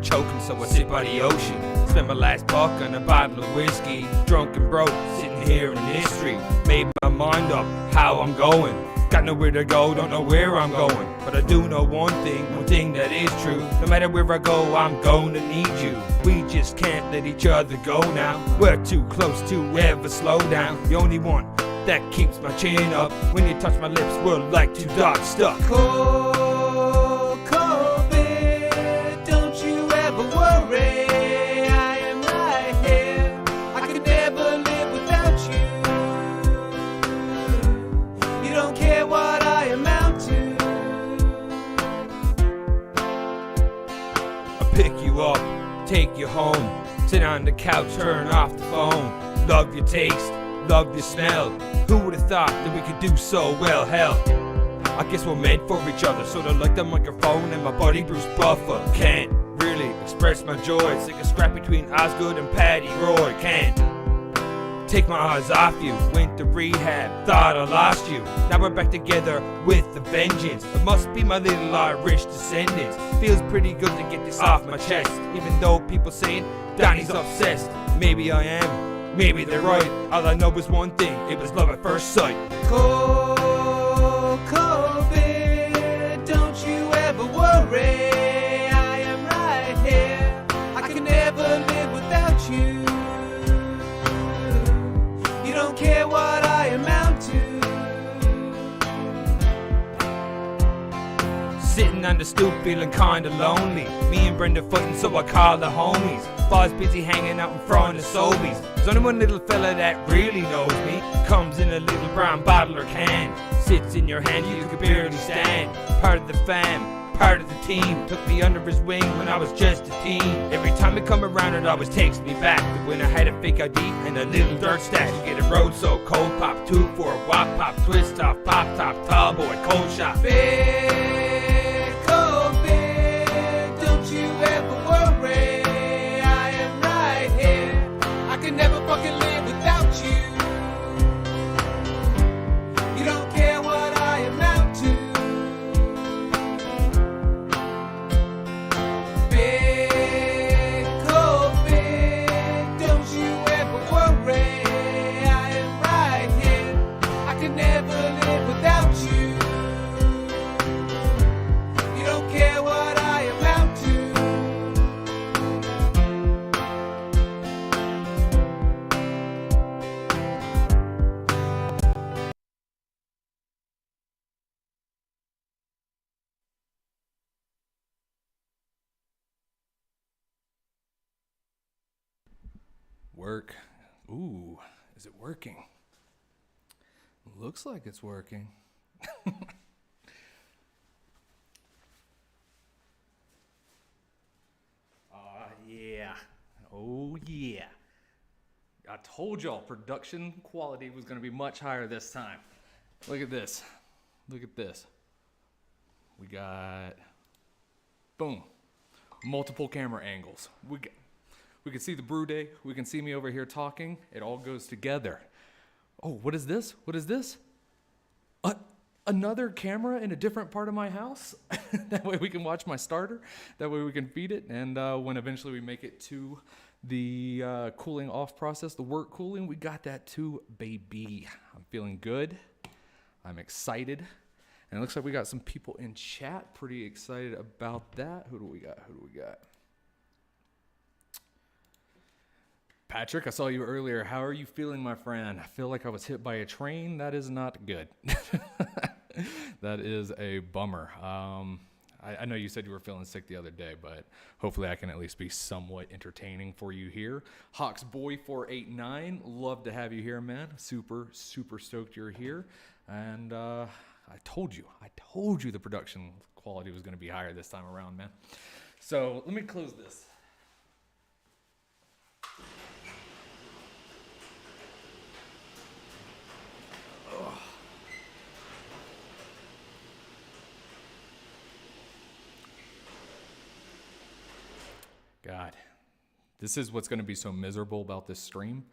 start choking, so I sit by the ocean. Spent my last buck on a bottle of whiskey. Drunk and broke, sitting here in history. Made my mind up, how I'm going. Got nowhere to go, don't know where I'm going. But I do know one thing that is true. No matter where I go, I'm gonna need you. We just can't let each other go now. We're too close to ever slow down. The only one that keeps my chin up. When you touch my lips, we're like two dogs stuck. Cold, COVID, don't you ever worry. I am right here. I could never live without you. You don't care what I amount to. I'll pick you up, take you home. Sit on the couch, turn off the phone. Love your taste, love your smell. Who would have thought that we could do so well? Hell, I guess we're meant for each other. Sort of like the microphone and my buddy Bruce Buffer. Can't really express my joy. It's like a scrap between Osgood and Paddy Roy. Can't take my eyes off you. Went to rehab, thought I lost you. Now we're back together with a vengeance. It must be my little Irish descendants. Feels pretty good to get this off my chest. Even though people saying Donnie's obsessed. Maybe I am. Maybe they're right. All I know is one thing, it was love at first sight. Cold, COVID, don't you ever worry. I am right here. I can never live without you. You don't care what I amount to. Sitting on the stoop feeling kinda lonely. Me and Brenda footing, so I call the homies. Boss busy hanging out in front of Sobeys. There's only one little fella that really knows me. Comes in a little brown bottle or can. Sits in your hand, you could barely stand. Part of the fam, part of the team. Took me under his wing when I was just a teen. Every time he come around, it always takes me back to when I had a fake ID and a little dirt stash. You get a road so cold, pop 2 for a wop, pop twist off, pop top, tall boy, cold shot. Big COVID, don't you ever worry. I am right here. I can never fucking live without you. You don't care what I amount to. Big COVID, don't you ever worry. I am right here. I can never live without you. You don't care what I amount to. Work. Ooh, is it working? Looks like it's working. Yeah. Oh, yeah. I told y'all production quality was going to be much higher this time. Look at this. Look at this. We got, boom, multiple camera angles. We can see the brew day. We can see me over here talking. It all goes together. Oh, what is this? What is this? Another camera in a different part of my house. That way we can watch my starter. That way we can feed it. And when eventually we make it to the cooling off process, the work cooling, we got that too, baby. I'm feeling good. I'm excited. And it looks like we got some people in chat. Pretty excited about that. Who do we got? Who do we got? Patrick, I saw you earlier. How are you feeling, my friend? I feel like I was hit by a train. That is not good. That is a bummer. I know you said you were feeling sick the other day, but hopefully I can at least be somewhat entertaining for you here. Hawksboy489, love to have you here, man. Super, super stoked you're here. And I told you the production quality was going to be higher this time around, man. So let me close this. God, this is what's going to be so miserable about this stream,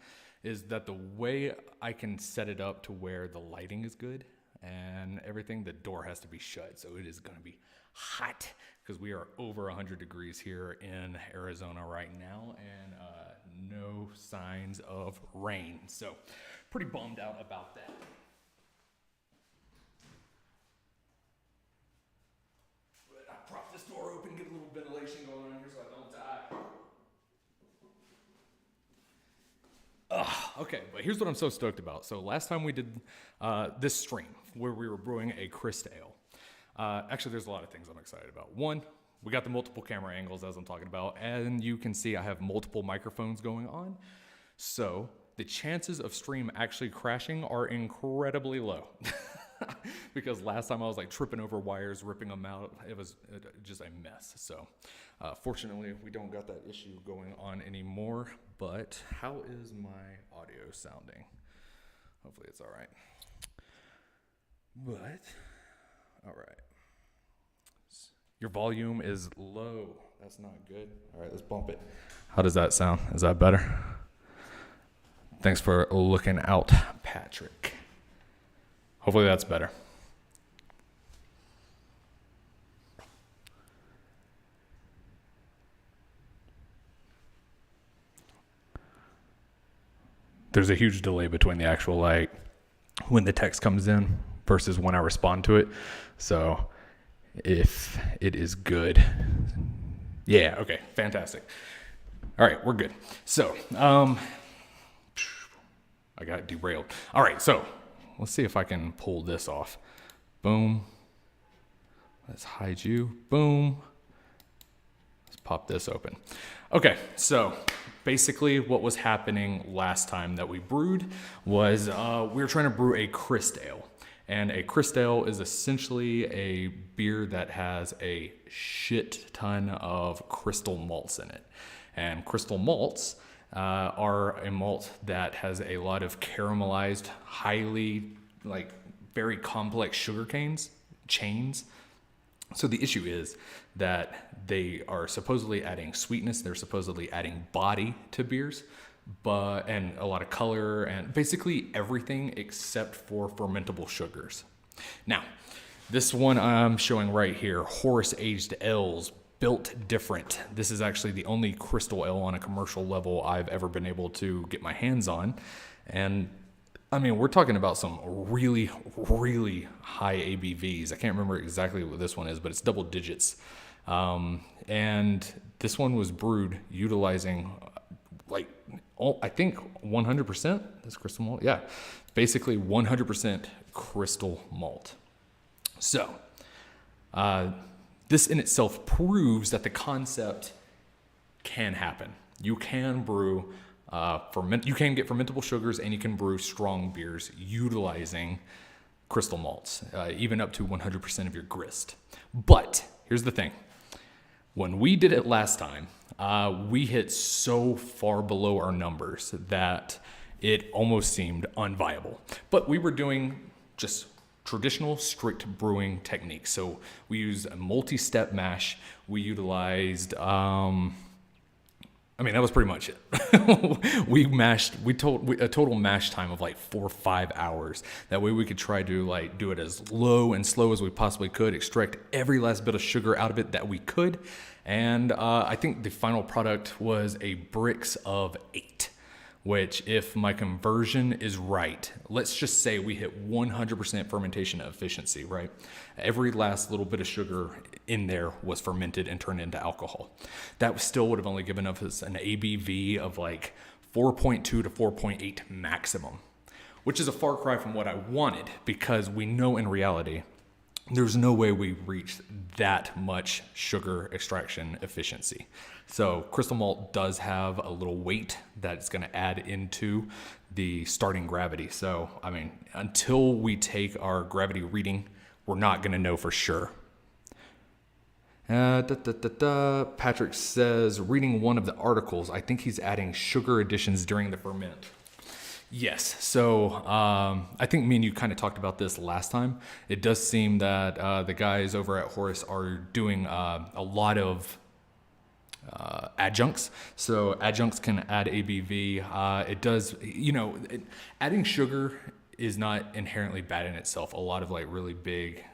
is that the way I can set it up to where the lighting is good and everything. The door has to be shut, so it is going to be hot because we are over 100 degrees here in Arizona right now, and no signs of rain. So pretty bummed out about that. But I prop this door open, get a little ventilation going on here so I don't die. Okay, but here's what I'm so stoked about. So last time we did this stream where we were brewing a Crystale. Actually, there's a lot of things I'm excited about. One, we got the multiple camera angles as I'm talking about, and you can see I have multiple microphones going on. So the chances of stream actually crashing are incredibly low. Because last time I was like tripping over wires, ripping them out. It was just a mess. So fortunately, we don't got that issue going on anymore. But how is my audio sounding? Hopefully it's all right. But, all right. Your volume is low. That's not good. All right, let's bump it. How does that sound? Is that better? Thanks for looking out, Patrick. Hopefully that's better. There's a huge delay between the actual, like, when the text comes in versus when I respond to it. So if it is good. Yeah, okay, fantastic. All right, we're good. So, I got derailed. All right, so let's see if I can pull this off. Boom. Let's hide you. Boom. Let's pop this open. Okay, so basically what was happening last time that we brewed was we were trying to brew a Crystale. And a Crystale is essentially a beer that has a shit ton of crystal malts in it. And crystal malts are a malt that has a lot of caramelized, highly, like, very complex sugar chains. So the issue is that they are supposedly adding sweetness, they're supposedly adding body to beers, and a lot of color and basically everything except for fermentable sugars. Now, this one I'm showing right here, Horse Aged Ales, built different. This is actually the only crystal ale on a commercial level I've ever been able to get my hands on. And I mean, we're talking about some really, really high ABVs. I can't remember exactly what this one is, but it's double digits. And this one was brewed utilizing I think 100%, this crystal malt. Yeah, basically 100% crystal malt. So this in itself proves that the concept can happen. You can brew you can get fermentable sugars, and you can brew strong beers utilizing crystal malts, even up to 100% of your grist. But here's the thing. When we did it last time, we hit so far below our numbers that it almost seemed unviable. But we were doing just traditional strict brewing techniques. So we used a multi-step mash. We utilized, that was pretty much it. We mashed, a total mash time of like 4 or 5 hours. That way we could try to like do it as low and slow as we possibly could, extract every last bit of sugar out of it that we could. And I think the final product was a Brix of 8, which if my conversion is right, let's just say we hit 100% fermentation efficiency, right? Every last little bit of sugar in there was fermented and turned into alcohol. That still would have only given us an ABV of like 4.2 to 4.8 maximum, which is a far cry from what I wanted, because we know in reality, there's no way we reached that much sugar extraction efficiency. So crystal malt does have a little weight that it's going to add into the starting gravity. So, I mean, until we take our gravity reading, we're not going to know for sure. Patrick says, reading one of the articles, I think he's adding sugar additions during the ferment. Yes. So I think me and you kind of talked about this last time. It does seem that the guys over at Horace are doing a lot of adjuncts. So adjuncts can add ABV. It does, adding sugar is not inherently bad in itself. A lot of like really big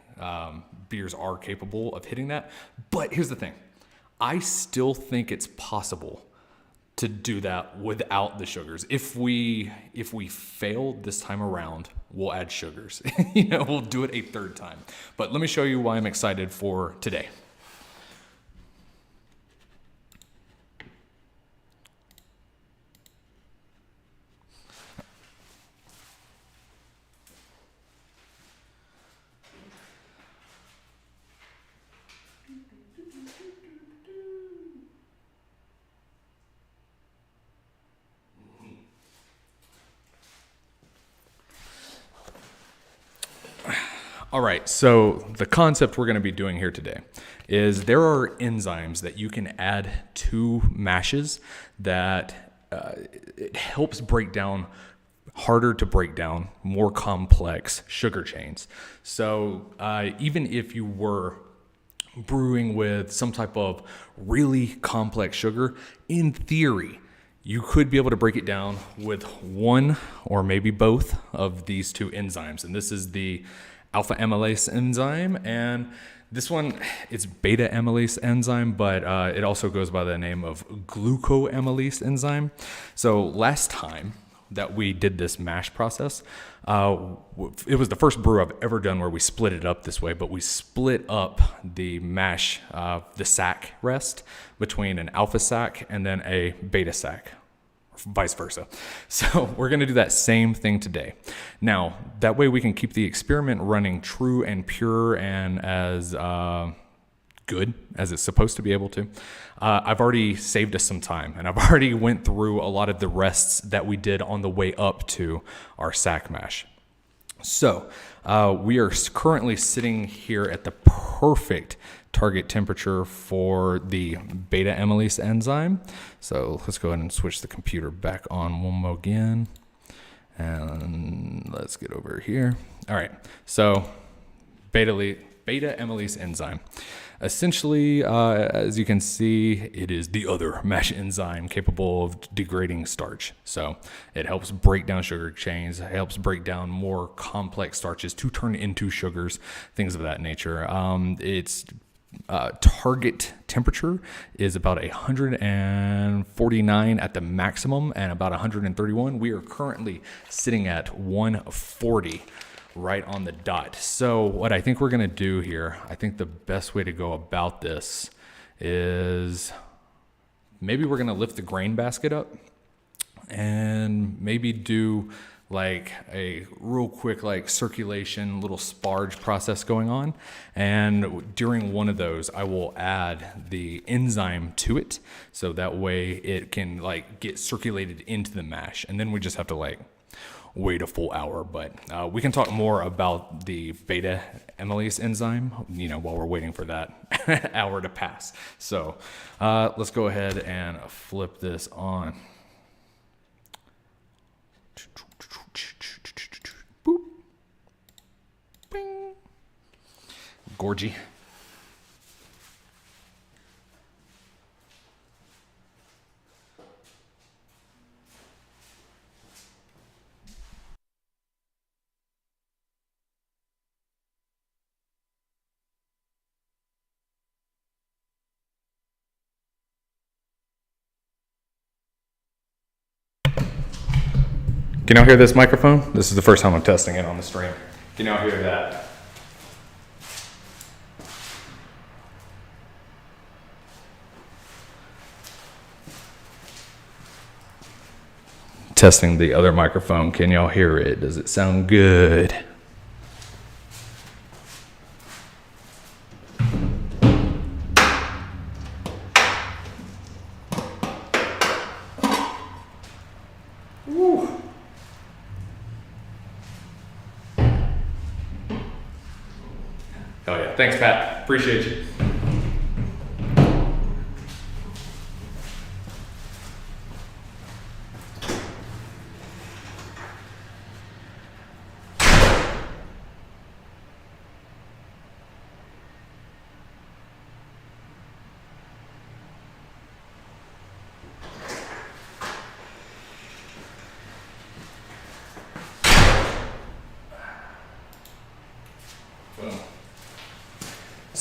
beers are capable of hitting that. But here's the thing. I still think it's possible to do that without the sugars. If we fail this time around, we'll add sugars. We'll do it a third time. But let me show you why I'm excited for today. All right, so the concept we're going to be doing here today is there are enzymes that you can add to mashes that it helps break down harder to break down, more complex sugar chains. So even if you were brewing with some type of really complex sugar, in theory, you could be able to break it down with one or maybe both of these two enzymes. And this is the alpha amylase enzyme, and this one, it's beta amylase enzyme, but it also goes by the name of glucoamylase enzyme. So last time that we did this mash process, it was the first brew I've ever done where we split it up this way, but we split up the mash, the sac rest between an alpha sac and then a beta sac, vice versa. So we're going to do that same thing today. Now, that way we can keep the experiment running true and pure and as good as it's supposed to be able to. I've already saved us some time, and I've already went through a lot of the rests that we did on the way up to our sac mash. So we are currently sitting here at the perfect target temperature for the beta amylase enzyme. So let's go ahead and switch the computer back on one more again. And let's get over here. All right, so beta amylase enzyme. Essentially, as you can see, it is the other mash enzyme capable of degrading starch. So it helps break down sugar chains, it helps break down more complex starches to turn into sugars, things of that nature. Its target temperature is about 149 at the maximum and about 131. We are currently sitting at 140. Right on the dot. So what I think we're going to do here, I think the best way to go about this is maybe we're going to lift the grain basket up and maybe do like a real quick like circulation little sparge process going on, and during one of those I will add the enzyme to it so that way it can like get circulated into the mash, and then we just have to like wait a full hour. But we can talk more about the beta amylase enzyme, while we're waiting for that hour to pass. So let's go ahead and flip this on. Boop. Bing. Gorgy. Can y'all hear this microphone? This is the first time I'm testing it on the stream. Can y'all hear that? Testing the other microphone. Can y'all hear it? Does it sound good? Oh yeah, thanks Pat, appreciate you.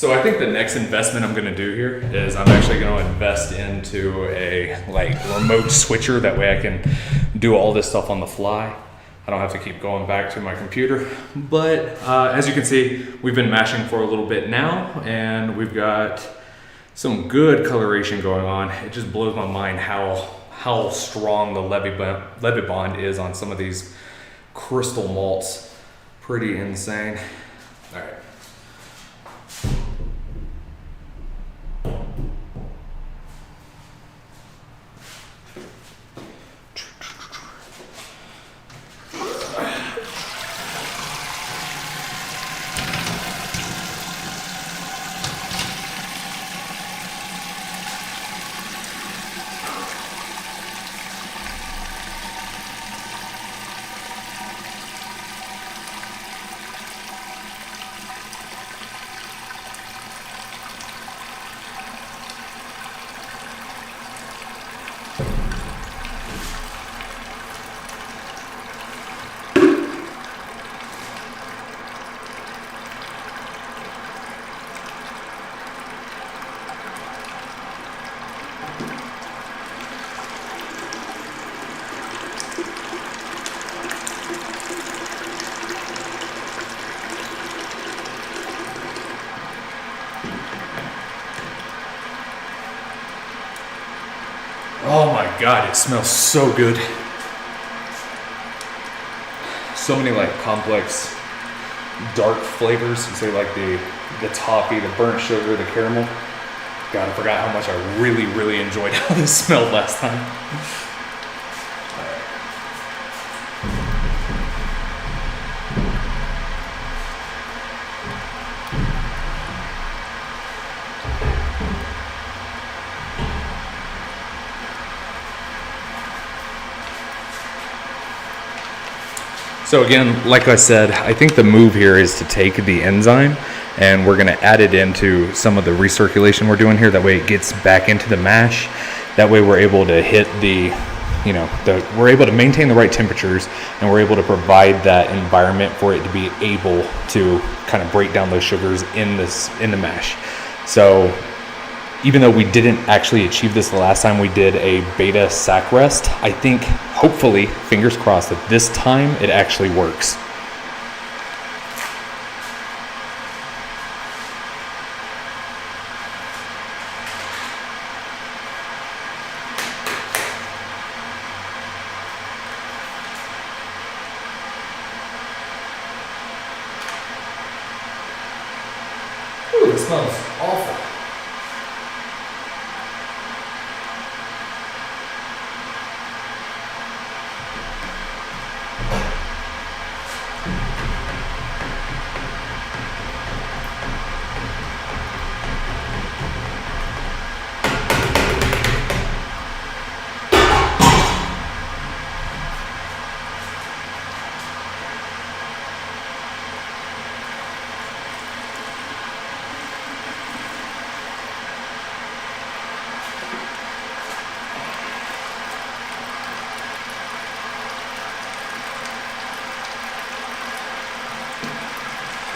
So I think the next investment I'm gonna do here is I'm actually gonna invest into a like remote switcher. That way I can do all this stuff on the fly. I don't have to keep going back to my computer. But as you can see, we've been mashing for a little bit now, and we've got some good coloration going on. It just blows my mind how strong the levy bond is on some of these crystal malts. Pretty insane. All right. Oh my God, it smells so good. So many like complex, dark flavors. You say like the toffee, the burnt sugar, the caramel. God, I forgot how much I really enjoyed how this smelled last time. So again, like I said, I think the move here is to take the enzyme and we're gonna add it into some of the recirculation we're doing here. That way it gets back into the mash. That way we're able to hit the, we're able to maintain the right temperatures, and we're able to provide that environment for it to be able to kind of break down those sugars in the mash. So even though we didn't actually achieve this the last time we did a beta sac rest, I think, hopefully, fingers crossed, that this time it actually works. Ooh, it smells awful.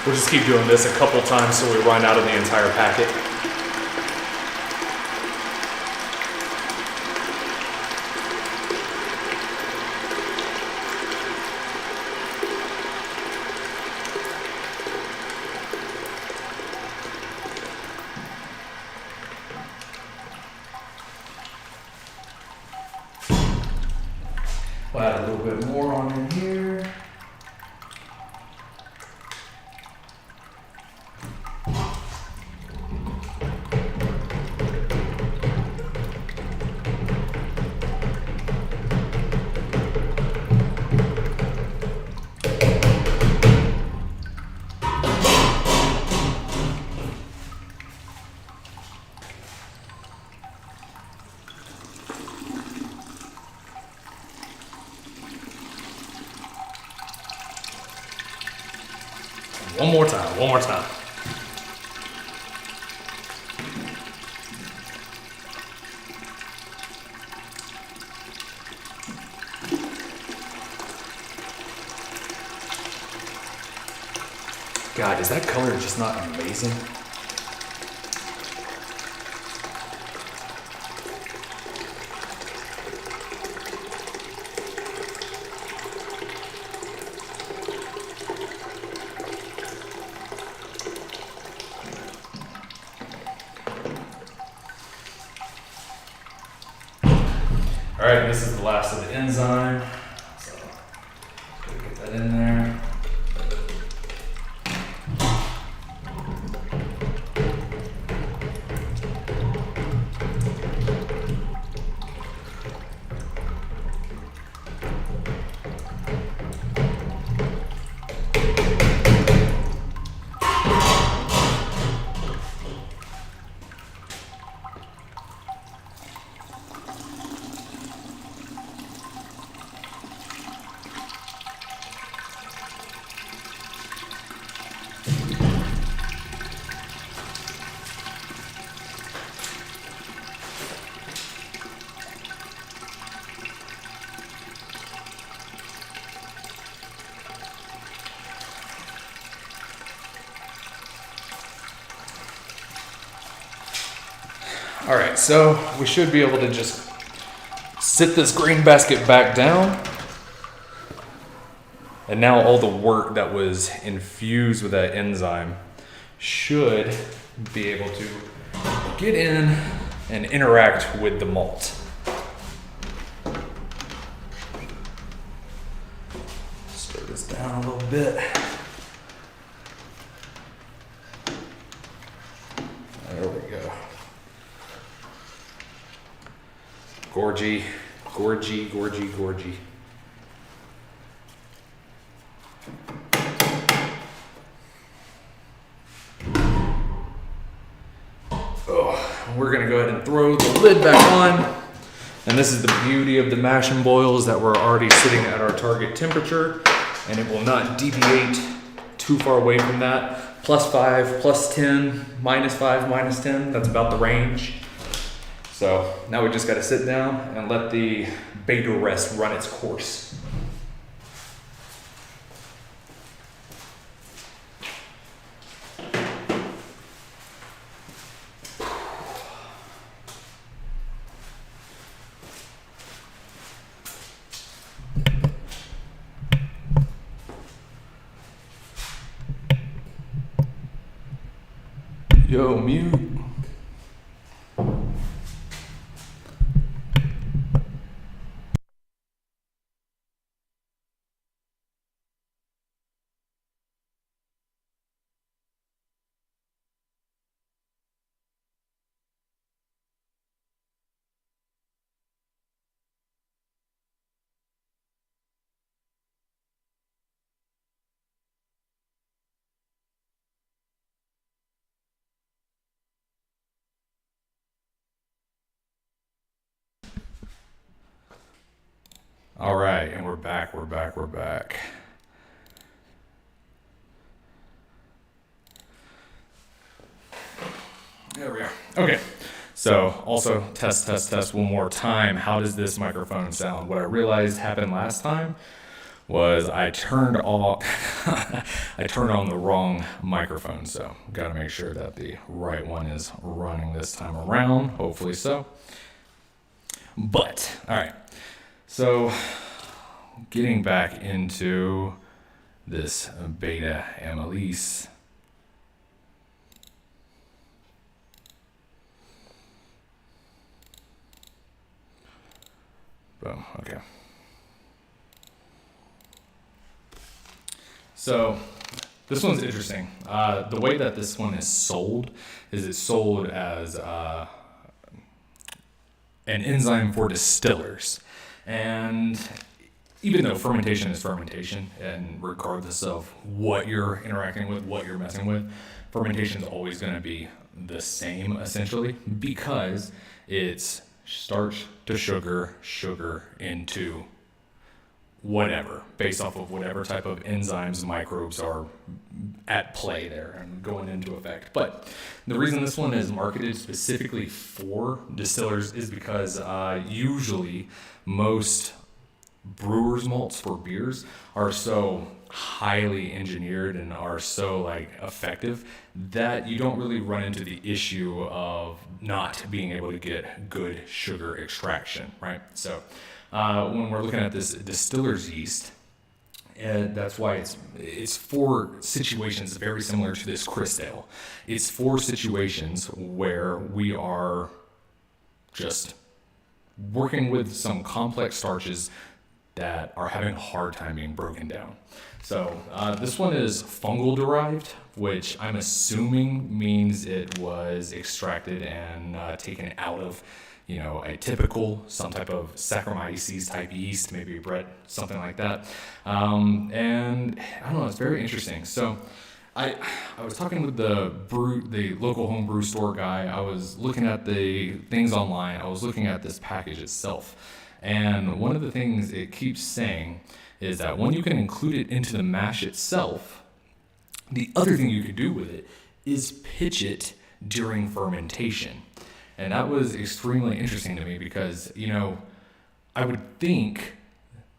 We'll just keep doing this a couple times till we run out of the entire packet. We'll add a little bit more on in here. One more time. God, is that color just not amazing? All right, this is the last of the enzyme. So get that in there. All right, so we should be able to just sit this grain basket back down. And now all the work that was infused with that enzyme should be able to get in and interact with the malt. Stir this down a little bit. There we go. Gorgy, gorgy, gorgy, gorgy. We're gonna go ahead and throw the lid back on. And this is the beauty of the mash and boils, that we're already sitting at our target temperature, and it will not deviate too far away from that. +5, +10, -5, -10, that's about the range. So now we just gotta sit down and let the beta rest run its course. Yo, mute. All right, and we're back. There we are. Okay, so also test one more time. How does this microphone sound? What I realized happened last time was I turned on the wrong microphone, so got to make sure that the right one is running this time around, hopefully so. But, all right. So, getting back into this beta amylase. Boom, okay. So, this one's interesting. The way that this one is sold is it's sold as an enzyme for distillers. And even though fermentation is fermentation, and regardless of what you're interacting with, what you're messing with, fermentation is always going to be the same essentially, because it's starch to sugar, sugar into whatever, based off of whatever type of enzymes, microbes are at play there and going into effect. But the reason this one is marketed specifically for distillers is because usually most brewers' malts for beers are so highly engineered and are so effective that you don't really run into the issue of not being able to get good sugar extraction, right? So when we're looking at this distiller's yeast, and that's why it's for situations very similar to this Crystale. It's for situations where we are just working with some complex starches that are having a hard time being broken down. So this one is fungal derived, which I'm assuming means it was extracted and taken out of, a typical, some type of Saccharomyces type yeast, maybe bread, something like that. And I don't know, it's very interesting. So I was talking with the local home brew store guy. I was looking at the things online. I was looking at this package itself. And one of the things it keeps saying is that when you can include it into the mash itself, the other thing you could do with it is pitch it during fermentation. And that was extremely interesting to me because, I would think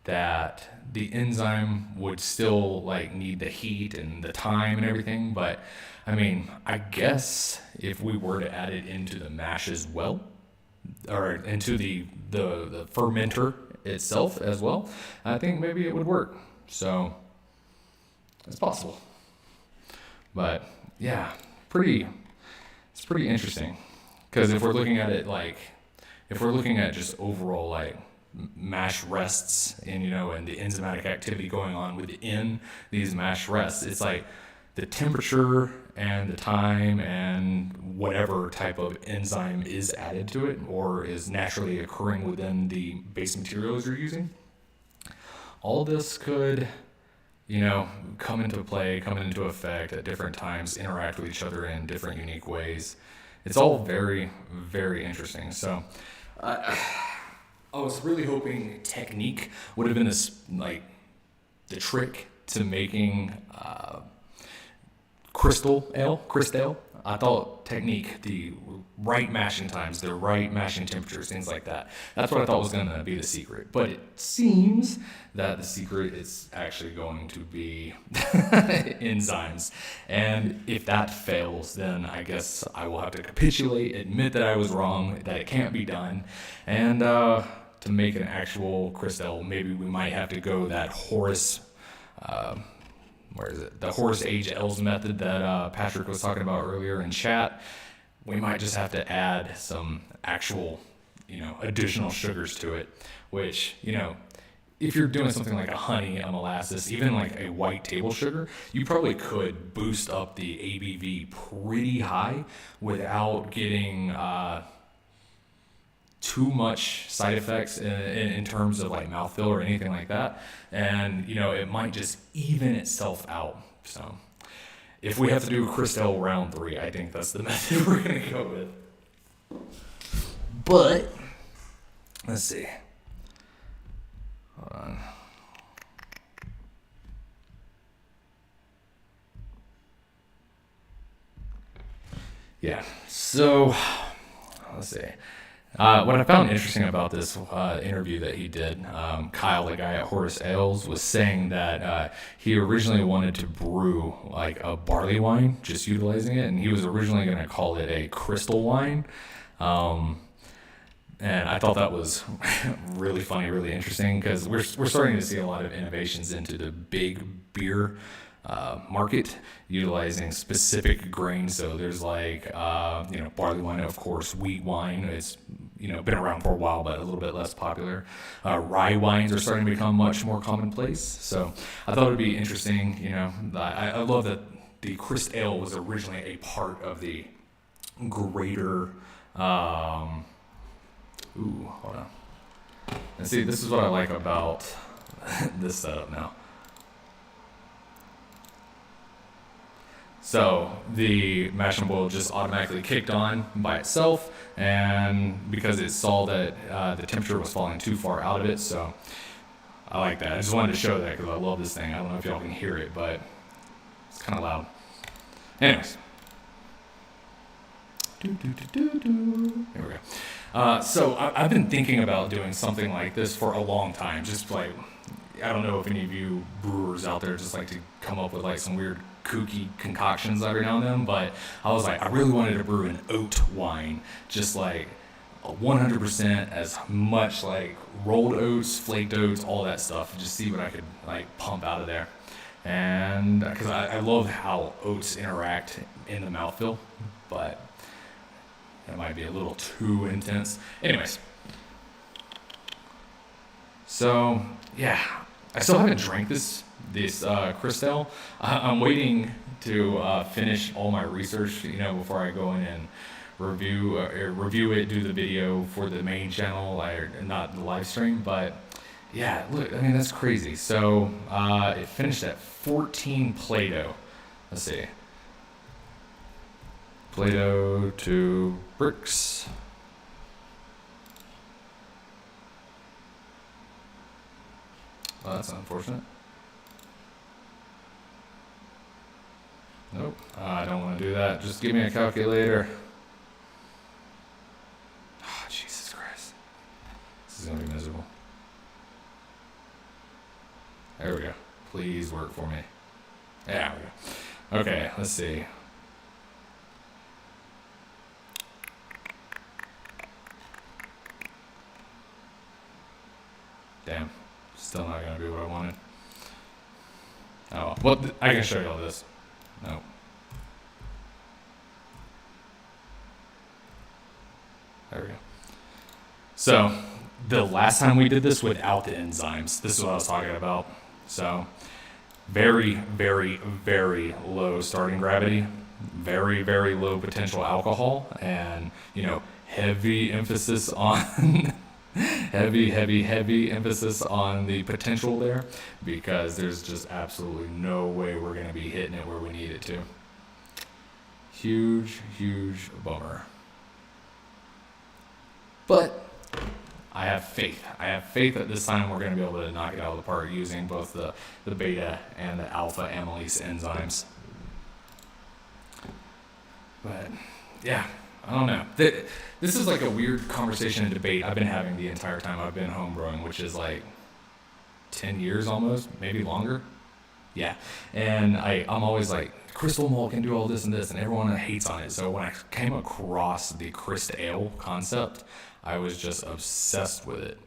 that the enzyme would still need the heat and the time and everything. But I guess if we were to add it into the mash as well, or into the fermenter itself as well, I think maybe it would work. So it's possible. But yeah, it's pretty interesting. Because if we're looking at it if we're looking at just overall mash rests and and the enzymatic activity going on within these mash rests, it's the temperature and the time and whatever type of enzyme is added to it or is naturally occurring within the base materials you're using. All this could, come into play, come into effect at different times, interact with each other in different unique ways. It's all very, very interesting. So I was really hoping technique would have been the trick to making Crystale. I thought technique, the right mashing times, the right mashing temperatures, things like that. That's what I thought was going to be the secret. But it seems that the secret is actually going to be enzymes. And if that fails, then I guess I will have to capitulate, admit that I was wrong, that it can't be done. And to make an actual Crystale, maybe we might have to go that Horace... the Horace H.L's method that Patrick was talking about earlier in chat. We might just have to add some actual, additional sugars to it, which, if you're doing something like a honey, a molasses, even a white table sugar, you probably could boost up the ABV pretty high without getting too much side effects in terms of mouthfeel or anything like that. And, it might just even itself out. So if we have to do Crystale round 3, I think that's the method we're going to go with. But, let's see. Hold on. Yeah, so let's see. What I found interesting about this interview that he did, Kyle, the guy at Horace Ales, was saying that he originally wanted to brew a barley wine, just utilizing it, and he was originally going to call it a crystal wine. And I thought that was really funny, really interesting, because we're starting to see a lot of innovations into the big beer market, utilizing specific grains. So there's barley wine, of course, wheat wine. It's been around for a while, but a little bit less popular. Rye wines are starting to become much more commonplace. So I thought it'd be interesting. I love that the Crystale was originally a part of the greater. Hold on. And see, this is what I like about this setup now. So the mash and boil just automatically kicked on by itself, and because it saw that the temperature was falling too far out of it, so I like that. I just wanted to show that because I love this thing. I don't know if y'all can hear it, but it's kind of loud. Anyways. Here we go. So I've been thinking about doing something like this for a long time. Just I don't know if any of you brewers out there just like to come up with some weird kooky concoctions every now and then, but I was I really wanted to brew an oat wine, just 100% as much rolled oats, flaked oats, all that stuff, just see what I could pump out of there. And because I love how oats interact in the mouthfeel, but that might be a little too intense. Anyways, So yeah, I still haven't drank this Crystale. I'm waiting to finish all my research, before I go in and review it, do the video for the main channel, or not the live stream. But yeah, look, I mean, that's crazy. So it finished at 14 Play-Doh. Let's see. Play-Doh to bricks. Oh, that's unfortunate. Nope, I don't want to do that. Just give me a calculator. Oh, Jesus Christ. This is going to be miserable. There we go. Please work for me. There we go. Okay, let's see. Damn. Still not going to be what I wanted. Oh, well, I can show you all this. No. There we go. So, the last time we did this without the enzymes, this is what I was talking about. So, very, very, very low starting gravity, very, very low potential alcohol, and, heavy emphasis on heavy emphasis on the potential there, because there's just absolutely no way we're going to be hitting it where we need it to. Huge bummer. But I have faith. I have faith that this time we're going to be able to knock it out of the park using both the beta and the alpha amylase enzymes. But yeah, I don't know. This is like a weird conversation and debate I've been having the entire time I've been homebrewing, which is like 10 years almost, maybe longer. Yeah. And I'm always like, Crystal malt can do all this and this, and everyone hates on it. So when I came across the Crystale concept, I was just obsessed with it.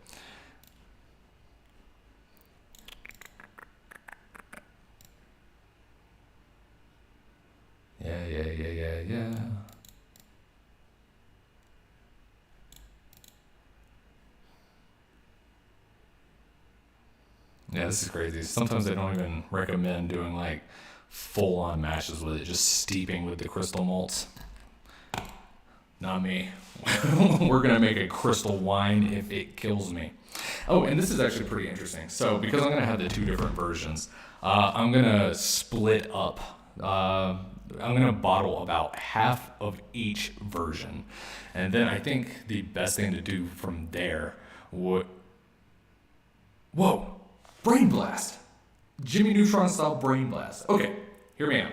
Yeah. Yeah, this is crazy. Sometimes I don't even recommend doing like full-on mashes with it, just steeping with the crystal malts. Not me. We're gonna make a crystal wine if it kills me. Oh, and this is actually pretty interesting. So because I'm gonna have the two different versions, I'm gonna split up. I'm gonna bottle about half of each version, and then I think the best thing to do from there would. Whoa! Brain blast! Jimmy Neutron style brain blast. Okay, hear me out.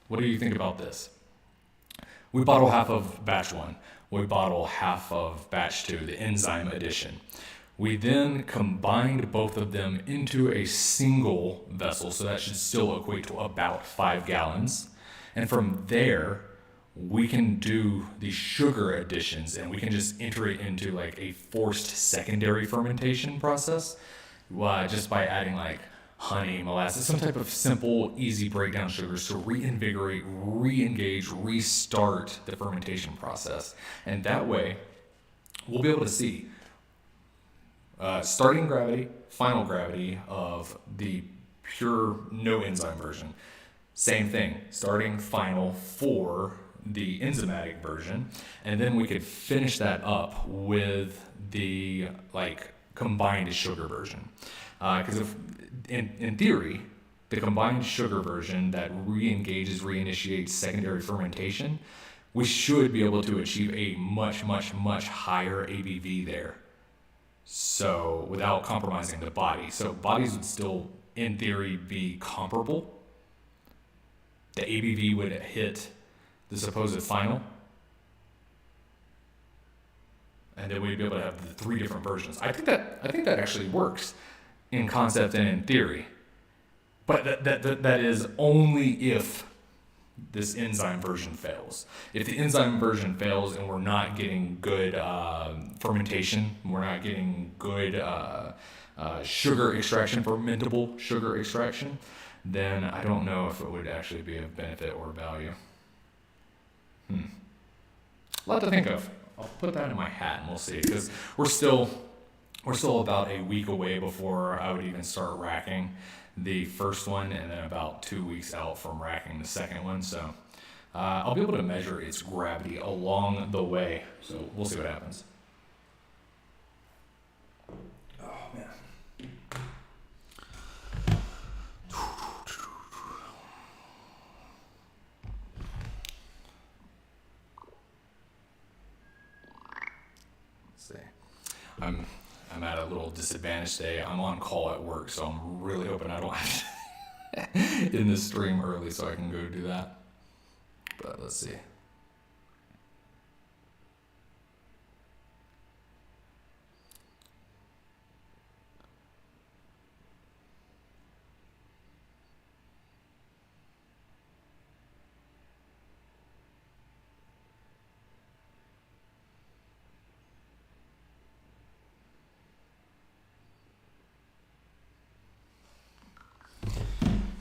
What do you think about this? We bottle half of batch 1. We bottle half of batch 2, the enzyme edition. We then combined both of them into a single vessel, so that should still equate to about 5 gallons. And from there, we can do the sugar additions, and we can just enter it into like a forced secondary fermentation process, just by adding like honey, molasses, some type of simple, easy breakdown sugars to reinvigorate, re-engage, restart the fermentation process. And that way, we'll be able to see starting gravity, final gravity of the pure no enzyme version. Same thing, starting final for the enzymatic version. And then we could finish that up with the combined sugar version. Because if in theory, the combined sugar version that reinitiates secondary fermentation, we should be able to achieve a much higher ABV there. So without compromising the body. So bodies would still, in theory, be comparable. The ABV would hit the supposed final. And then we'd be able to have the 3 different versions. I think that actually works in concept and in theory. But that is only if this enzyme version fails. If the enzyme version fails and we're not getting good fermentation, we're not getting good sugar extraction, fermentable sugar extraction, then I don't know if it would actually be of benefit or value. A lot to think of. I'll put that in my hat and we'll see, because we're still we're still about a week away before I would even start racking the first one, and then about 2 weeks out from racking the second one. So I'll be able to measure its gravity along the way. So we'll see what happens. Oh, man. Let's see. I'm at a little disadvantage today. I'm on call at work, so I'm really hoping I don't have to end this stream early so I can go do that. But let's see.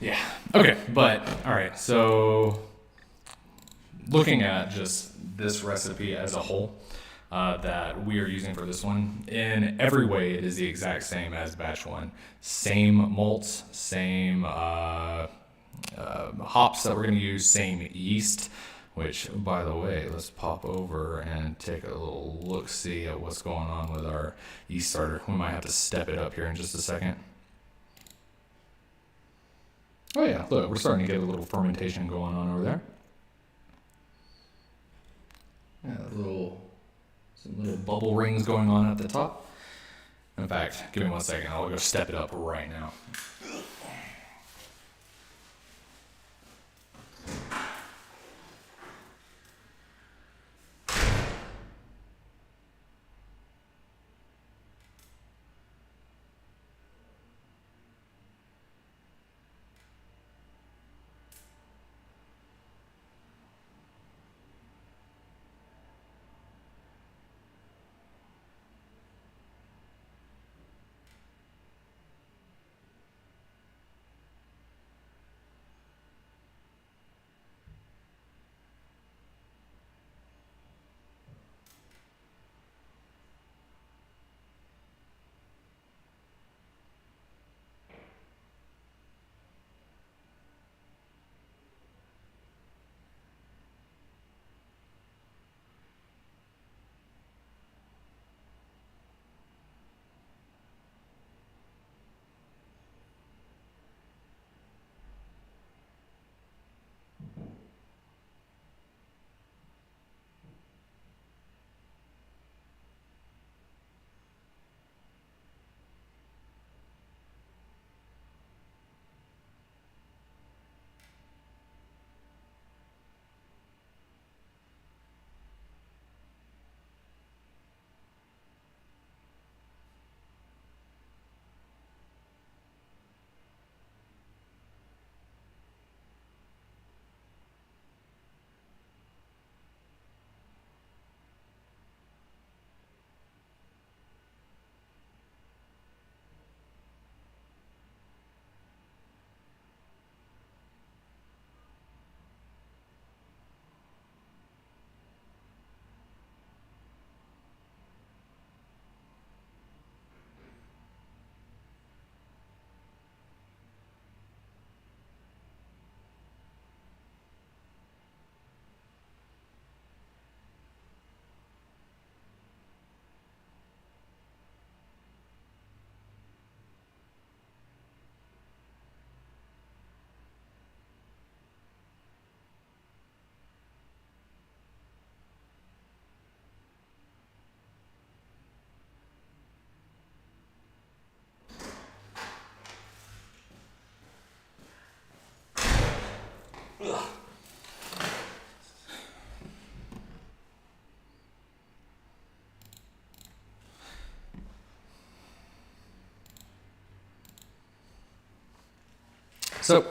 Yeah. Okay. But all right. So looking at just this recipe as a whole that we are using for this one, in every way, it is the exact same as batch one. Same malts, same hops that we're going to use, same yeast. Which, by the way, let's pop over and take a little look-see at what's going on with our yeast starter. We might have to step it up here in just a second. Oh yeah, look, we're starting to get a little fermentation going on over there. Yeah, some little bubble rings going on at the top. In fact, give me 1 second, I'll go step it up right now. So,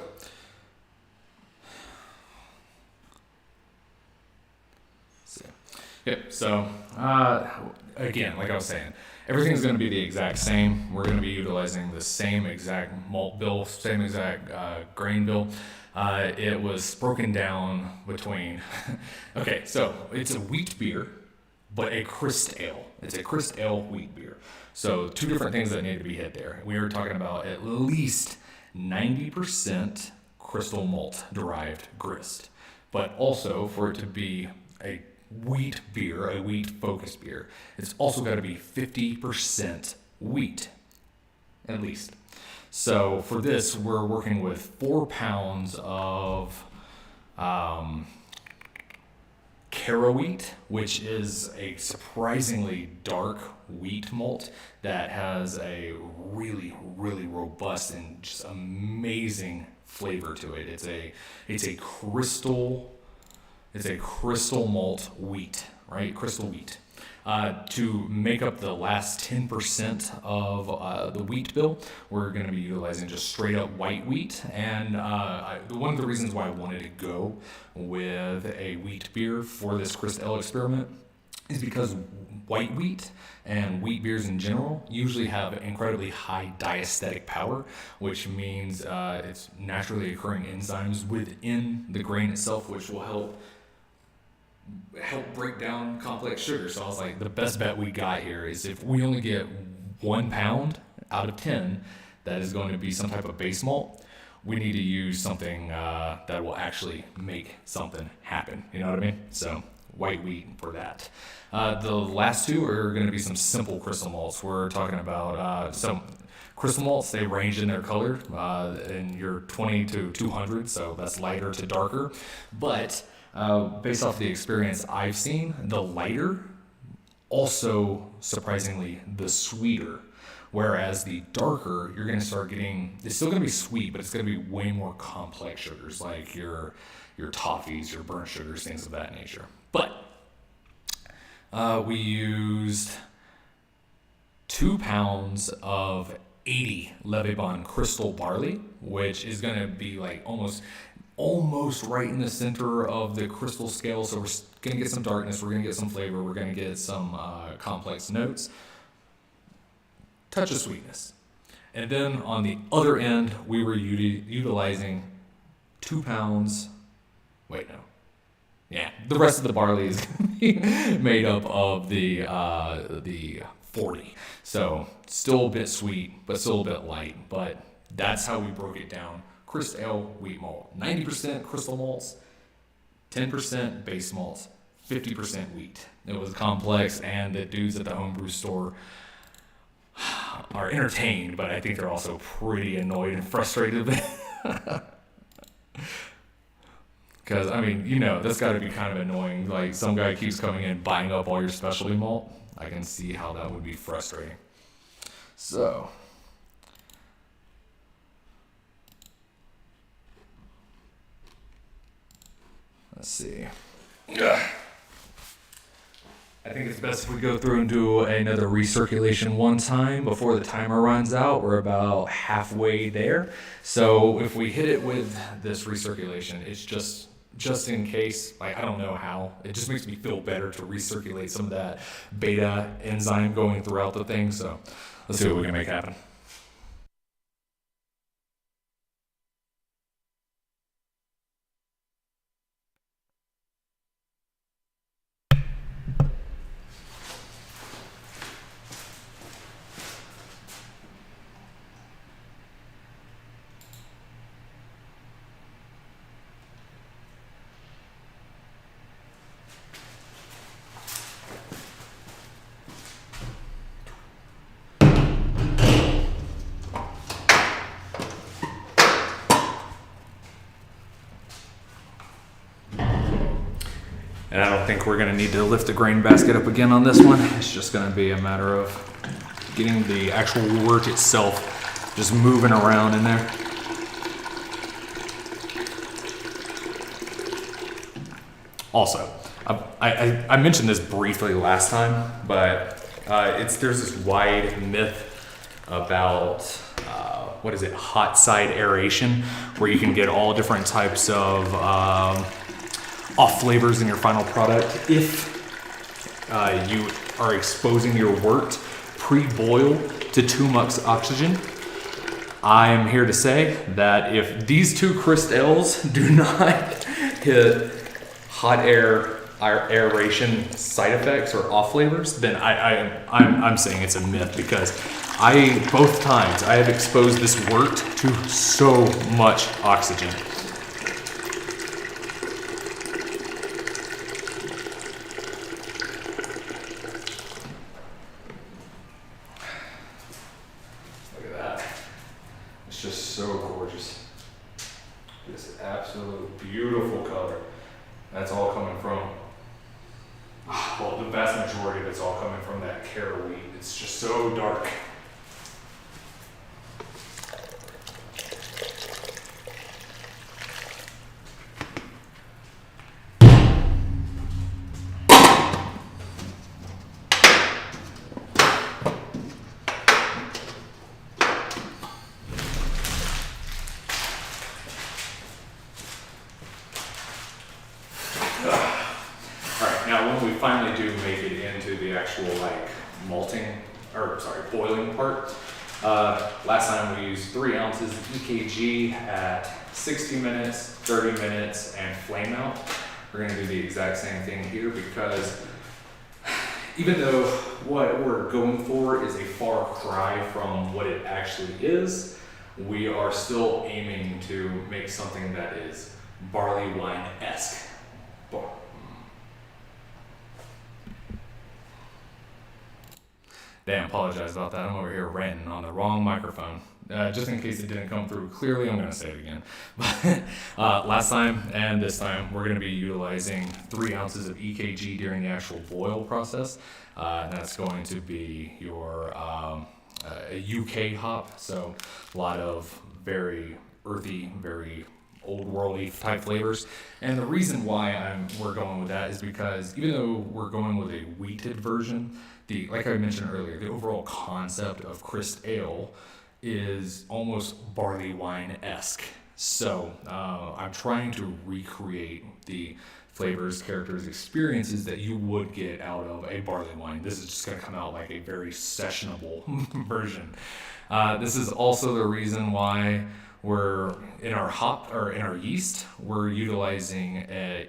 again, like I was saying, everything's going to be the exact same. We're going to be utilizing the same exact malt bill, same exact grain bill. It was broken down between, okay, so it's a wheat beer but a Crystale. It's a Crystale wheat beer. So 2 different things that need to be hit there. We are talking about at least 90% crystal malt derived grist, but also for it to be a wheat beer, a wheat focused beer, it's also got to be 50% wheat, at least. So for this, we're working with 4 pounds of Cara wheat, which is a surprisingly dark wheat malt that has a really, really robust and just amazing flavor to it. It's a crystal malt wheat, right? Crystal wheat. To make up the last 10% of the wheat bill, we're going to be utilizing just straight up white wheat. And one of the reasons why I wanted to go with a wheat beer for this Crystale experiment is because white wheat and wheat beers in general usually have incredibly high diastatic power, which means it's naturally occurring enzymes within the grain itself, which will help break down complex sugar. So I was like, the best bet we got here is if we only get 1 pound out of 10 that is going to be some type of base malt, we need to use something that will actually make something happen. You know what I mean? So white wheat for that. The last 2 are going to be some simple crystal malts. We're talking about some crystal malts. They range in their color in your 20 to 200, so that's lighter to darker. But based off the experience I've seen, the lighter, also surprisingly the sweeter. Whereas the darker, you're going to start getting, it's still going to be sweet, but it's going to be way more complex sugars, like your toffees, your burnt sugars, things of that nature. But we used 2 pounds of 80 Levebon crystal barley, which is going to be like almost right in the center of the crystal scale. So we're going to get some darkness, we're going to get some flavor, we're going to get some complex notes, touch of sweetness. And then on the other end, we were utilizing 2 pounds, the rest of the barley is made up of the 40. So still a bit sweet, but still a bit light. But that's how we broke it down. Crystale wheat malt, 90% crystal malts, 10% base malts, 50% wheat. It was complex, and the dudes at the homebrew store are entertained, but I think they're also pretty annoyed and frustrated. Because, I mean, you know, that's got to be kind of annoying. Like, some guy keeps coming in buying up all your specialty malt. I can see how that would be frustrating. So, let's see. I think it's best if we go through and do another recirculation one time before the timer runs out. We're about halfway there. So if we hit it with this recirculation, it's just in case, like, I don't know how. It just makes me feel better to recirculate some of that beta enzyme going throughout the thing. So let's see what we can make happen. And I don't think we're going to need to lift the grain basket up again on this one. It's just going to be a matter of getting the actual wort itself just moving around in there. Also, I mentioned this briefly last time, but there's this wide myth about hot side aeration, where you can get all different types of off flavors in your final product if you are exposing your wort pre-boil to too much oxygen. I'm here to say that if these 2 Crystales do not hit hot air aeration side effects or off flavors, then I'm saying it's a myth, because both times I have exposed this wort to so much oxygen. Look at that. It's just so gorgeous. This absolute beautiful color. That's all coming from, well, the vast majority of it's all coming from that carrow wheat. It's just so dark. Finally do make it into the actual boiling part. Last time we used 3 ounces of EKG at 60 minutes, 30 minutes, and flame out. We're gonna do the exact same thing here, because even though what we're going for is a far cry from what it actually is, we are still aiming to make something that is barley wine-esque. Damn, apologize about that. I'm over here ranting on the wrong microphone. Just in case it didn't come through clearly, I'm going to say it again. But last time and this time, we're going to be utilizing 3 ounces of EKG during the actual boil process. And that's going to be your UK hop, so a lot of very earthy, very old worldly type flavors. And the reason why we're going with that is because even though we're going with a wheated version, like I mentioned earlier, the overall concept of Crystale is almost barley wine-esque. So I'm trying to recreate the flavors, characters, experiences that you would get out of a barley wine. This is just going to come out like a very sessionable version. This is also the reason why we're in our yeast, we're utilizing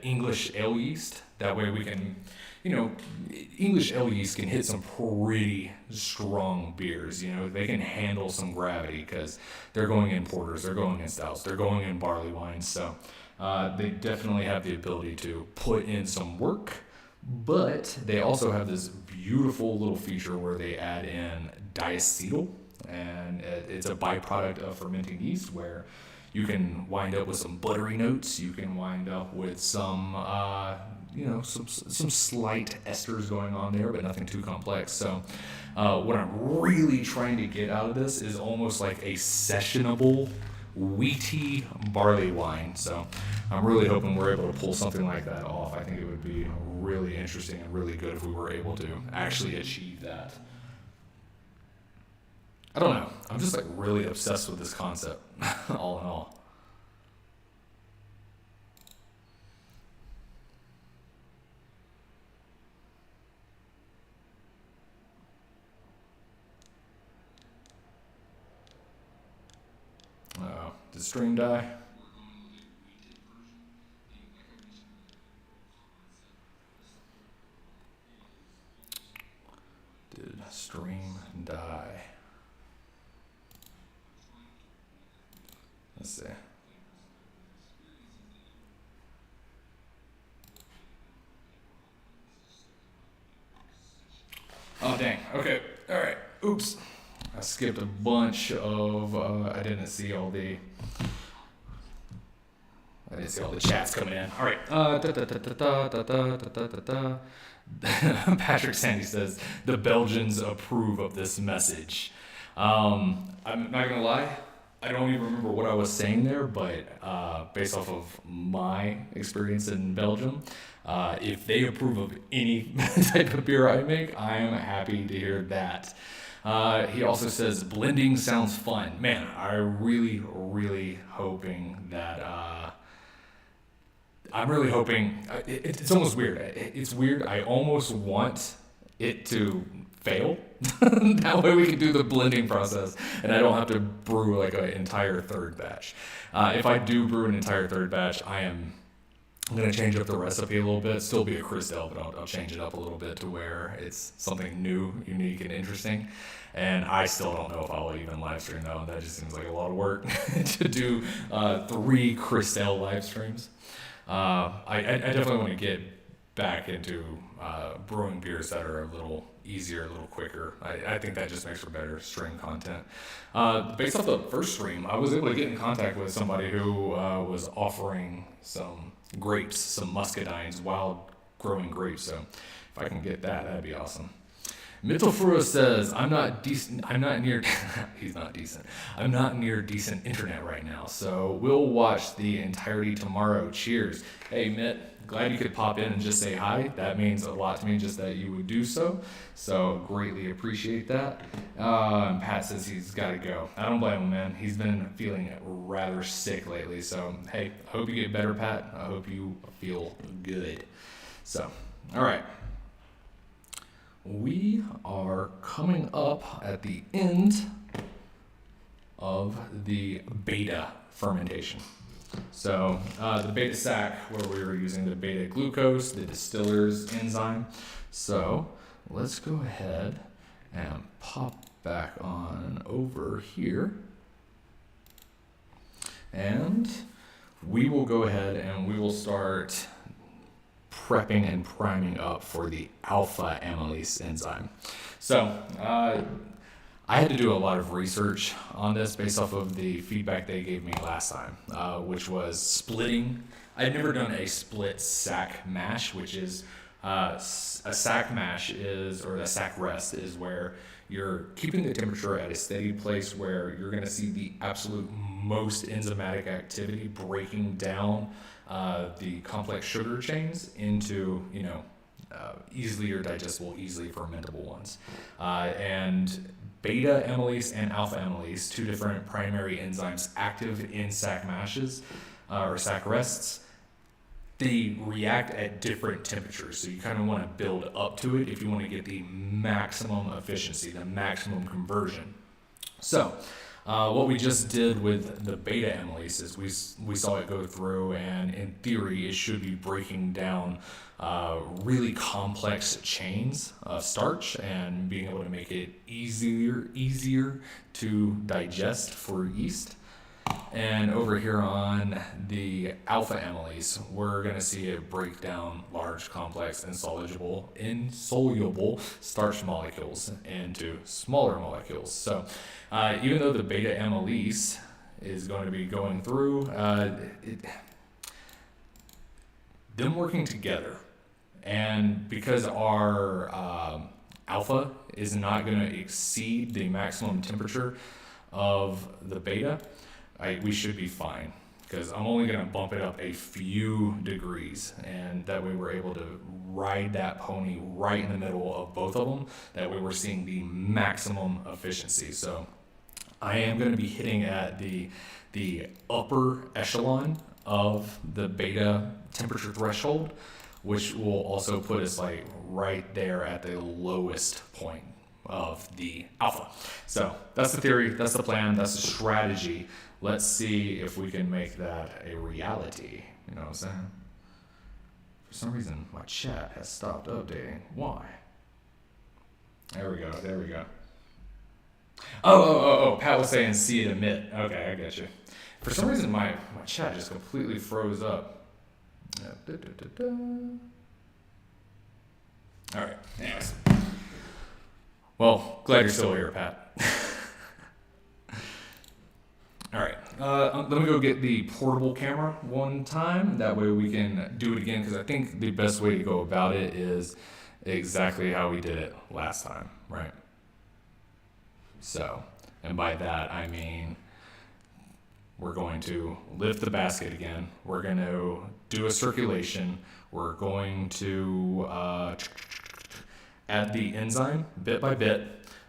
English ale yeast. That way we can, English ale yeast can hit some pretty strong beers. They can handle some gravity because they're going in porters, they're going in stouts, they're going in barley wines. So they definitely have the ability to put in some work, but they also have this beautiful little feature where they add in diacetyl, and it's a byproduct of fermenting yeast where you can wind up with some buttery notes. You can wind up with some, some slight esters going on there, but nothing too complex. So what I'm really trying to get out of this is almost like a sessionable, wheaty barley wine. So I'm really hoping we're able to pull something like that off. I think it would be really interesting and really good if we were able to actually achieve that. I don't know. I'm just really obsessed with this concept, all in all. Did stream die? Did stream die? Let's see. Oh, dang. Okay. All right. Oops. I skipped a bunch of, I didn't see all the chats coming in. All right. Patrick Sandy says, the Belgians approve of this message. I'm not going to lie. I don't even remember what I was saying there, but based off of my experience in Belgium, if they approve of any type of beer I make, I am happy to hear that. He also says, blending sounds fun. Man, I'm really, really hoping that, it's almost weird. It's weird. I almost want it to fail. That way we can do the blending process and I don't have to brew like an entire third batch. If I do brew an entire third batch, I am I'm going to change up the recipe a little bit. Still be a Crystale, but I'll change it up a little bit to where it's something new, unique, and interesting. And I still don't know if I'll even live stream though. That just seems like a lot of work to do 3 Crystale live streams. I definitely want to get back into brewing beers that are a little easier, a little quicker. I think that just makes for better stream content. Based off the first stream, I was able to get in contact with somebody who was offering some grapes, some muscadines, wild growing grapes. So if I can get that, that'd be awesome. Mittelfruo says, I'm not near decent internet right now, so we'll watch the entirety tomorrow. Cheers. Hey, Mitt, glad you could pop in and just say hi. That means a lot to me just that you would do so. So greatly appreciate that. And Pat says he's got to go. I don't blame him, man. He's been feeling rather sick lately. So, hey, I hope you get better, Pat. I hope you feel good. So, all right. We are coming up at the end of the beta fermentation. So the beta sac, where we were using the beta glucose, the distiller's enzyme. So let's go ahead and pop back on over here. And we will go ahead and we will start prepping and priming up for the alpha amylase enzyme. So I had to do a lot of research on this based off of the feedback they gave me last time, which was splitting. I'd never done a split sac mash, which is a sac mash or a sac rest is where you're keeping the temperature at a steady place where you're going to see the absolute most enzymatic activity breaking down the complex sugar chains into, easily digestible, easily fermentable ones. And beta amylase and alpha amylase, 2 different primary enzymes active in sac mashes or sac rests, they react at different temperatures. So you kind of want to build up to it if you want to get the maximum efficiency, the maximum conversion. So what we just did with the beta amylase is we saw it go through, and in theory it should be breaking down really complex chains of starch and being able to make it easier to digest for yeast. And over here on the alpha amylase, we're going to see it break down large, complex, insoluble starch molecules into smaller molecules. So even though the beta amylase is going to be going through, them working together, and because our alpha is not going to exceed the maximum temperature of the beta, we should be fine, because I'm only going to bump it up a few degrees, and that way we're able to ride that pony right in the middle of both of them. That way we're seeing the maximum efficiency. So I am going to be hitting at the upper echelon of the beta temperature threshold, which will also put us like right there at the lowest point of the alpha. So that's the theory, that's the plan, that's the strategy. Let's see if we can make that a reality. You know what I'm saying? For some reason, my chat has stopped updating. Why? There we go. Oh, Pat was saying see it emit. Okay, I got you. For some reason, my chat just completely froze up. All right, anyways. Well, glad you're still here, Pat. All right, let me go get the portable camera one time. That way we can do it again, because I think the best way to go about it is exactly how we did it last time, right? So, and by that I mean we're going to lift the basket again. We're going to do a circulation. We're going to add the enzyme bit by bit,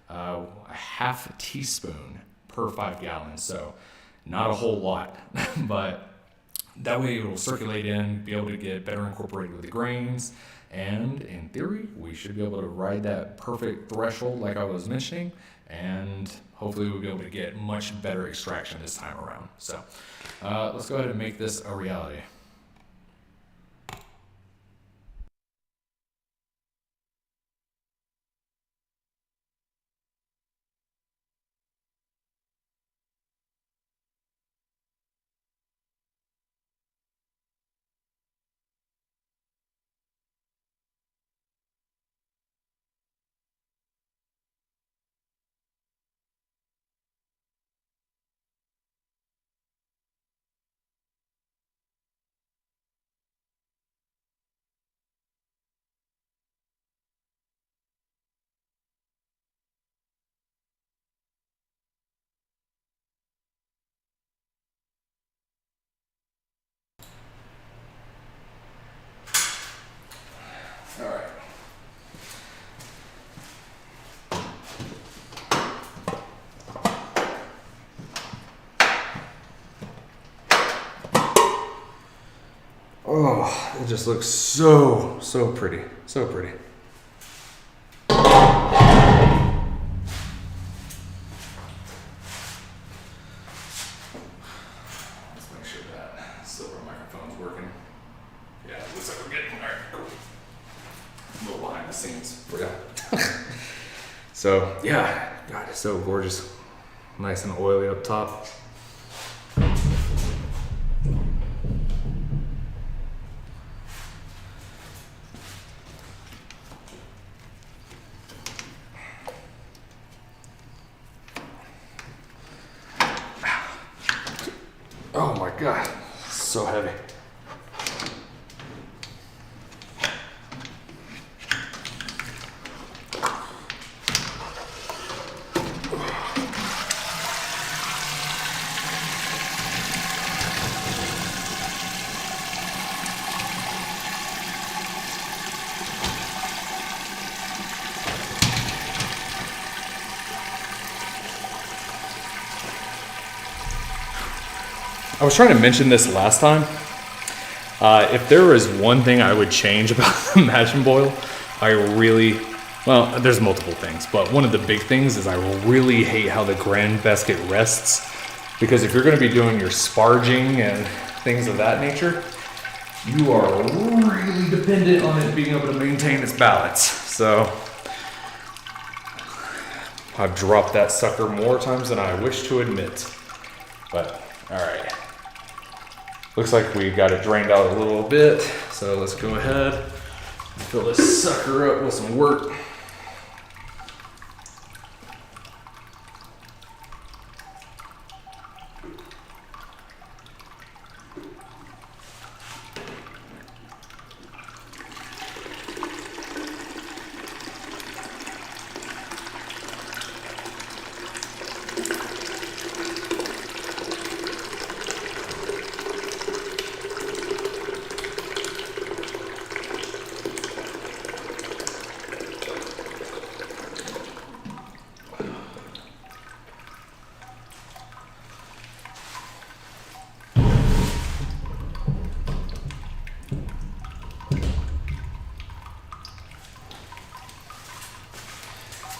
a half teaspoon per 5 gallons. So not a whole lot, but that way it will circulate in, be able to get better incorporated with the grains. And in theory, we should be able to ride that perfect threshold like I was mentioning, and hopefully we'll be able to get much better extraction this time around. So let's go ahead and make this a reality. Oh, it just looks so pretty, so pretty. Let's make sure that silver microphone's working. Yeah, it looks like we're getting there. A little behind the scenes for you. So yeah, God, it's so gorgeous. Nice and oily up top. Oh my God, so heavy. I was trying to mention this last time. If there was one thing I would change about the mash and boil, well, there's multiple things, but one of the big things is I really hate how the grand basket rests, because if you're going to be doing your sparging and things of that nature, you are really dependent on it being able to maintain its balance. So I've dropped that sucker more times than I wish to admit, but all right. Looks like we got it drained out a little bit, so let's go ahead and fill this sucker up with some wort.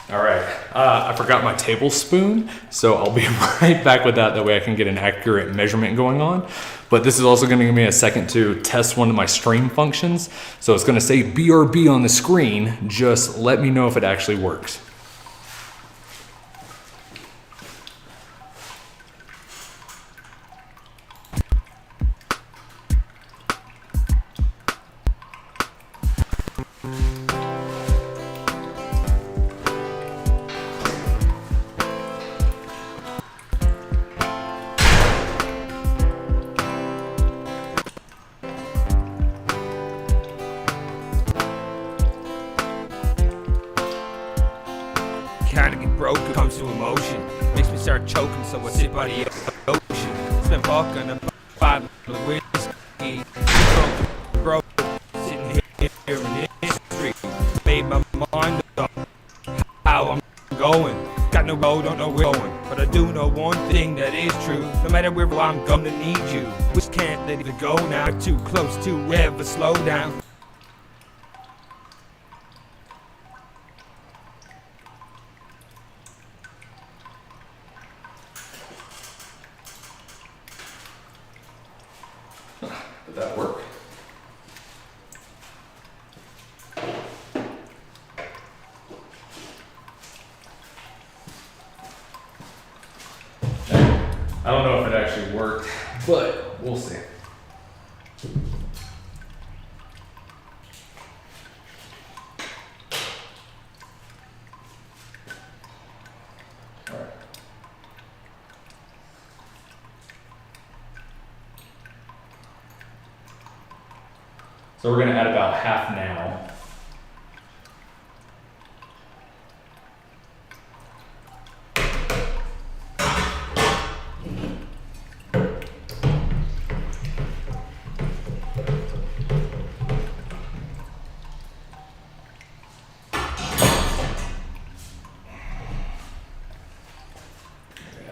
All right, I forgot my tablespoon, so I'll be right back with that. That way I can get an accurate measurement going on. But this is also gonna give me a second to test one of my stream functions. So it's gonna say BRB on the screen. Just let me know if it actually works. Kinda get broken, comes to emotion. Makes me start choking, so I sit by the ocean. Spend buck on a bottle of whiskey. Broke, sitting here in history. Made my mind up how I'm going. Got no road, don't know where I'm going. But I do know one thing that is true. No matter where I'm gonna need you. Just can't let it go now. Too close to ever slow down. Did that work? I don't know if it actually worked, but we'll see. All right. So we're going to add about half now.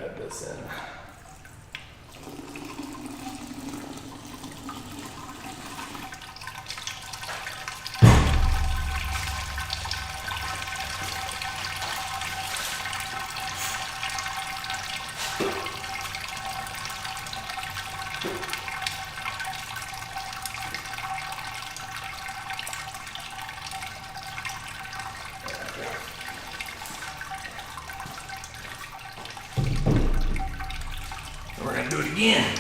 Add this in. gotta do it again.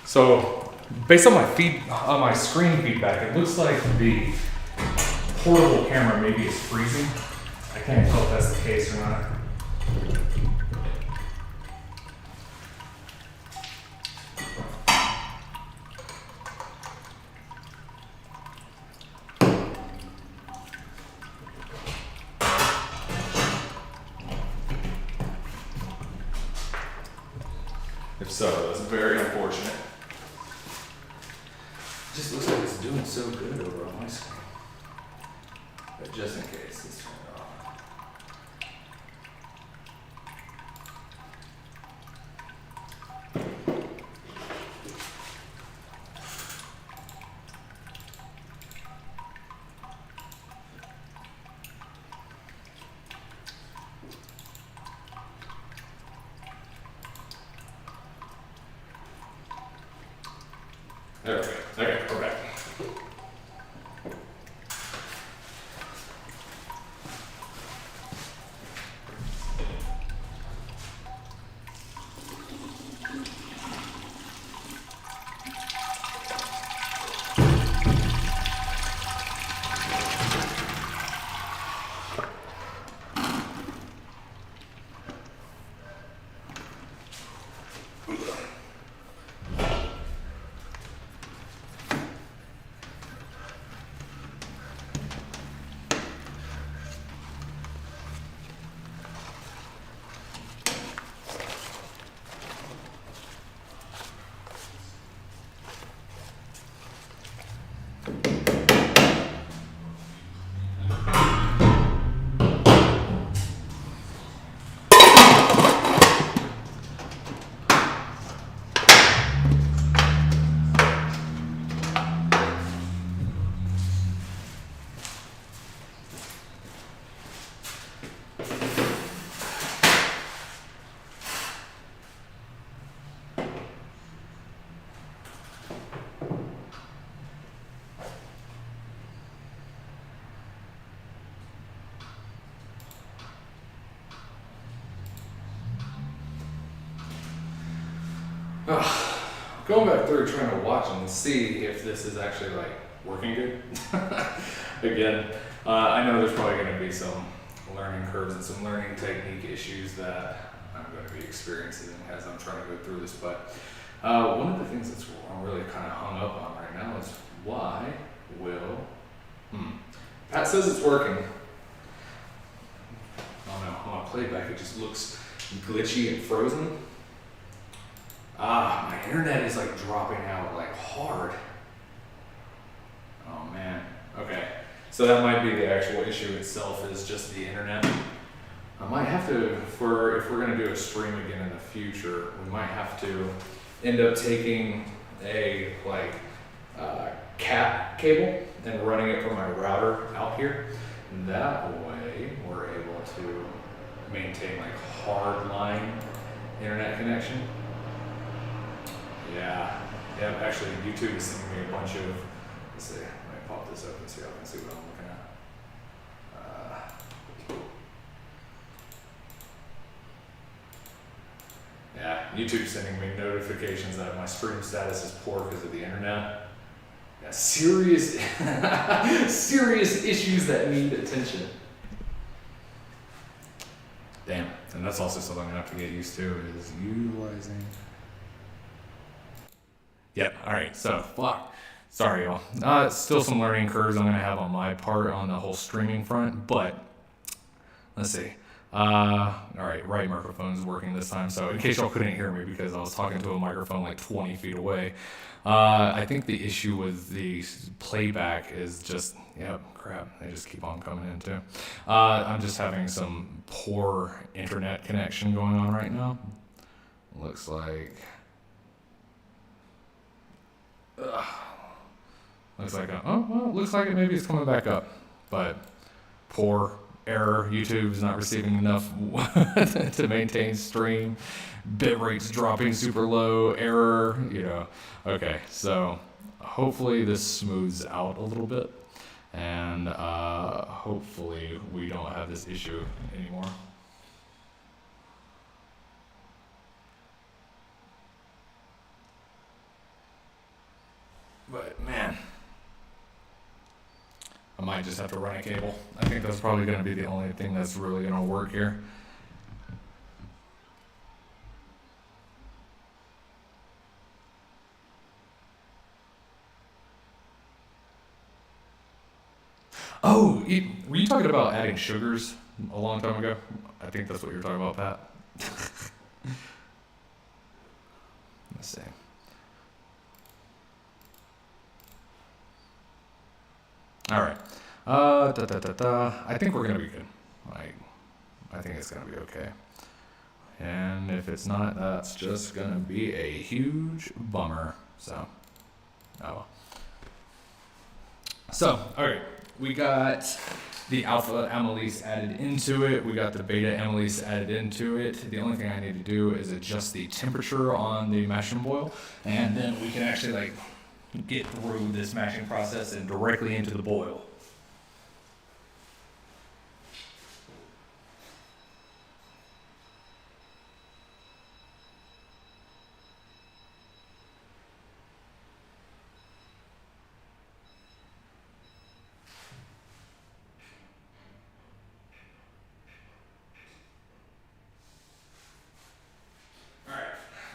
So, based on my screen feedback, it looks like the portable camera maybe is freezing. I can't tell if that's the case or not. If so, that's very unfortunate. It just looks like it's doing so good over on my screen. But just in case, let's turn it off. There we go. Okay, we're back. Going back through trying to watch and see if this is actually like working good. Again, I know there's probably going to be some learning curves and some learning technique issues that I'm going to be experiencing as I'm trying to go through this. But one of the things that's I'm really kind of hung up on right now is why will Pat says it's working. Oh no, on my playback it just looks glitchy and frozen. My internet is like dropping out like hard. Oh man, okay. So that might be the actual issue itself, is just the internet. I might have to, if we're gonna do a stream again in the future, we might have to end up taking a cat cable and running it from my router out here. That way we're able to maintain like hard line internet connection. Yeah, actually YouTube is sending me a bunch of, let's see, let me pop this up and see if I can see what I'm looking at. Yeah, YouTube's sending me notifications that my stream status is poor because of the internet. Yeah, serious issues that need attention. Damn, and that's also something I'm gonna have to get used to, is utilizing. Yep, alright, so fuck. Sorry y'all. Still some learning curves I'm gonna have on my part on the whole streaming front, but let's see. All right microphone's working this time. So in case y'all couldn't hear me because I was talking to a microphone like 20 feet away, I think the issue with the playback is just, yep, crap, they just keep on coming in too. I'm just having some poor internet connection going on right now. Looks like, looks like it maybe it's coming back up, but poor error. YouTube's not receiving enough to maintain stream. Bit rate's dropping super low. Error, you know. Okay, so hopefully this smooths out a little bit, and hopefully we don't have this issue anymore. But man, I might just have to run a cable. I think that's probably going to be the only thing that's really going to work here. Oh, were you talking about adding sugars a long time ago? I think that's what you're talking about, Pat. Let's see. All right. I think we're gonna be good. I think it's gonna be okay. And if it's not, that's just gonna be a huge bummer. So, oh well. So, all right, we got the alpha amylase added into it. We got the beta amylase added into it. The only thing I need to do is adjust the temperature on the mash and boil, and then we can actually like get through this mashing process and directly into the boil.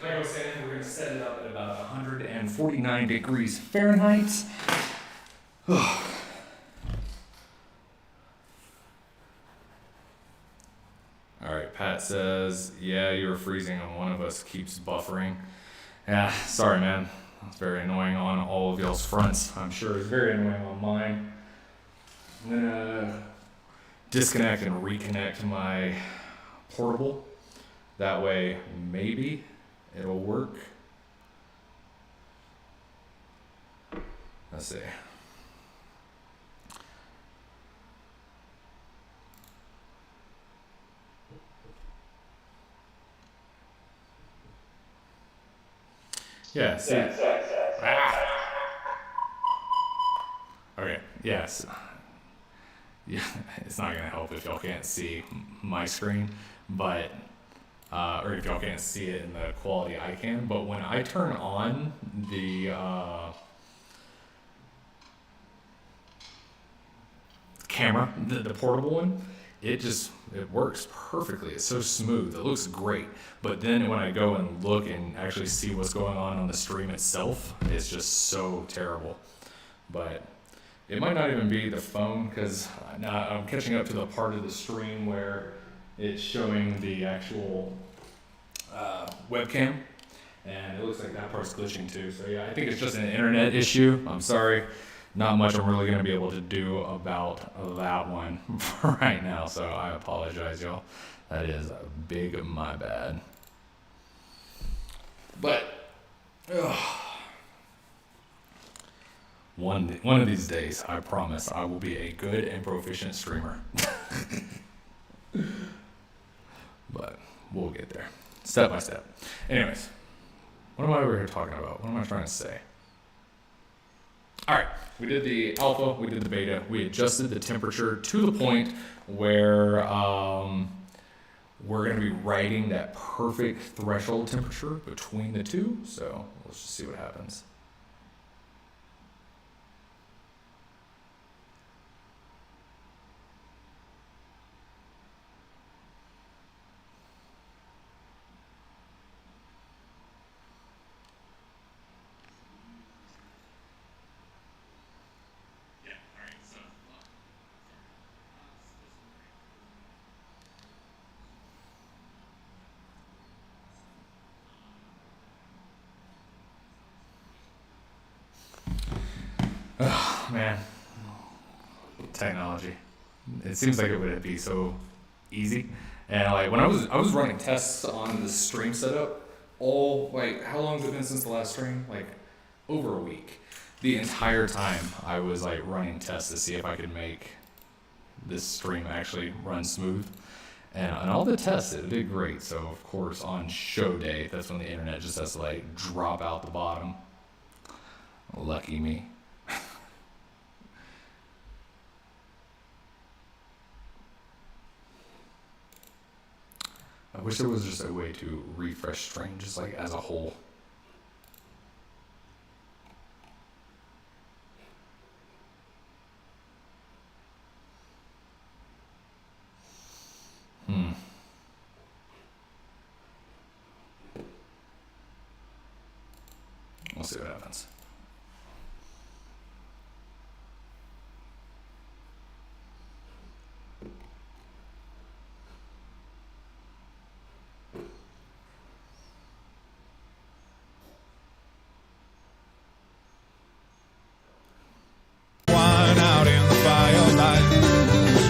Like I was saying, we're going to set it up at about 149 degrees Fahrenheit. All right, Pat says, yeah, you were freezing and one of us keeps buffering. Yeah, sorry, man. That's very annoying on all of y'all's fronts. I'm sure it's very annoying on mine. I'm going to disconnect and reconnect my portable. That way, maybe it'll work. Let's see. Yeah, see. Okay, yes. Yeah, it's not gonna help if y'all can't see my screen, but or if y'all can't see it in the quality I can. But when I turn on the camera, the portable one, it works perfectly. It's so smooth. It looks great. But then when I go and look and actually see what's going on the stream itself, it's just so terrible. But it might not even be the phone, because I'm catching up to the part of the stream where it's showing the actual webcam, and it looks like that part's glitching too. So yeah, I think it's just an internet issue. I'm sorry. Not much I'm really going to be able to do about that one right now, so I apologize, y'all. That is a big my bad. But one of these days, I promise, I will be a good and proficient streamer. But we'll get there, step by step. Anyways, what am I over here talking about? What am I trying to say? All right, we did the alpha, we did the beta, we adjusted the temperature to the point where we're going to be writing that perfect threshold temperature between the two. So let's just see what happens. Man, technology. It seems like it would be so easy. And like when I was running tests on the stream setup, how long has it been since the last stream? Like over a week. The entire time I was like running tests to see if I could make this stream actually run smooth. And on all the tests, it did great. So of course on show day, that's when the internet just has to like drop out the bottom. Lucky me. I wish there was just a way to refresh stream just like as a whole. We'll see what happens. Out in the firelight,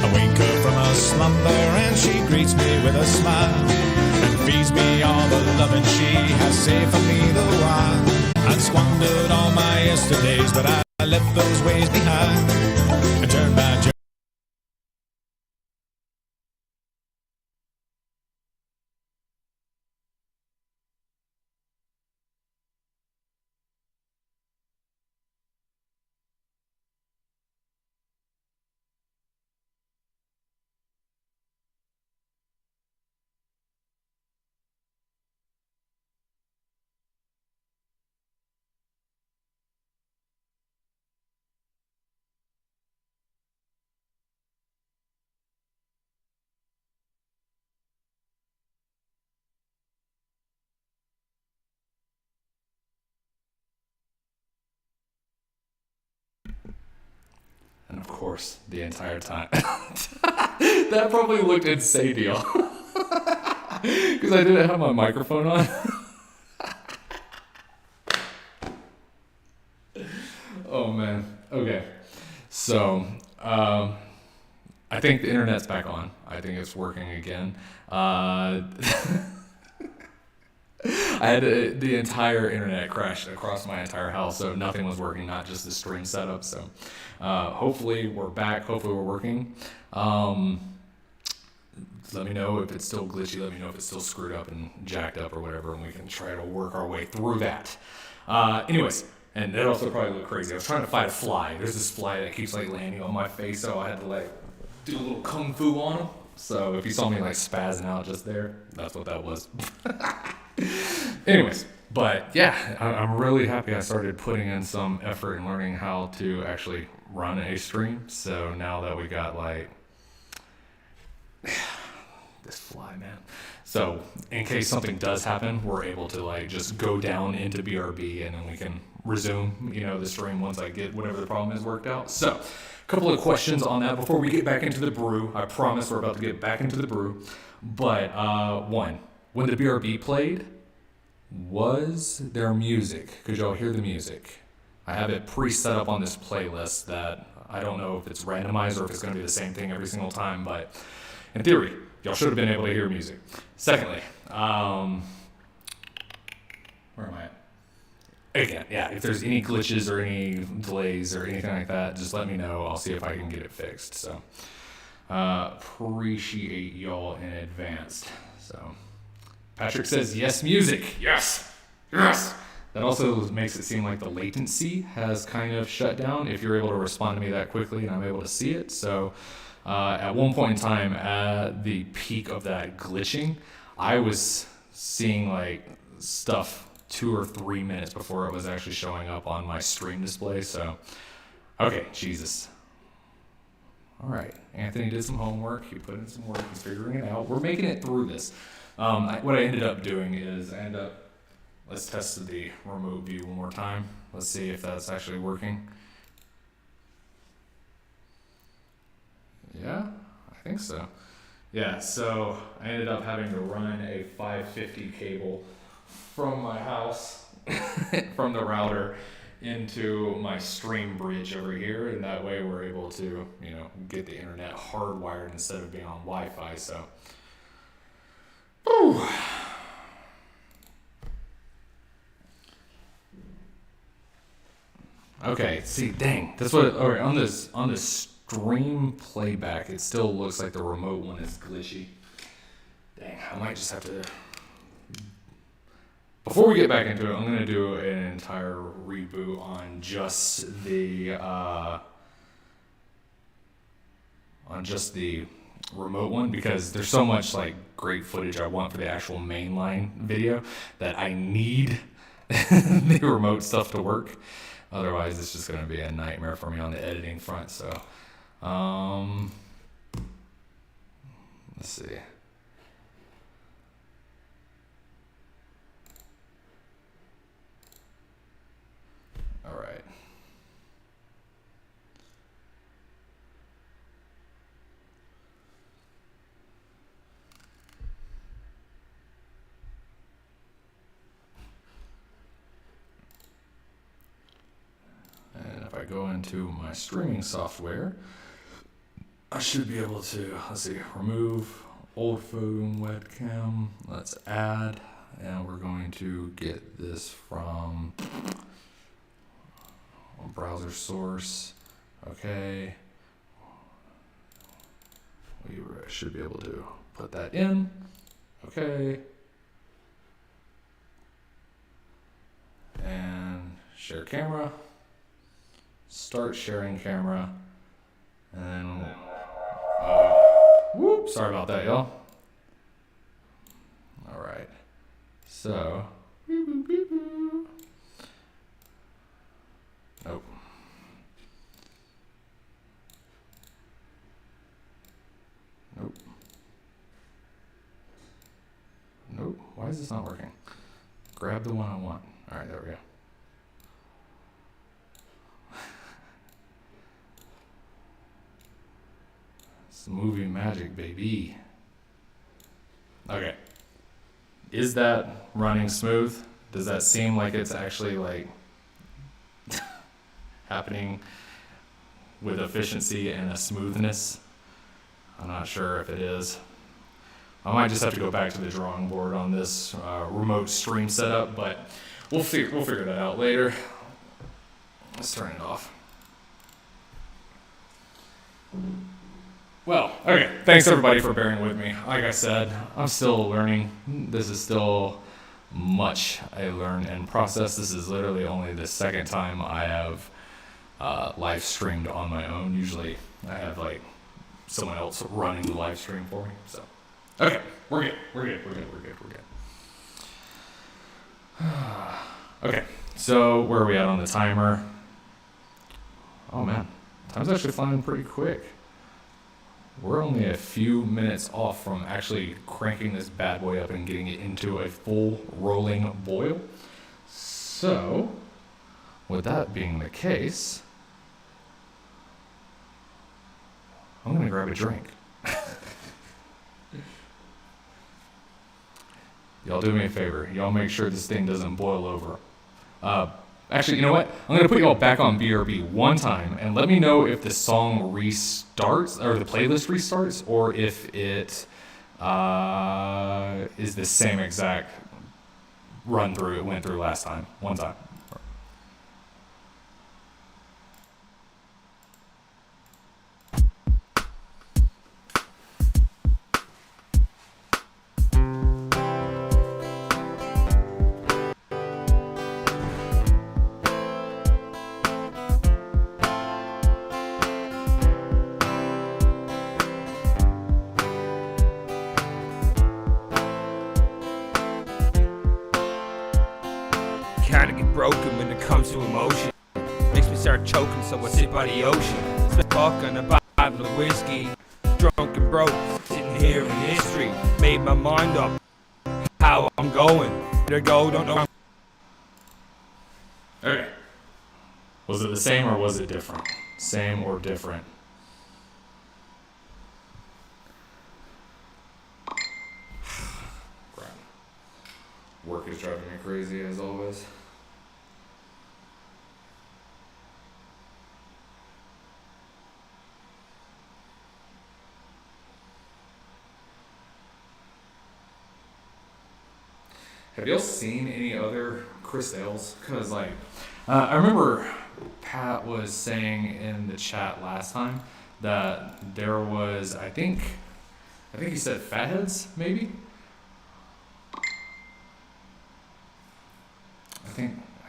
I wake up from a slumber and she greets me with a smile and feeds me all the loving she has saved for me the while. I'd squandered all my yesterdays, but I left those ways behind and turned my journey. And of course, the entire time. That probably looked insane to y'all. Because I didn't have my microphone on. Oh man. Okay. So, I think the internet's back on. I think it's working again. I had the entire internet crashed across my entire house, so nothing was working, not just the stream setup. So hopefully we're back. Hopefully we're working. Let me know if it's still glitchy. Let me know if it's still screwed up and jacked up or whatever, and we can try to work our way through that. Anyways, and it also probably looked crazy. I was trying to fight a fly. There's this fly that keeps like landing on my face, so I had to like do a little kung fu on him. So if you saw me like spazzing out just there, that's what that was. Anyways, but yeah, I'm really happy I started putting in some effort in learning how to actually run a stream. So now that we got like this fly, man. So in case something does happen, we're able to like just go down into BRB and then we can resume, the stream once I get whatever the problem is worked out. So a couple of questions on that before we get back into the brew. I promise we're about to get back into the brew. But one, when the BRB played, was there music? Could y'all hear the music? I have it pre-set up on this playlist that I don't know if it's randomized or if it's going to be the same thing every single time, but in theory, y'all should have been able to hear music. Secondly, where am I at? Again, yeah, if there's any glitches or any delays or anything like that, just let me know. I'll see if I can get it fixed. So, appreciate y'all in advance. So, Patrick says, yes, music. Yes. Yes. That also makes it seem like the latency has kind of shut down if you're able to respond to me that quickly and I'm able to see it. So, at one point in time, at the peak of that glitching, I was seeing like stuff 2 or 3 minutes before it was actually showing up on my stream display. So, okay, Jesus. All right, Anthony did some homework. He put in some work. He's figuring it out. We're making it through this. What I ended up doing is let's test the remote view one more time. Let's see if that's actually working. Yeah, I think so. Yeah, so I ended up having to run a 550 cable from my house, from the router, into my stream bridge over here, and that way we're able to, get the internet hardwired instead of being on Wi-Fi. So, whew. Okay, see, dang, that's what. All right, on this stream playback, it still looks like the remote one is glitchy. Dang, I might just have to. Before we get back into it, I'm gonna do an entire reboot on just the remote one, because there's so much like great footage I want for the actual mainline video that I need the remote stuff to work. Otherwise, it's just going to be a nightmare for me on the editing front. So, let's see. All right. And if I go into my streaming software, I should be able to, let's see, remove old phone webcam. Let's add, and we're going to get this from browser source. Okay. We should be able to put that in. Okay. And share camera. Start sharing camera. And then, whoop, sorry about that, y'all. All right. So, nope. Nope. Nope. Why is this not working? Grab the one I want. All right, there we go. It's movie magic, baby. Okay. Is that running smooth? Does that seem like it's actually like happening with efficiency and a smoothness? I'm not sure if it is. I might just have to go back to the drawing board on this remote stream setup, but we'll figure that out later. Let's turn it off. Well, okay. Thanks everybody for bearing with me. Like I said, I'm still learning. This is still much I learn and process. This is literally only the second time I have live streamed on my own. Usually I have like someone else running the live stream for me. So, okay, we're good. Okay, so where are we at on the timer? Oh man, time's actually flying pretty quick. We're only a few minutes off from actually cranking this bad boy up and getting it into a full rolling boil. So, with that being the case, I'm gonna grab a drink. Y'all do me a favor. Y'all make sure this thing doesn't boil over. Actually, you know what? I'm going to put y'all back on BRB one time and let me know if the song restarts, or the playlist restarts, or if it is the same exact run through it went through last time. One time. Kinda get broken when it comes to emotion. Makes me start choking, so I sit by the ocean. Spent buck on a bottle of whiskey. Drunk and broke, sitting here in history. Made my mind up, how I'm going. There go, don't know. Okay. Was it the same or was it different? Same or different? Work is driving me crazy as always. have y'all seen any other Crystales? Because, like, I remember Pat was saying in the chat last time that there was, I think he said fatheads, maybe? I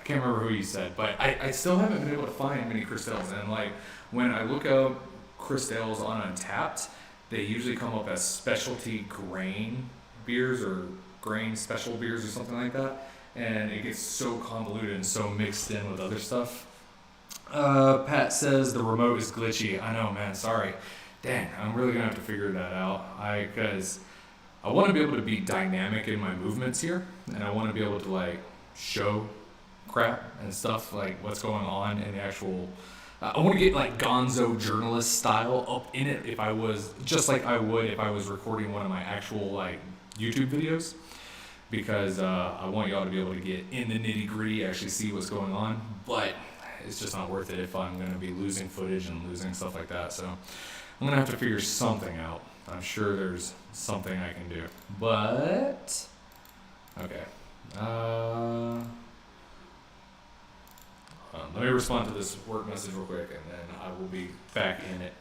can't remember who he said, but I still haven't been able to find many Crystales. And, like, when I look up Crystales on Untapped, they usually come up as specialty grain beers or grain special beers or something like that. And it gets so convoluted and so mixed in with other stuff. Pat says the remote is glitchy. I know, man. Sorry. Dang, I'm really gonna have to figure that out. Because I want to be able to be dynamic in my movements here, and I want to be able to like show crap and stuff, like what's going on in the actual. I want to get like Gonzo journalist style up in it if I was just like I would if I was recording one of my actual like YouTube videos. Because I want y'all to be able to get in the nitty gritty, actually see what's going on, but it's just not worth it if I'm going to be losing footage and losing stuff like that. So I'm going to have to figure something out. I'm sure there's something I can do, but okay. Let me respond to this work message real quick, and then I will be back in it.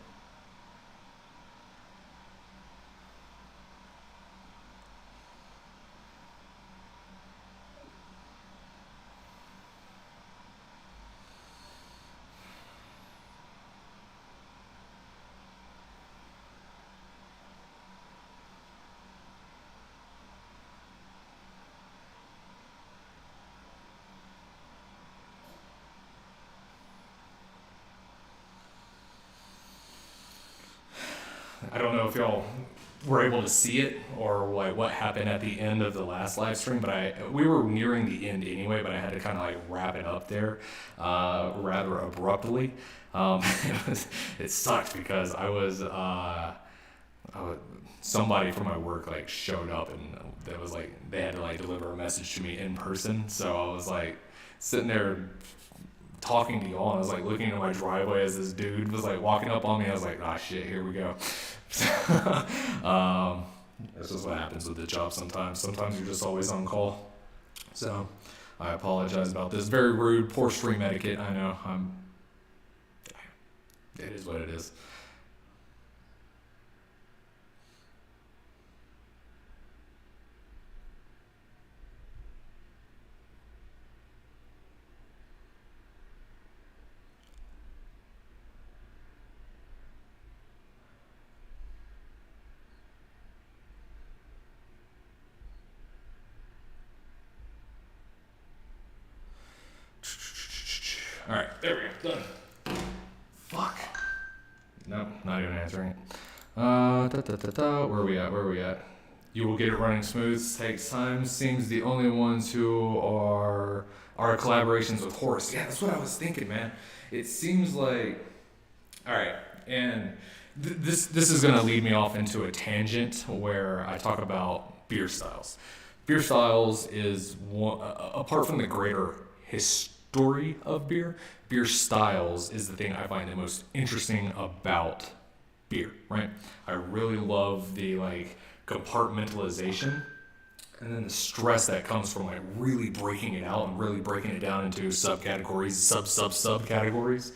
I don't know if y'all were able to see it or what happened at the end of the last live stream, but we were nearing the end anyway, but I had to kind of like wrap it up there rather abruptly. It sucked because somebody from my work like showed up, and that was like they had to like deliver a message to me in person, so I was like sitting there talking to y'all, and I was like looking at my driveway as this dude was like walking up on me. I was like, ah, shit, here we go. That's just what happens with the job sometimes. Sometimes you're just always on call. So I apologize about this. Very rude, poor stream etiquette. I know. It is what it is. All right, there we go. Done. Fuck. Nope, not even answering it. Where are we at? You will get it running smooth. Takes time. Seems the only ones who are collaborations with Horse. Yeah, that's what I was thinking, man. It seems like. All right, and this is gonna lead me off into a tangent where I talk about beer styles. Beer styles is one, apart from the greater story of beer styles is the thing I find the most interesting about beer, right? I really love the like compartmentalization and then the stress that comes from like really breaking it out and really breaking it down into subcategories, subcategories.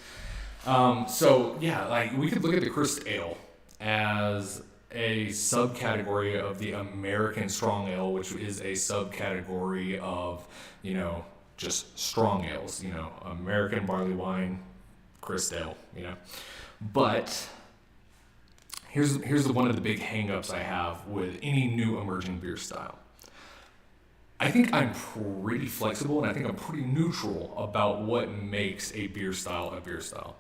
So yeah, like we could look at the Crystale as a subcategory of the American strong ale, which is a subcategory of, you know, just strong ales, you know, American barley wine, Crystale, you know. But here's one of the big hangups I have with any new emerging beer style. I think I'm pretty flexible, and I think I'm pretty neutral about what makes a beer style a beer style.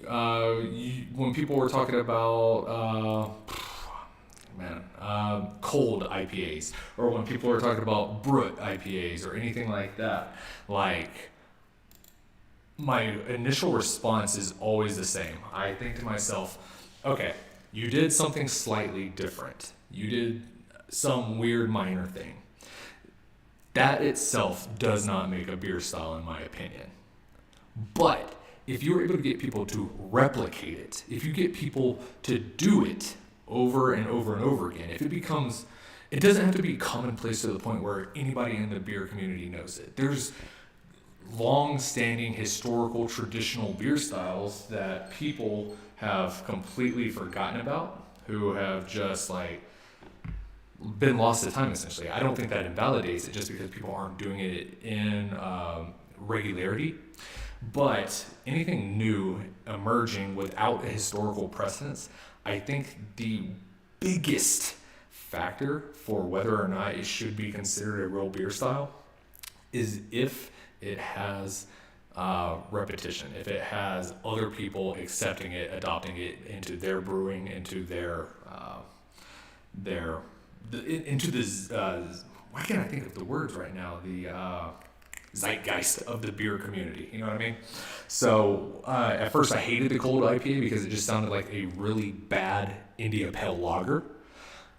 When people were talking about cold IPAs, or when people are talking about Brut IPAs or anything like that, like my initial response is always the same. I think to myself, okay, you did something slightly different. You did some weird minor thing. That itself does not make a beer style in my opinion. But if you're able to get people to replicate it, if you get people to do it over and over and over again, if it becomes, it doesn't have to be commonplace to the point where anybody in the beer community knows it. There's long-standing historical traditional beer styles that people have completely forgotten about, who have just like been lost to time essentially. I don't think that invalidates it just because people aren't doing it in regularity, but anything new emerging without a historical precedence, I think the biggest factor for whether or not it should be considered a real beer style is if it has repetition, if it has other people accepting it, adopting it into their brewing, into why can't I think of the words right now? The zeitgeist of the beer community. You know what I mean? So at first I hated the cold IPA because it just sounded like a really bad India Pale Lager.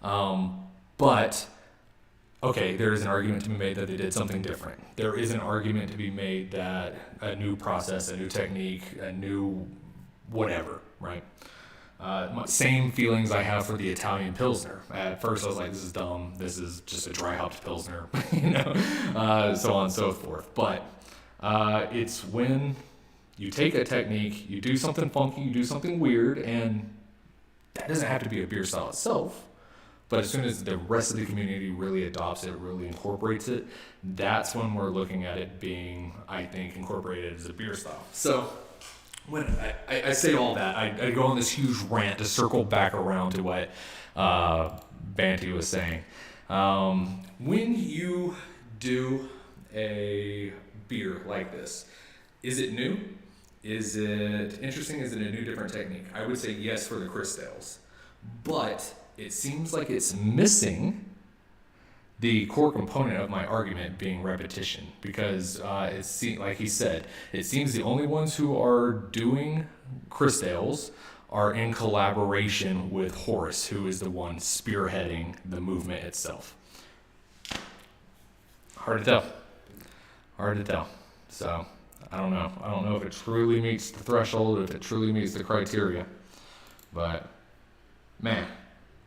But okay, there is an argument to be made that they did something different. There is an argument to be made that a new process, a new technique, a new whatever, right? Same feelings I have for the Italian Pilsner. At first I was like, this is dumb. This is just a dry hopped Pilsner, so on and so forth. But it's when you take a technique, you do something funky, you do something weird, and that doesn't have to be a beer style itself. But as soon as the rest of the community really adopts it, really incorporates it, that's when we're looking at it being, I think, incorporated as a beer style. So when I say all that, I go on this huge rant to circle back around to what Banty was saying. When you do a beer like this, is it new? Is it interesting? Is it a new, different technique? I would say yes for the Crystales. But it seems like it's missing the core component of my argument being repetition, because like he said, it seems the only ones who are doing Crystales are in collaboration with Horace, who is the one spearheading the movement itself. Hard to tell. So I don't know if it truly meets the threshold, if it truly meets the criteria, but man,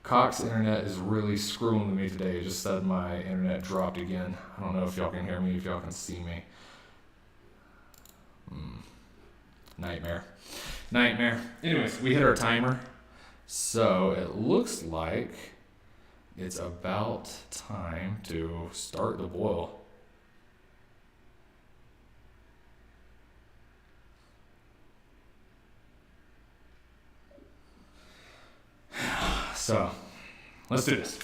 Cox internet is really screwing with me today. It just said my internet dropped again. I don't know if y'all can hear me, if y'all can see me. Nightmare. Anyways, we hit our timer. So it looks like it's about time to start the boil. So, let's do this.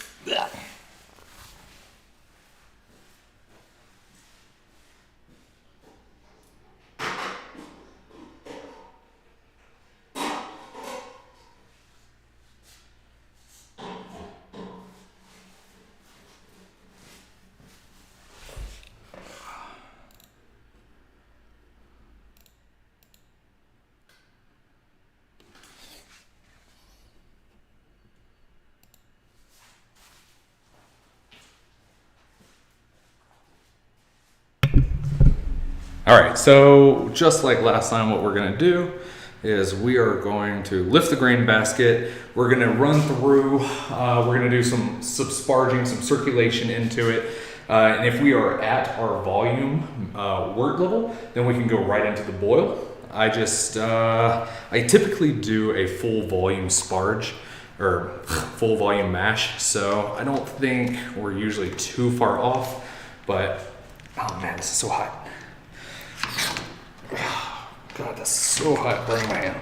All right, so just like last time, what we're gonna do is we are going to lift the grain basket. We're gonna run through, we're gonna do some subsparging, some circulation into it. And if we are at our volume wort level, then we can go right into the boil. I typically do a full volume sparge or full volume mash. So I don't think we're usually too far off, but oh man, this is so hot. God, that's so hot, burning my hand.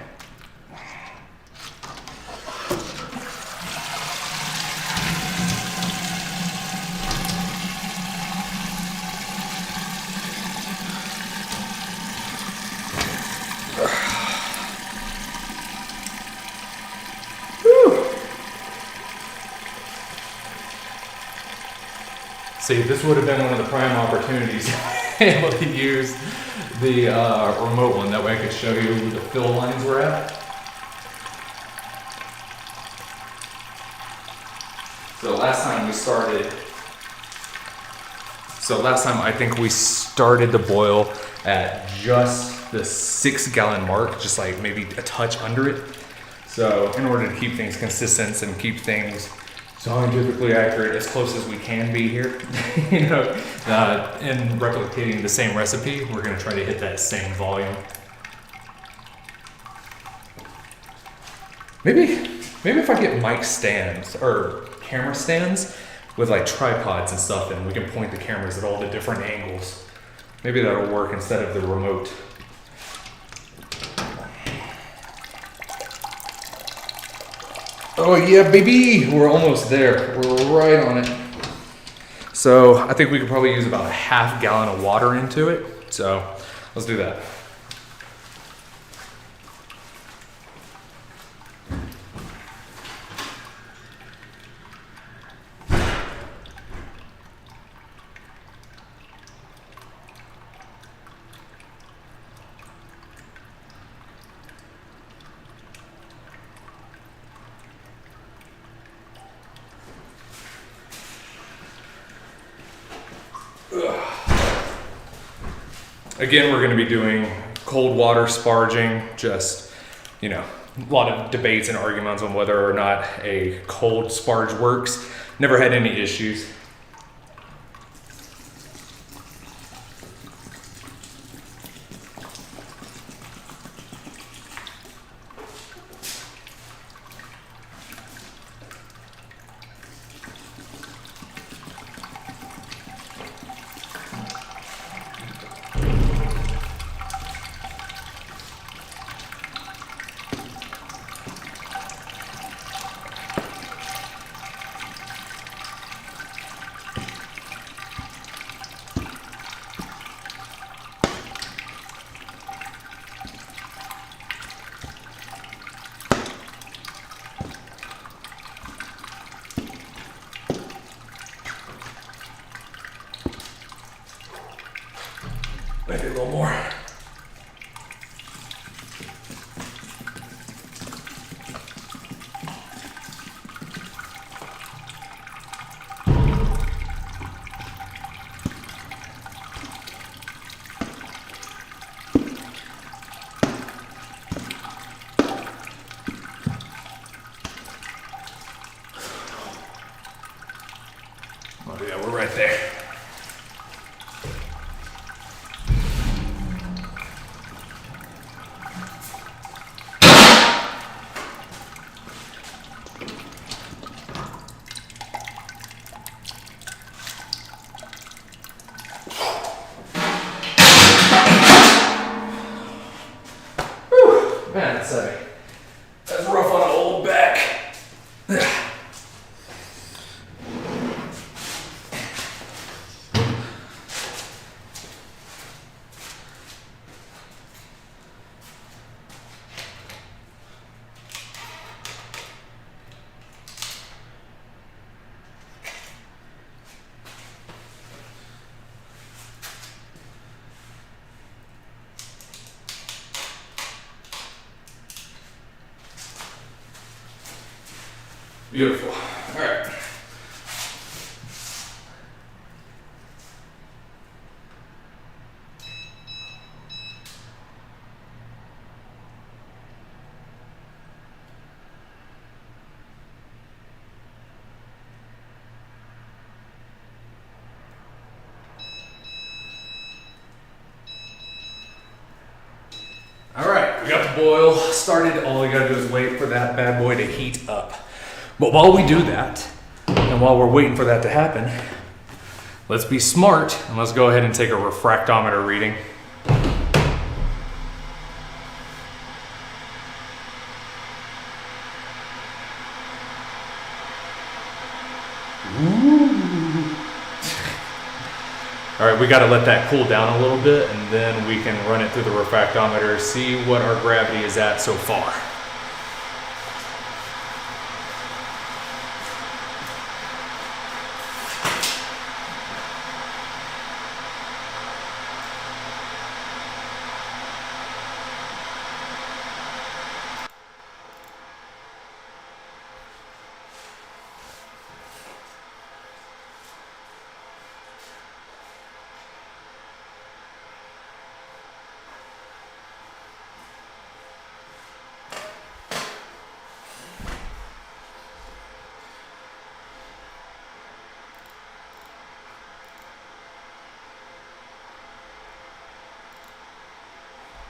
See, this would have been one of the prime opportunities able to use the remote one. That way I could show you where the fill lines were at. So last time I think we started the boil at just the 6 gallon mark, just like maybe a touch under it. So in order to keep things consistent and keep things scientifically accurate as close as we can be here. You know, in replicating the same recipe, we're going to try to hit that same volume. Maybe if I get mic stands or camera stands with like tripods and stuff, and we can point the cameras at all the different angles. Maybe that'll work instead of the remote. Oh yeah, baby, we're almost there. We're right on it. So I think we could probably use about a half gallon of water into it. So let's do that. Again, we're going to be doing cold water sparging, just, you know, a lot of debates and arguments on whether or not a cold sparge works. Never had any issues. Maybe a little more. Oh yeah, we're right there. Man, that's rough on an old back. Beautiful. All right. All right, we got the boil started. All we gotta do is wait for that bad boy to heat up. But while we do that, and while we're waiting for that to happen, let's be smart and let's go ahead and take a refractometer reading. All right, we got to let that cool down a little bit, and then we can run it through the refractometer, see what our gravity is at so far.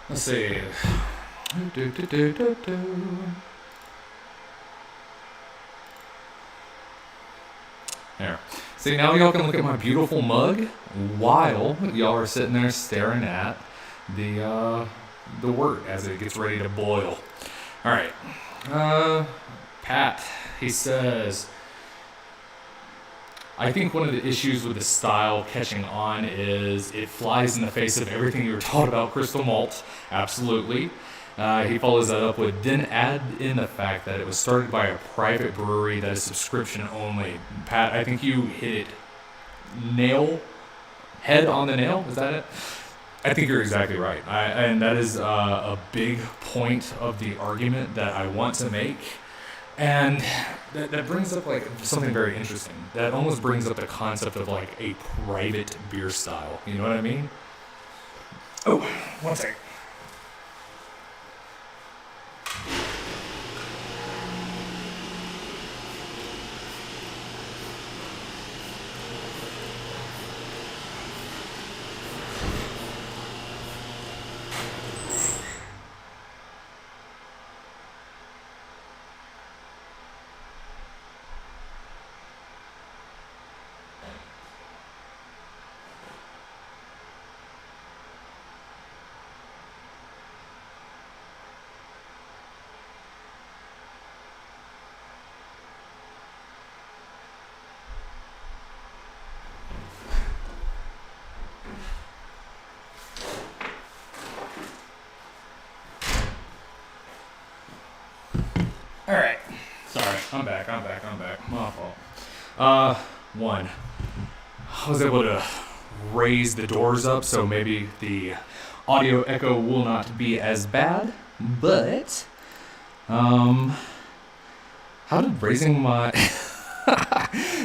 Let's see. There. See, now y'all can look at my beautiful mug while y'all are sitting there staring at the wort as it gets ready to boil. All right. Pat, he says, I think one of the issues with the style catching on is it flies in the face of everything you were taught about crystal malt. Absolutely. He follows that up with, then add in the fact that it was started by a private brewery that is subscription only. Pat, I think you hit it head on the nail. Is that it? I think you're exactly right. And that is a big point of the argument that I want to make. And that brings up like something very interesting. That almost brings up the concept of like a private beer style. You know what I mean? Oh, one second. All right. Sorry, I'm back. My fault. One, I was able to raise the doors up so maybe the audio echo will not be as bad, but, how did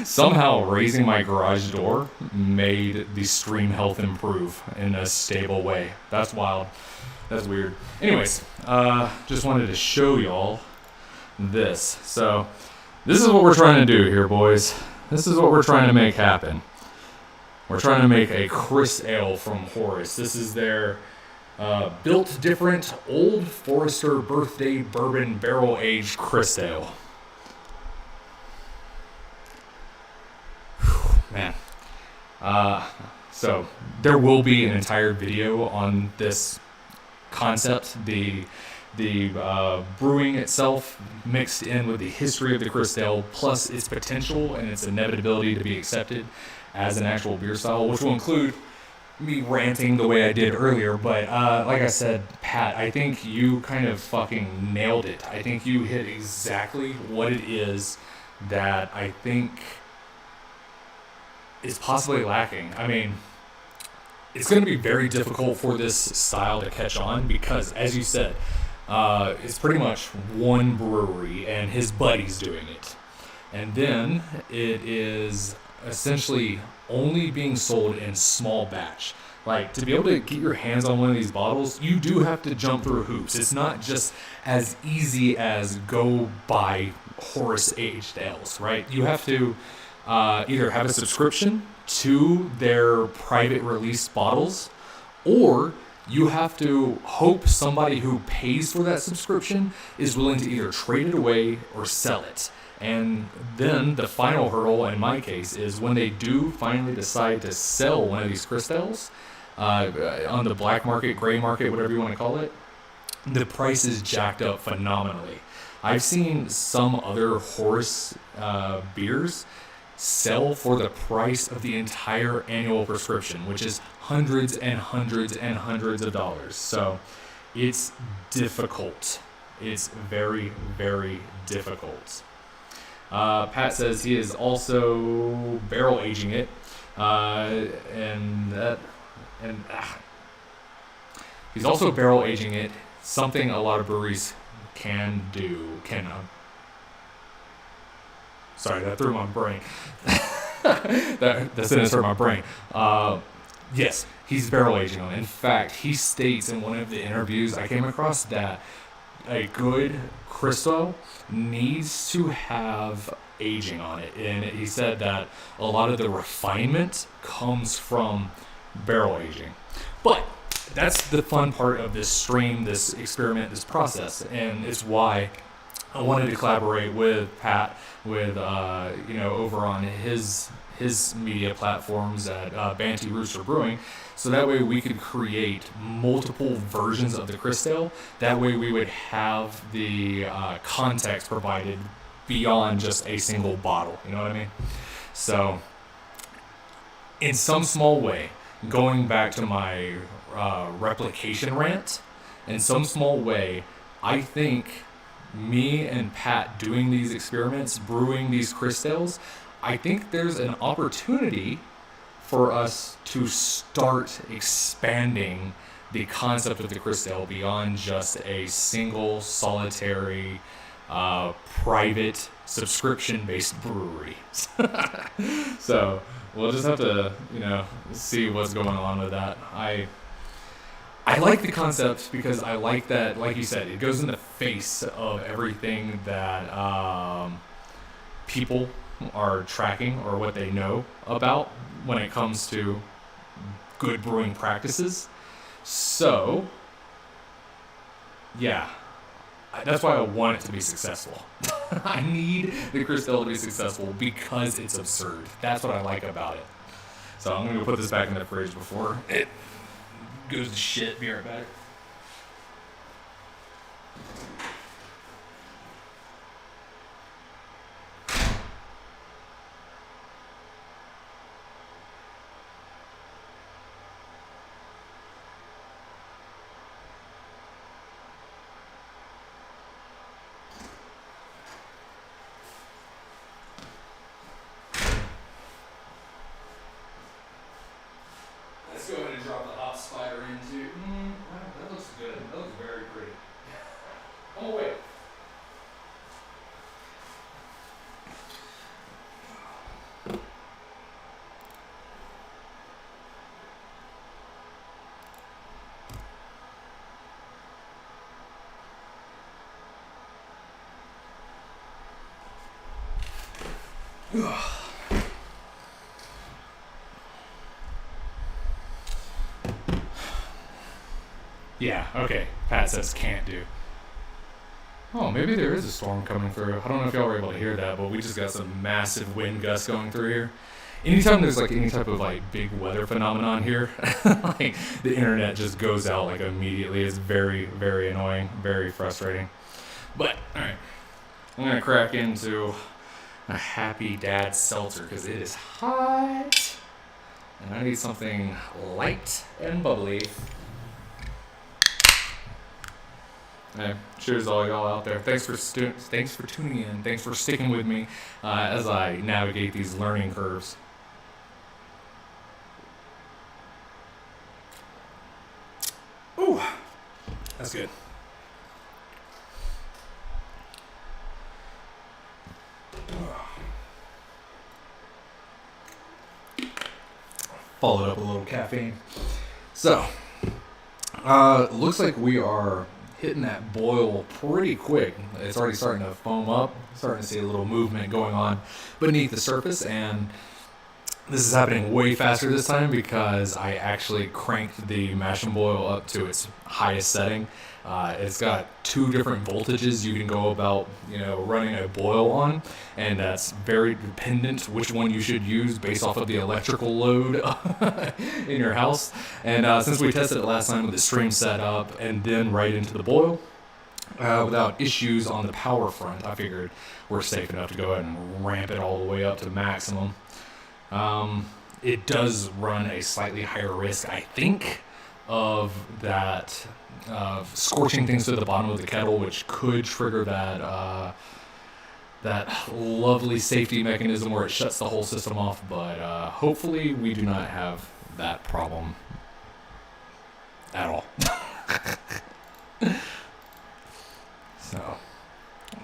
somehow raising my garage door made the stream health improve in a stable way? That's wild. That's weird. Anyways, just wanted to show y'all this. So this is what we're trying to do here, boys. This is what we're trying to make happen. We're trying to make a Crystale from Horus. This is their built different Old Forester birthday bourbon barrel aged Crystale. Man. So there will be an entire video on this concept, the brewing itself mixed in with the history of the Crystale, plus its potential and its inevitability to be accepted as an actual beer style, which will include me ranting the way I did earlier. But like I said, Pat, I think you kind of fucking nailed it. I think you hit exactly what it is that I think is possibly lacking. I mean, it's going to be very difficult for this style to catch on because, as you said, it's pretty much one brewery and his buddies doing it. And then it is essentially only being sold in small batch. Like, to be able to get your hands on one of these bottles, you do have to jump through hoops. It's not just as easy as go buy Horus aged ales, right? You have to either have a subscription to their private release bottles, or you have to hope somebody who pays for that subscription is willing to either trade it away or sell it. And then the final hurdle, in my case, is when they do finally decide to sell one of these Crystales on the black market, gray market, whatever you want to call it, the price is jacked up phenomenally. I've seen some other Horus beers sell for the price of the entire annual prescription, which is hundreds and hundreds and hundreds of dollars. So it's difficult. It's very, very difficult. Pat says he is also barrel aging it, he's also barrel aging it. Something a lot of breweries can do. Sorry, that threw my brain. that sentence hurt my brain. Yes, he's barrel aging on it. In fact, he states in one of the interviews I came across that a good Crystale needs to have aging on it. And he said that a lot of the refinement comes from barrel aging. But that's the fun part of this stream, this experiment, this process, and it's why I wanted to collaborate with Pat, with over on his media platforms at Banty Rooster Brewing, so that way we could create multiple versions of the Crystale. That way we would have the context provided beyond just a single bottle. You know what I mean? So, in some small way, going back to my replication rant, in some small way, I think me and Pat doing these experiments, brewing these Crystales, I think there's an opportunity for us to start expanding the concept of the Crystale beyond just a single, solitary, private, subscription-based brewery. So we'll just have to, see what's going on with that. I like the concept because I like that, like you said, it goes in the face of everything that people are tracking or what they know about when it comes to good brewing practices. So, yeah, that's why I want it to be successful. I need the Crystale to be successful because it's absurd. That's what I like about it. So I'm going to put this back in the fridge before it goes to shit. Be right back. Let's go ahead and drop the hop spider into. That looks good. That looks very pretty. Oh wait. Yeah, okay. Pat says can't do. Oh, maybe there is a storm coming through. I don't know if y'all were able to hear that, but we just got some massive wind gusts going through here. Anytime there's like any type of like big weather phenomenon here, like the internet just goes out like immediately. It's very, very annoying, very frustrating. But, alright. I'm going to crack into a Happy Dad seltzer because it is hot. And I need something light and bubbly. Hey, cheers to all y'all out there. Thanks for tuning in. Thanks for sticking with me as I navigate these learning curves. Ooh, that's good. Followed up a little caffeine. So, looks like we are hitting that boil pretty quick. It's already starting to foam up, starting to see a little movement going on beneath the surface, and this is happening way faster this time because I actually cranked the mash and boil up to its highest setting. It's got 2 different voltages you can go about, running a boil on, and that's very dependent which one you should use based off of the electrical load in your house. And since we tested it last time with the stream set up and then right into the boil, without issues on the power front, I figured we're safe enough to go ahead and ramp it all the way up to maximum. It does run a slightly higher risk, I think, of that scorching things to the bottom of the kettle, which could trigger that lovely safety mechanism where it shuts the whole system off. But hopefully we do not have that problem at all. So,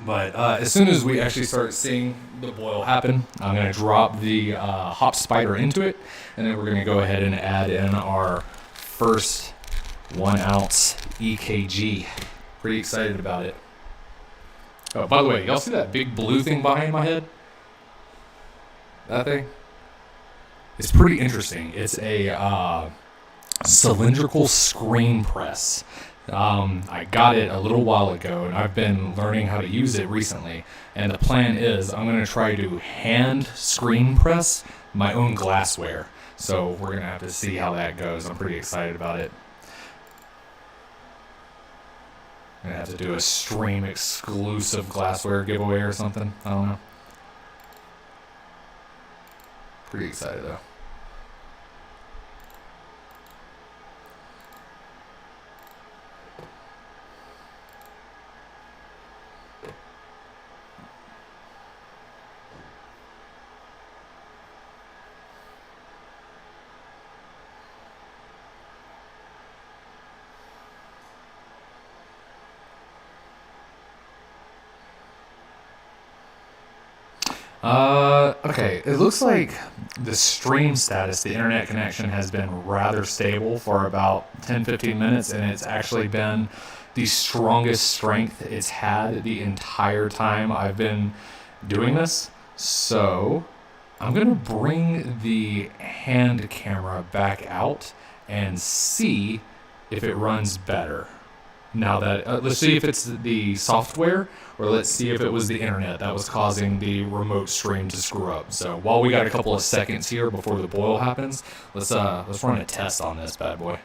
but as soon as we actually start seeing the boil happen, I'm going to drop the hop spider into it, and then we're going to go ahead and add in our first 1 ounce EKG. Pretty excited about it. Oh, by the way, y'all see that big blue thing behind my head? That thing? It's pretty interesting. It's a cylindrical screen press. I got it a little while ago, and I've been learning how to use it recently. And the plan is I'm going to try to hand screen press my own glassware. So we're going to have to see how that goes. I'm pretty excited about it. I'm going to have to do a stream exclusive glassware giveaway or something. I don't know. Pretty excited though. Okay, it looks like the stream status, the internet connection has been rather stable for about 10-15 minutes, and it's actually been the strongest strength it's had the entire time I've been doing this. So I'm gonna bring the hand camera back out and see if it runs better. Now that, let's see if it's the software, or let's see if it was the internet that was causing the remote stream to screw up. So while we got a couple of seconds here before the boil happens, let's run a test on this bad boy.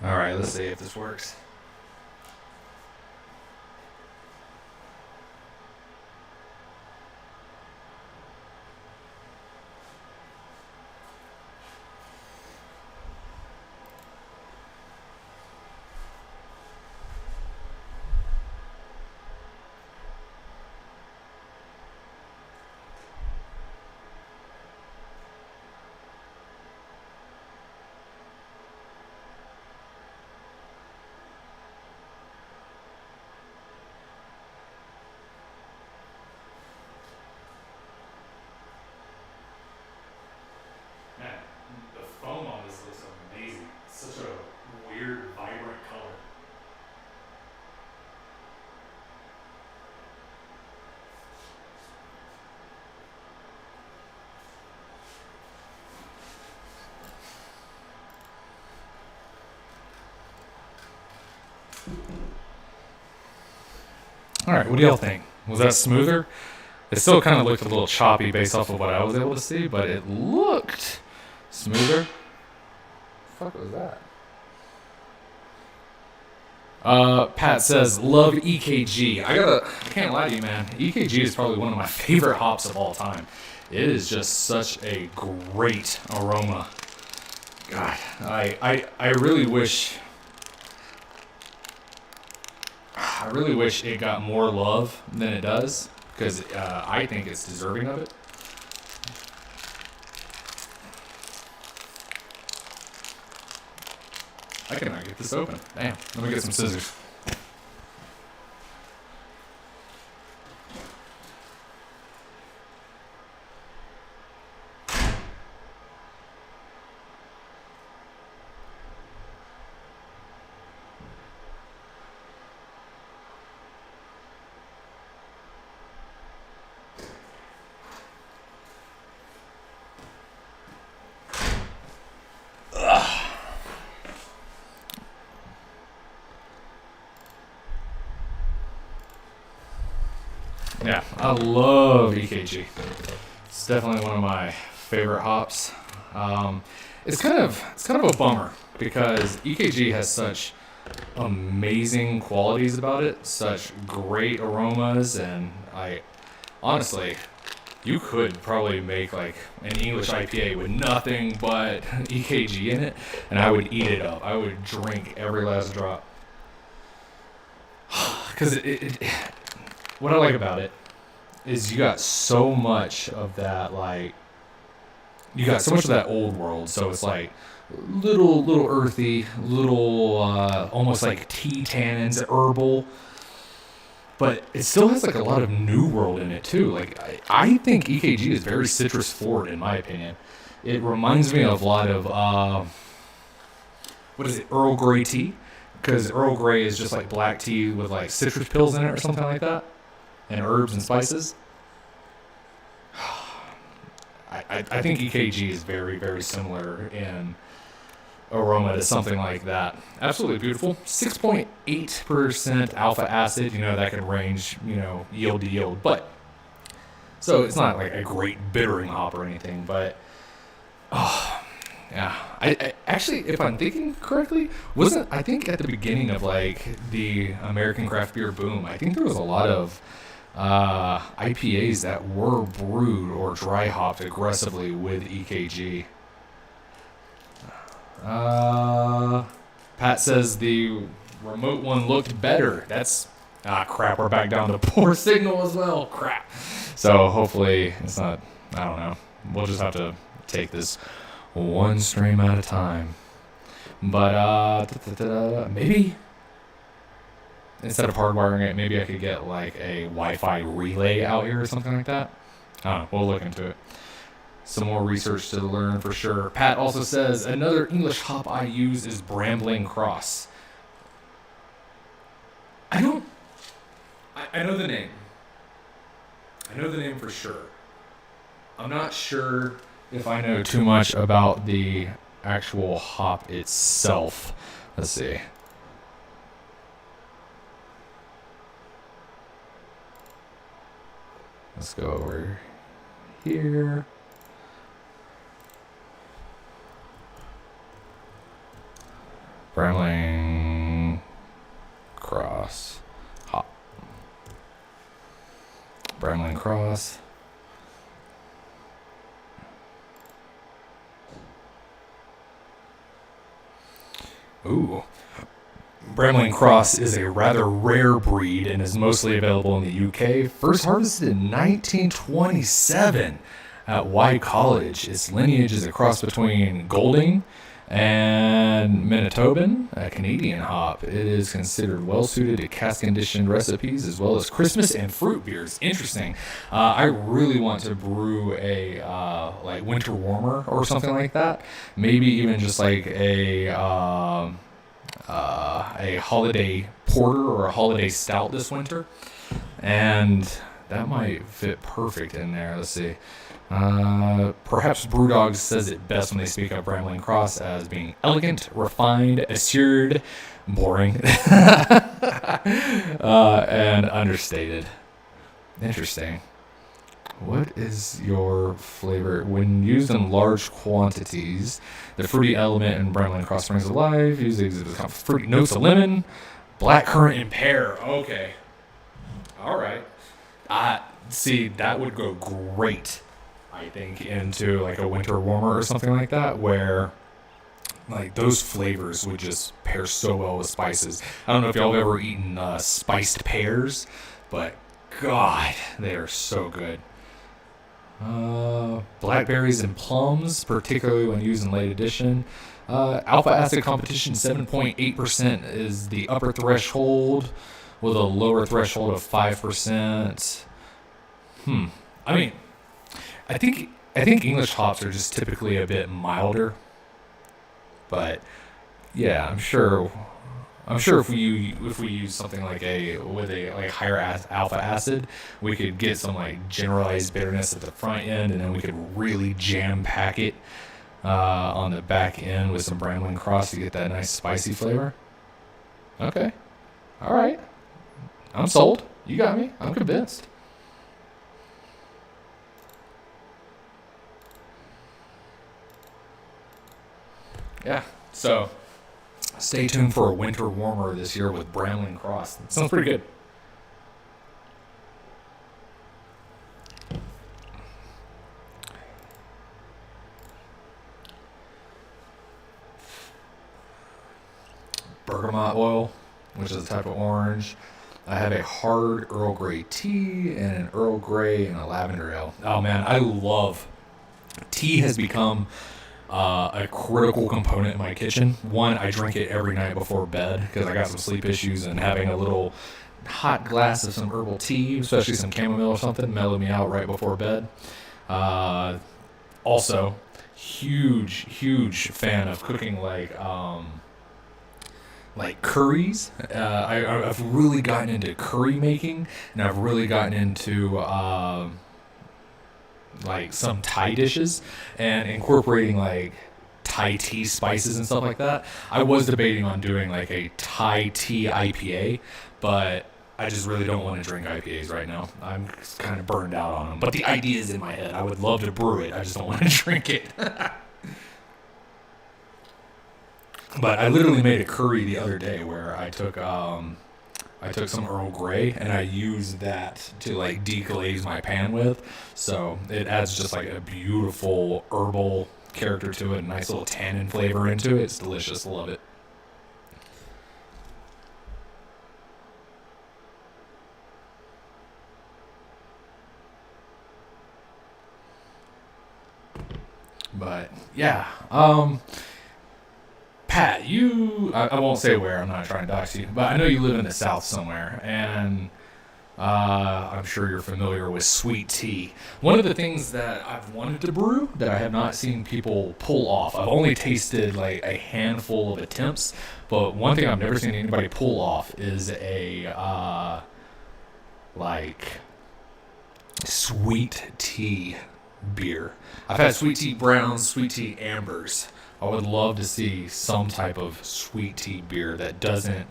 All right, let's see if this works. Man, the foam on this looks amazing. It's such a weird, vibrant color. All right, what do y'all think? Was that smoother? It still kind of looked a little choppy based off of what I was able to see, but it looked smoother. What the fuck was that? Pat says, love EKG. I can't lie to you, man. EKG is probably one of my favorite hops of all time. It is just such a great aroma. God, I really wish it got more love than it does, because I think it's deserving of it. I cannot get this open. Damn, let me get some scissors. Yeah, I love EKG. It's definitely one of my favorite hops. It's kind of a bummer because EKG has such amazing qualities about it, such great aromas, and honestly, You could probably make like an English IPA with nothing but EKG in it, and I would eat it up. I would drink every last drop. Because what I like about it is you got so much of that, like, you got so much of that old world, so it's like little earthy, little almost like tea tannins, herbal, but it still has like a lot of new world in it too. Like I think EKG is very citrus forward in my opinion. It reminds me of a lot of what is it, Earl Grey tea, because Earl Grey is just like black tea with like citrus pills in it or something like that, and herbs and spices. I think EKG is very, very similar in aroma to something like that. Absolutely beautiful. 6.8% alpha acid. You know, that can range, you know, yield to yield. But, so it's not like a great bittering hop or anything, but, oh, yeah. I actually, if I'm thinking correctly, I think at the beginning of like the American craft beer boom, I think there was a lot of IPAs that were brewed or dry hopped aggressively with EKG. Pat says the remote one looked better. That's crap. We're back down to poor signal as well. Crap. So hopefully it's not. I don't know. We'll just have to take this one stream at a time. But maybe instead of hardwiring it, maybe I could get like a Wi-Fi relay out here or something like that. I don't know. We'll look into it. Some more research to learn for sure. Pat also says, another English hop I use is Brambling Cross. I know the name. I know the name for sure. I'm not sure if I know too much about the actual hop itself. Let's see. Let's go over here. Brambling Cross hop. Brambling Cross. Ooh. Brambling Cross is a rather rare breed and is mostly available in the UK. First harvested in 1927 at White College. Its lineage is a cross between Golding and Manitoban, a Canadian hop. It is considered well-suited to cask-conditioned recipes as well as Christmas and fruit beers. Interesting. I really want to brew a like winter warmer or something like that. Maybe even just like a holiday porter or a holiday stout this winter, and that might fit perfect in there. Let's see. Perhaps Brewdog says it best when they speak of Brambling Cross as being elegant, refined, assured, boring, and understated. Interesting. What is your flavor? When used in large quantities, the fruity element in Brambling Cross springs alive. Usually exhibits fruity notes of lemon, blackcurrant, and pear. Okay. All right. See, that would go great, I think, into like a winter warmer or something like that, where like those flavors would just pair so well with spices. I don't know if y'all have ever eaten spiced pears, but God, they are so good. Blackberries and plums, particularly when used in late edition. Alpha acid competition 7.8% is the upper threshold, with a lower threshold of 5%. I mean, I think English hops are just typically a bit milder, but yeah, I'm sure if we use something like with a higher alpha acid, we could get some like generalized bitterness at the front end, and then we could really jam pack it on the back end with some Brambling Cross to get that nice spicy flavor. Okay, all right, I'm sold. You got me. I'm convinced. Yeah, so stay tuned for a winter warmer this year with Brambling Cross. It sounds pretty good. bergamot oil, which is a type of orange. I have a hard Earl Grey tea and an Earl Grey and a lavender ale. Oh man, I love tea. Has become a critical component in my kitchen. One, I drink it every night before bed because I got some sleep issues, and having a little hot glass of some herbal tea, especially some chamomile or something, mellow me out right before bed. Also, huge fan of cooking like curries. I've really gotten into curry making, and I've really gotten into like some Thai dishes and incorporating like Thai tea spices and stuff like that. I was debating on doing like a Thai tea IPA, but I just really don't want to drink IPAs right now. I'm kind of burned out on them. But the idea is in my head. I would love to brew it. I just don't want to drink it. But I literally made a curry the other day where I took some Earl Grey and I used that to like deglaze my pan with. So it adds just like a beautiful herbal character to it, a nice little tannin flavor into it. It's delicious. Love it. But yeah, Pat, I won't say where, I'm not trying to dox you, but I know you live in the South somewhere, and I'm sure you're familiar with sweet tea. One of the things that I've wanted to brew that I have not seen people pull off, I've only tasted like a handful of attempts, but one thing I've never seen anybody pull off is a like sweet tea beer. I've had sweet tea browns, sweet tea ambers. I would love to see some type of sweet tea beer that doesn't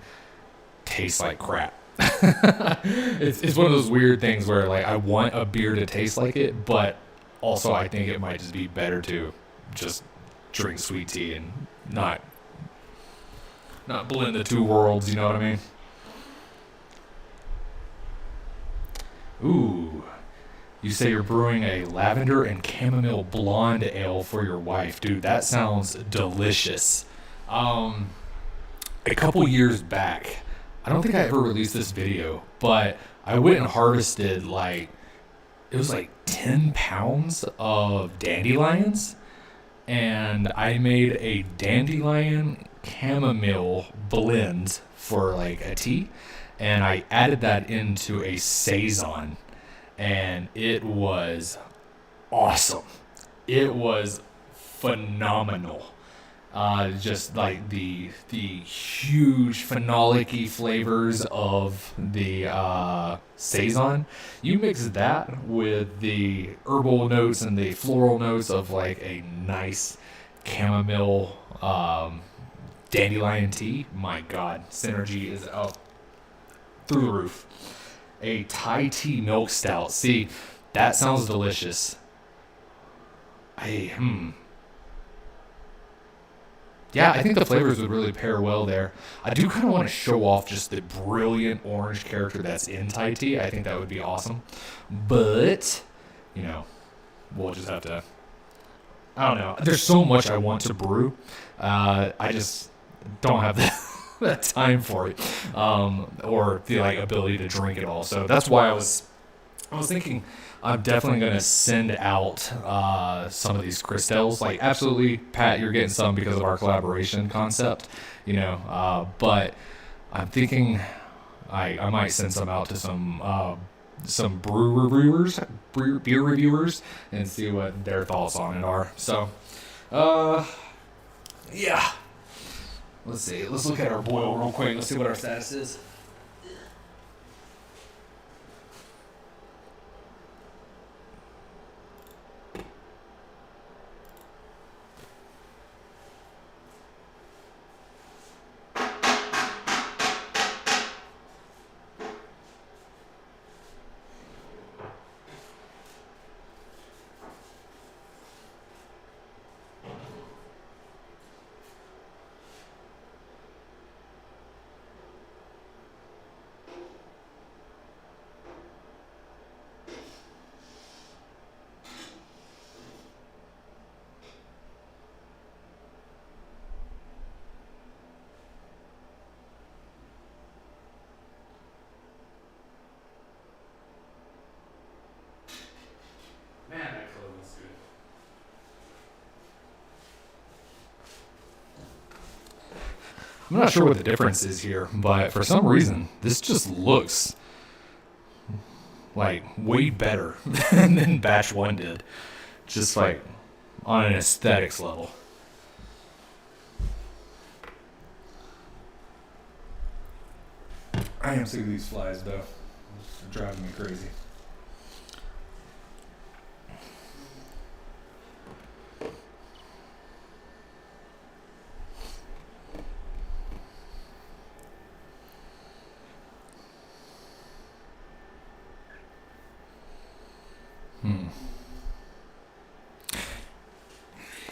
taste like crap. It's one of those weird things where like I want a beer to taste like it, but also I think it might just be better to just drink sweet tea and not blend the two worlds, you know what I mean? Ooh. You say you're brewing a lavender and chamomile blonde ale for your wife. Dude, that sounds delicious. A couple years back, I don't think I ever released this video, but I went and harvested it was like 10 pounds of dandelions, and I made a dandelion chamomile blend for like a tea, and I added that into a saison. And it was awesome. It was phenomenal. Just like the huge phenolic-y flavors of the saison. You mix that with the herbal notes and the floral notes of like a nice chamomile dandelion tea. My God, synergy is out through the roof. A Thai tea milk stout. See, that sounds delicious. Yeah, I think the flavors would really pair well there. I do kind of want to show off just the brilliant orange character that's in Thai tea. I think that would be awesome. But, we'll just have to... I don't know. There's so much I want to brew. I just don't have that time for it, or the ability to drink it all. So that's why I was thinking I'm definitely going to send out some of these Crystales. Like, absolutely, Pat, you're getting some because of our collaboration concept, but I'm thinking I might send some out to some beer reviewers, and see what their thoughts on it are. So, yeah. Let's see. Let's look at our boil real quick. Let's see what our status is. I'm not sure what the difference is here, but for some reason, this just looks like way better than batch 1 did. Just like on an aesthetics level. I am sick of these flies though. They're driving me crazy.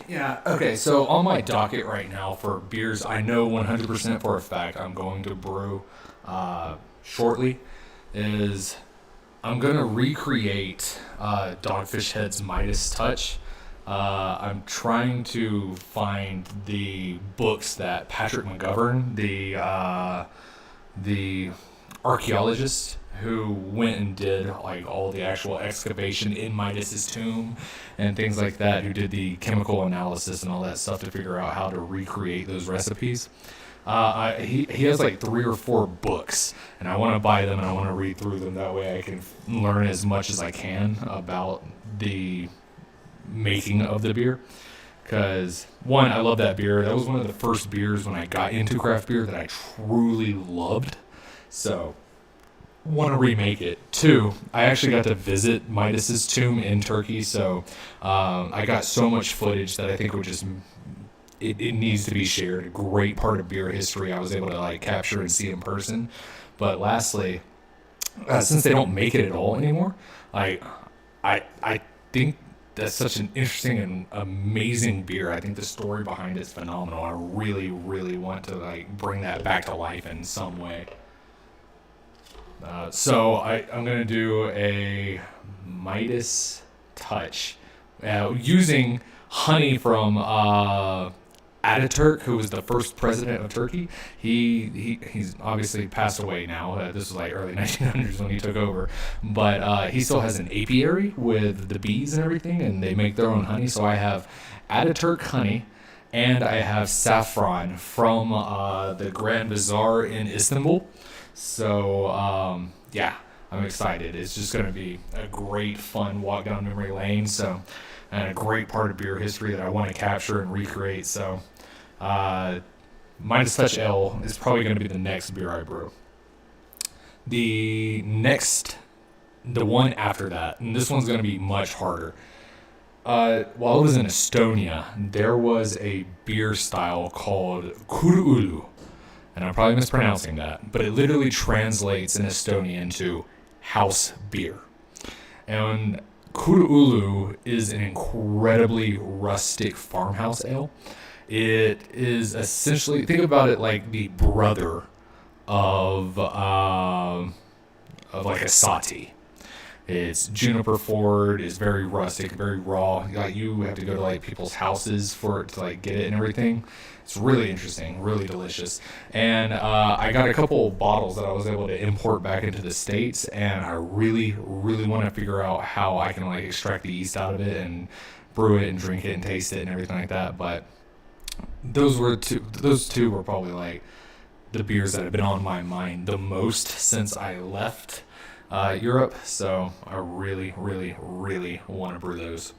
Yeah, okay, so on my docket right now for beers I know 100% for a fact I'm going to brew shortly is I'm going to recreate Dogfish Head's Midas Touch. I'm trying to find the books that Patrick McGovern, the archaeologist who went and did like all the actual excavation in Midas's tomb and things like that, who did the chemical analysis and all that stuff to figure out how to recreate those recipes. He has like 3 or 4 books, and I want to buy them and I want to read through them. That way I can learn as much as I can about the making of the beer. Because, one, I love that beer. That was one of the first beers when I got into craft beer that I truly loved. So, want to remake it. 2, I actually got to visit Midas's tomb in Turkey, so I got so much footage that I think would just... It needs to be shared. A great part of beer history I was able to like capture and see in person. But lastly, since they don't make it at all anymore, I think that's such an interesting and amazing beer. I think the story behind it's phenomenal. I really, really want to like bring that back to life in some way. So I'm gonna do a Midas Touch using honey from Ataturk, who was the first president of Turkey. He's obviously passed away now. This was like early 1900s when he took over, but he still has an apiary with the bees and everything, and they make their own honey. So I have Ataturk honey, and I have saffron from the Grand Bazaar in Istanbul. So yeah, I'm excited. It's just going to be a great, fun walk down memory lane. So, and a great part of beer history that I want to capture and recreate. So, Midas Touch Ale is probably going to be the next beer I brew. The one after that, and this one's going to be much harder. While I was in Estonia, there was a beer style called Kuruulu. And I'm probably mispronouncing that, but it literally translates in Estonian to house beer. And Kuruulu is an incredibly rustic farmhouse ale. It is essentially, think about it like the brother of like a sati. It's juniper forward, it's very rustic, very raw. Like you have to go to like people's houses for it to like get it and everything. It's really interesting, really delicious. And I got a couple bottles that I was able to import back into the States, and I really, really want to figure out how I can like extract the yeast out of it and brew it and drink it and taste it and everything like that. But those two were probably like the beers that have been on my mind the most since I left Europe. So I really, really, really want to brew those.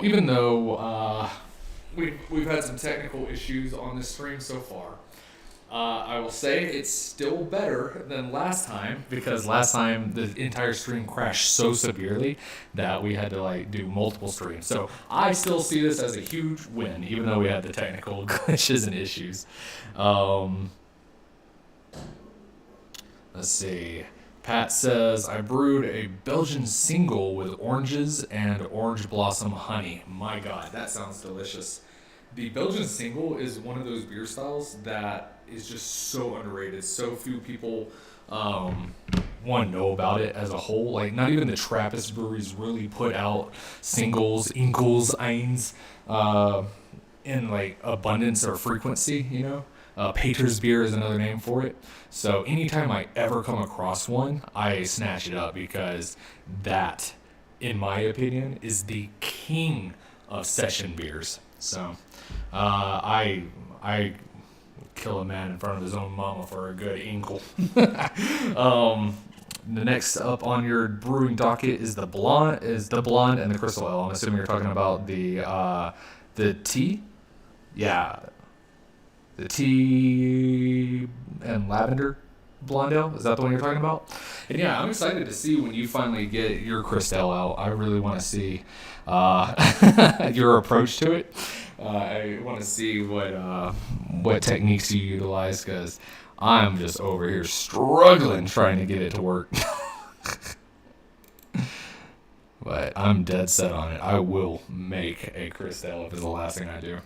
Even though we've had some technical issues on this stream so far, I will say it's still better than last time, because last time the entire stream crashed so severely that we had to like do multiple streams. So I still see this as a huge win, even though we had the technical glitches and issues. Let's see. Pat says, I brewed a Belgian single with oranges and orange blossom honey. My God, that sounds delicious. The Belgian single is one of those beer styles that is just so underrated. So few people one know about it as a whole. Like, not even the Trappist breweries really put out singles, inkles, eins, in like abundance or frequency, you know. Pater's beer is another name for it. So anytime I ever come across one, I snatch it up, because that, in my opinion, is the king of session beers. So I kill a man in front of his own mama for a good inkle. The next up on your brewing docket is the blonde, and the Crystale Ale. I'm assuming you're talking about the tea. Yeah. The tea and lavender blonde ale. Is that the one you're talking about? And yeah, I'm excited to see when you finally get your Crystale out. I really want to see your approach to it. I want to see what techniques you utilize, because I'm just over here struggling trying to get it to work. But I'm dead set on it. I will make a Crystale if it's the last thing I do.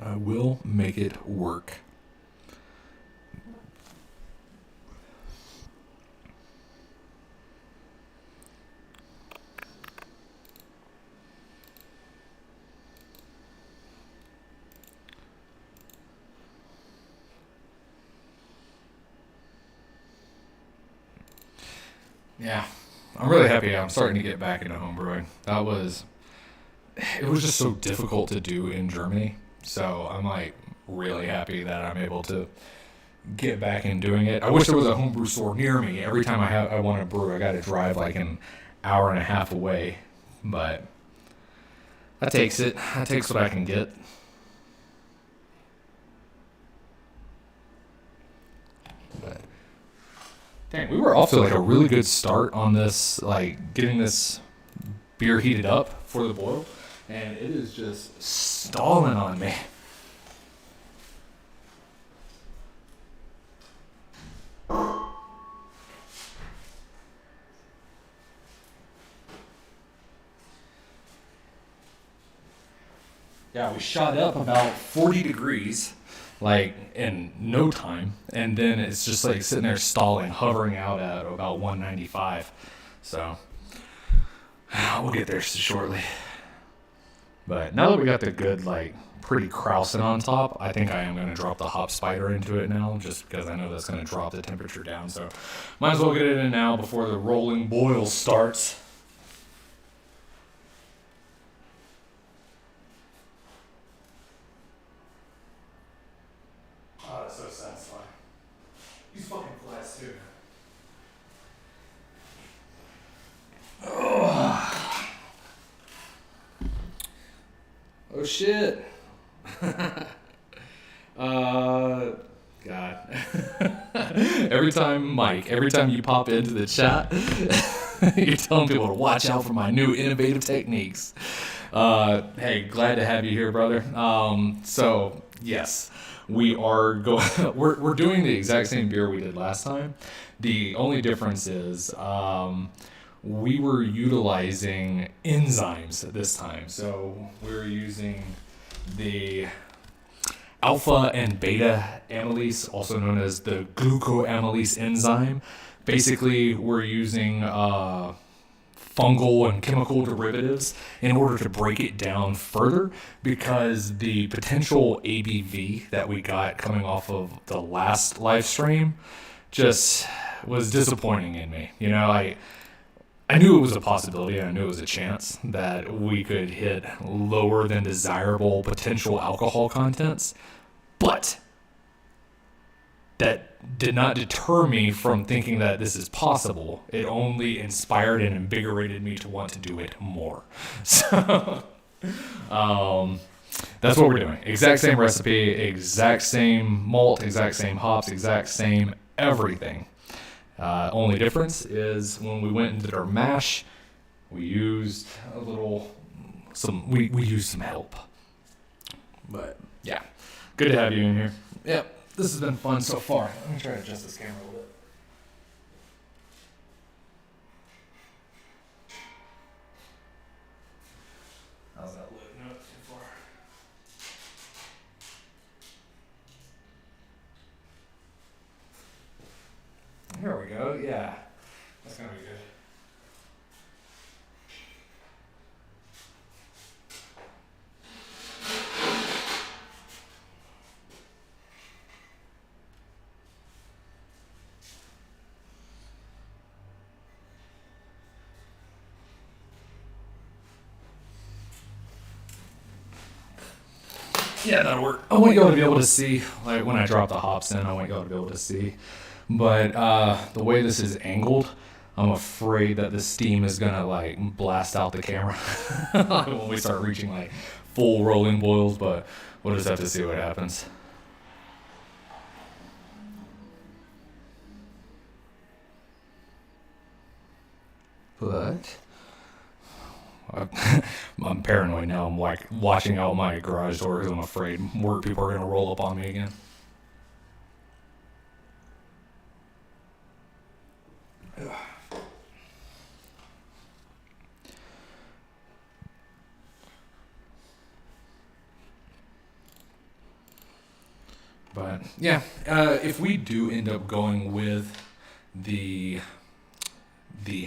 I will make it work. Yeah, I'm really happy I'm starting to get back into homebrewing. It was just so difficult to do in Germany. So I'm like really happy that I'm able to get back in doing it. I wish there was a homebrew store near me. Every time I want to brew, I got to drive like an hour and a half away. But that takes it. That takes what I can get. But dang, we were off to like a really good start on this, like getting this beer heated up for the boil. And it is just stalling on me. Yeah, we shot up about 40 degrees, like in no time. And then it's just like sitting there stalling, hovering out at about 195. So we'll get there shortly. But now that we got the good, like, pretty Krausen on top, I think I am going to drop the hop spider into it now, just because I know that's going to drop the temperature down. So might as well get it in now before the rolling boil starts. Oh, that's so satisfying. These fucking flats, too. Oh shit. God. Every time you pop into the chat, you're telling people to watch out for my new innovative techniques. Hey, glad to have you here, brother. So yes, we are going. We're doing the exact same beer we did last time. The only difference is we were utilizing enzymes this time. So we're using the alpha and beta amylase, also known as the glucoamylase enzyme. Basically, we're using fungal and chemical derivatives in order to break it down further, because the potential ABV that we got coming off of the last live stream just was disappointing in me. You know, I knew it was a possibility, and I knew it was a chance that we could hit lower than desirable potential alcohol contents, but that did not deter me from thinking that this is possible. It only inspired and invigorated me to want to do it more. So that's what we're doing. Exact same recipe, exact same malt, exact same hops, exact same everything. Only difference is when we went and did our mash, we used we used some help. But yeah, Good to have you in here. Yep, this has been fun so far. Let me try to adjust this camera a little bit. How's that look? No, too far. Here we go. Yeah, that's gonna be good. Yeah, that'll work. I want y'all to be able to see, like when I drop the hops in, I want y'all to be able to see. But the way this is angled, I'm afraid that the steam is gonna like blast out the camera when we start reaching like full rolling boils, but we'll just have to see what happens. But I'm paranoid now. I'm like watching out my garage door because I'm afraid work people are gonna roll up on me again. But yeah, if we do end up going with the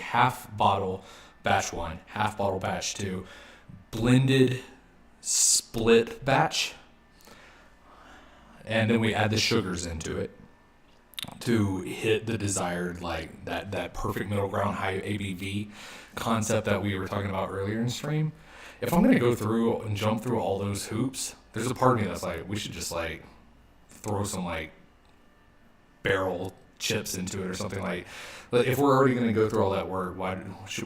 half bottle batch 1, half bottle batch 2, blended split batch, and then we add the sugars into it to hit the desired, like that perfect middle ground high ABV concept that we were talking about earlier in stream. If I'm going to go through and jump through all those hoops, there's a part of me that's like, we should just like throw some like barrel chips into it or something. Like, if we're already going to go through all that work,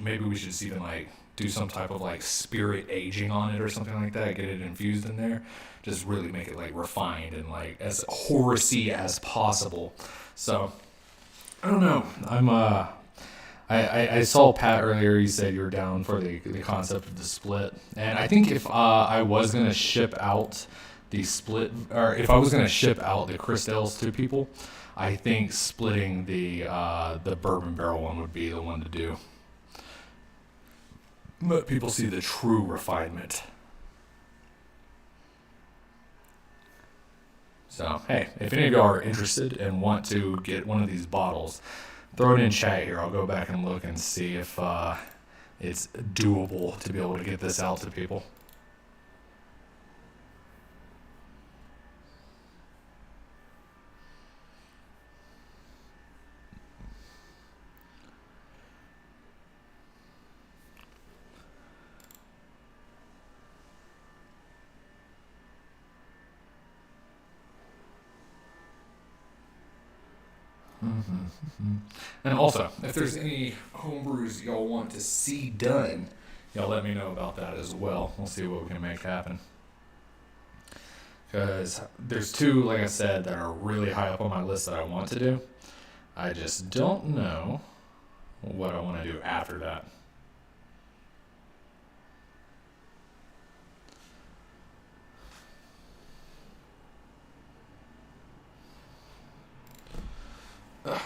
maybe we should even like do some type of like spirit aging on it or something like that, get it infused in there, just really make it like refined and like as Horusy as possible. So I don't know, I saw Pat earlier, you said you were down for the concept of the split, and I think if I was going to ship out the split, or if I was going to ship out the Crystales to people, I think splitting the bourbon barrel one would be the one to do. Let people see the true refinement. So, hey, if any of y'all are interested and want to get one of these bottles, throw it in chat here. I'll go back and look and see if it's doable to be able to get this out to people. And also, if there's any homebrews y'all want to see done, y'all let me know about that as well. We'll see what we can make happen. Because there's two, like I said, that are really high up on my list that I want to do. I just don't know what I want to do after that. Ugh.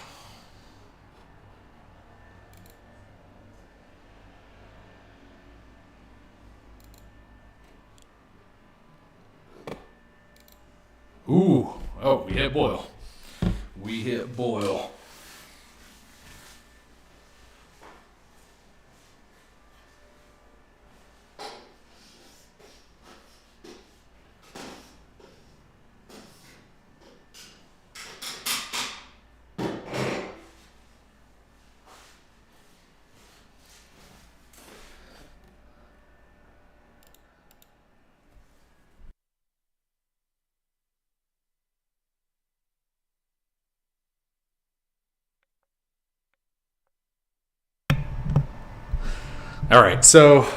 Ooh, oh, we hit boil. We hit boil. All right, so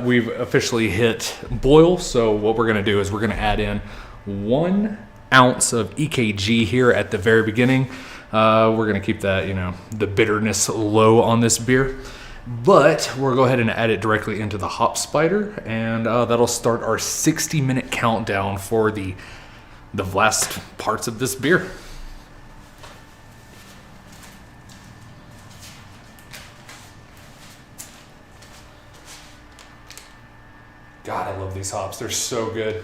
we've officially hit boil. So what we're going to do is we're going to add in 1 ounce of EKG here at the very beginning. We're going to keep that, the bitterness low on this beer. But we'll go ahead and add it directly into the hop spider, and that'll start our 60-minute countdown for the the last parts of this beer. God, I love these hops. They're so good.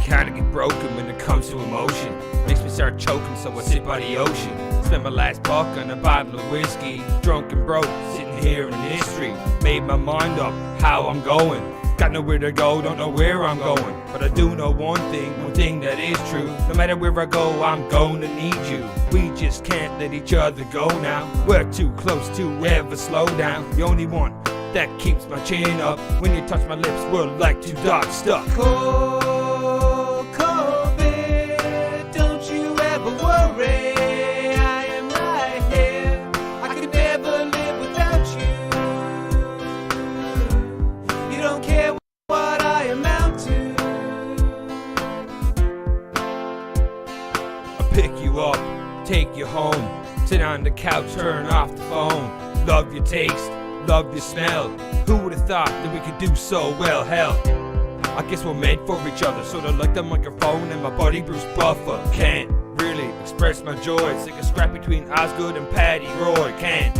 Kinda get broken when it comes to emotion. Makes me start choking, so I sit by the ocean. Spent my last buck on a bottle of whiskey. Drunk and broke, sitting here in history. Made my mind up how I'm going. Got nowhere to go, don't know where I'm going. But I do know one thing that is true. No matter where I go, I'm gonna need you. We just can't let each other go now. We're too close to ever slow down. The only one that keeps my chin up. When you touch my lips, we're like two dogs stuck. Cold, COVID, don't you ever worry. I am right here. I could never live without you. You don't care what I amount to. I pick you up, take you home. Sit on the couch, turn off the phone. Love your taste, love your smell. Who would have thought that we could do so well? Hell, I guess we're meant for each other. Sorta like the microphone and my buddy Bruce Buffer. Can't really express my joy. It's like a scrap between Osgood and Paddy Roy. Can't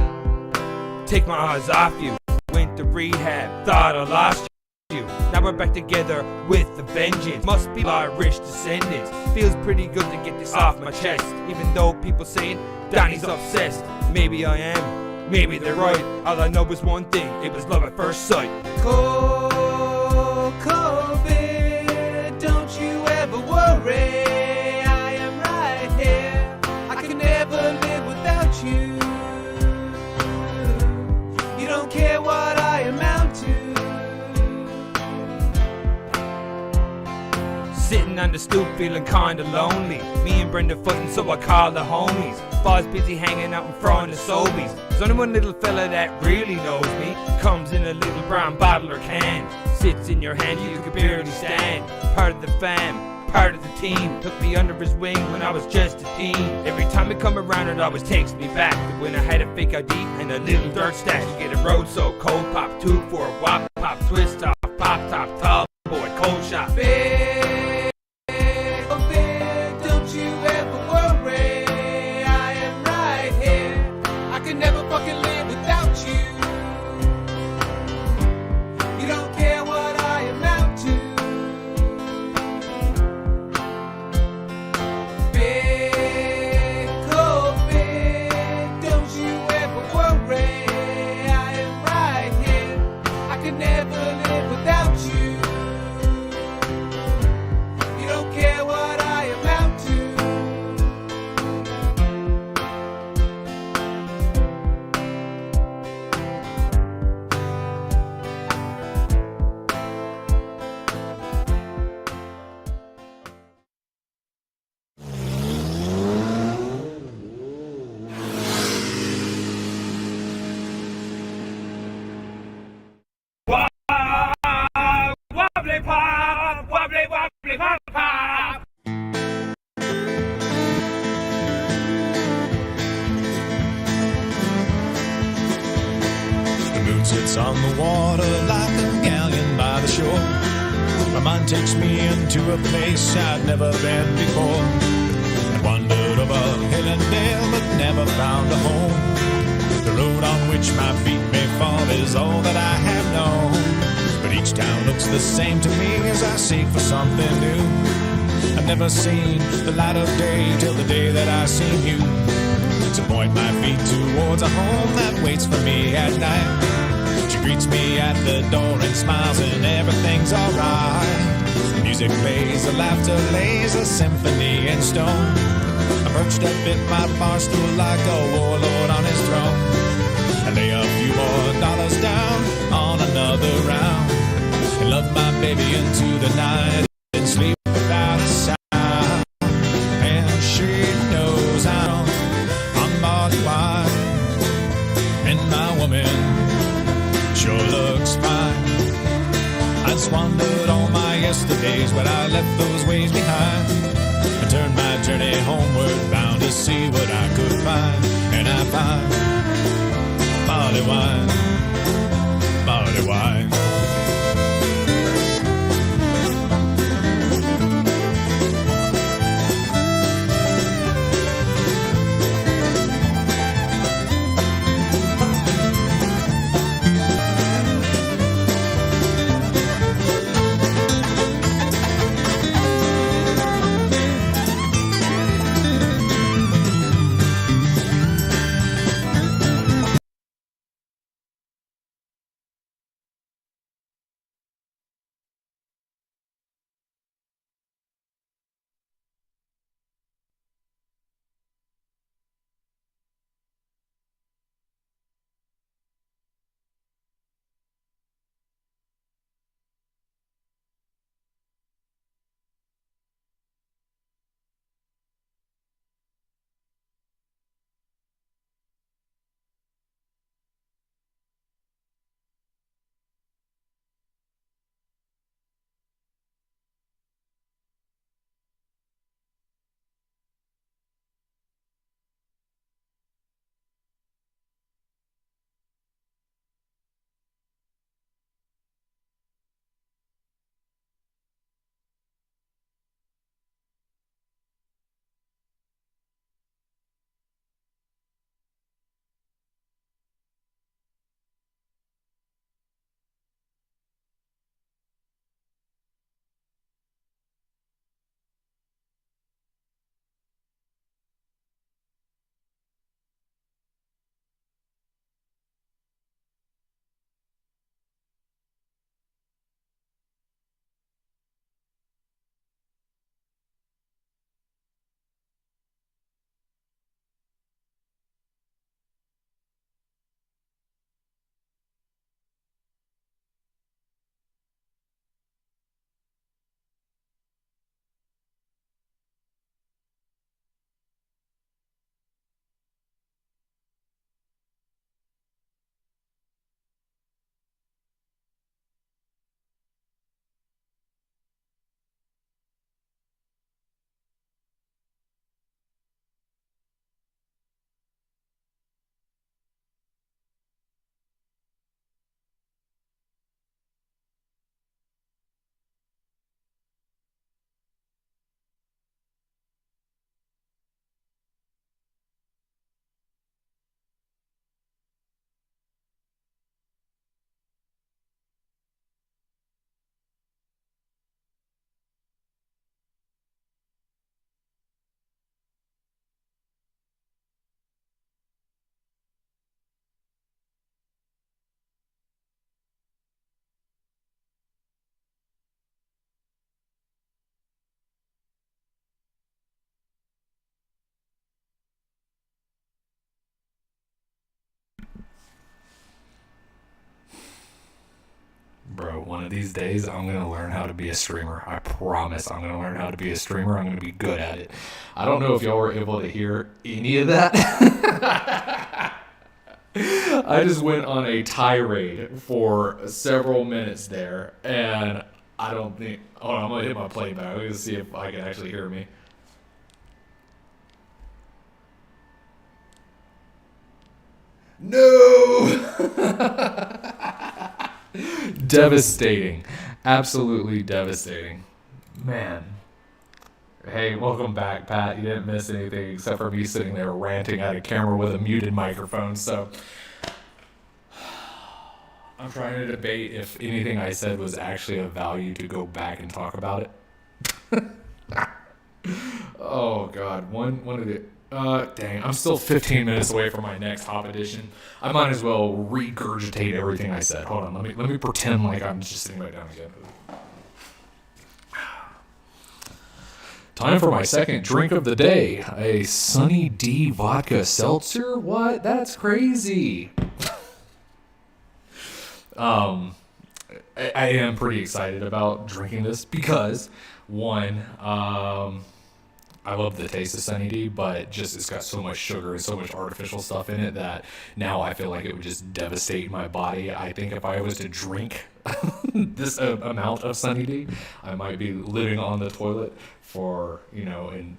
take my eyes off you. Went to rehab, thought I lost you. Now we're back together with a vengeance. Must be Irish descendants. Feels pretty good to get this off my chest. Even though people saying Donnie's obsessed. Maybe I am, maybe they're right. All I know is one thing, it was love at first sight. Cold, COVID, don't you ever worry. I am right here. I can never live without you. You don't care what I amount to. Sitting on the stoop feeling kinda lonely. Me and Brenda fighting, so I call the homies. Boss busy hanging out in front of Sobeys. There's only one little fella that really knows me. Comes in a little brown bottle or can. Sits in your hand, you could barely stand. Part of the fam, part of the team. Took me under his wing when I was just a teen. Every time it come around, it always takes me back to when I had a fake ID and a little dirt stash. Get a road so cold, pop two for a wop, pop twist off, pop top, tall boy, cold shot. Big, oh big, don't you ever worry. I am right here. I can never fucking live without you. You don't care what I amount to. Big, cold, big, don't you ever worry. I am right here. I can never live without you. You don't care what I amount to. Wobbly pop, wobbly wobbly pop pop. The moon sits on the water like a galleon by the shore. My mind takes me into a place I'd never been before. I wandered over hill and dale but never found a home. The road on which my feet may fall is all that I have known. But each town looks the same to me as I seek for something new. I've never seen the light of day till the day that I seen you. To point my feet towards a home that waits for me at night. She greets me at the door and smiles and everything's alright. The music plays, the laughter lays a symphony in stone. I'm perched up in my bar stool like a warlord on his throne. I lay a few more dollars down on another round. And love my baby into the night and sleep without a sound. And she knows I'm barley wine. And my woman sure looks fine. I'd squandered all my yesterdays, but I left those ways behind. I turned my journey homeward, bound to see what I could find. And I find barley wine, barley wine. of these days, I'm going to learn how to be a streamer. I promise I'm going to learn how to be a streamer. I'm going to be good at it. I don't know if y'all were able to hear any of that. I just went on a tirade for several minutes there, and I don't think... Oh, I'm going to hit my playback. Let's see if I can actually hear me. No! Devastating. Absolutely devastating. Man. Hey, welcome back, Pat. You didn't miss anything except for me sitting there ranting at a camera with a muted microphone, so... I'm trying to debate if anything I said was actually of value to go back and talk about it. Oh, God. One of the... dang, I'm still 15 minutes away from my next Hop Edition. I might as well regurgitate everything I said. Hold on, let me pretend like I'm just sitting back down again. Time for my second drink of the day. A Sunny D vodka seltzer? What? That's crazy. I am pretty excited about drinking this because, one, I love the taste of Sunny D, but just it's got so much sugar and so much artificial stuff in it that now I feel like it would just devastate my body. I think if I was to drink this amount of Sunny D, I might be living on the toilet for, an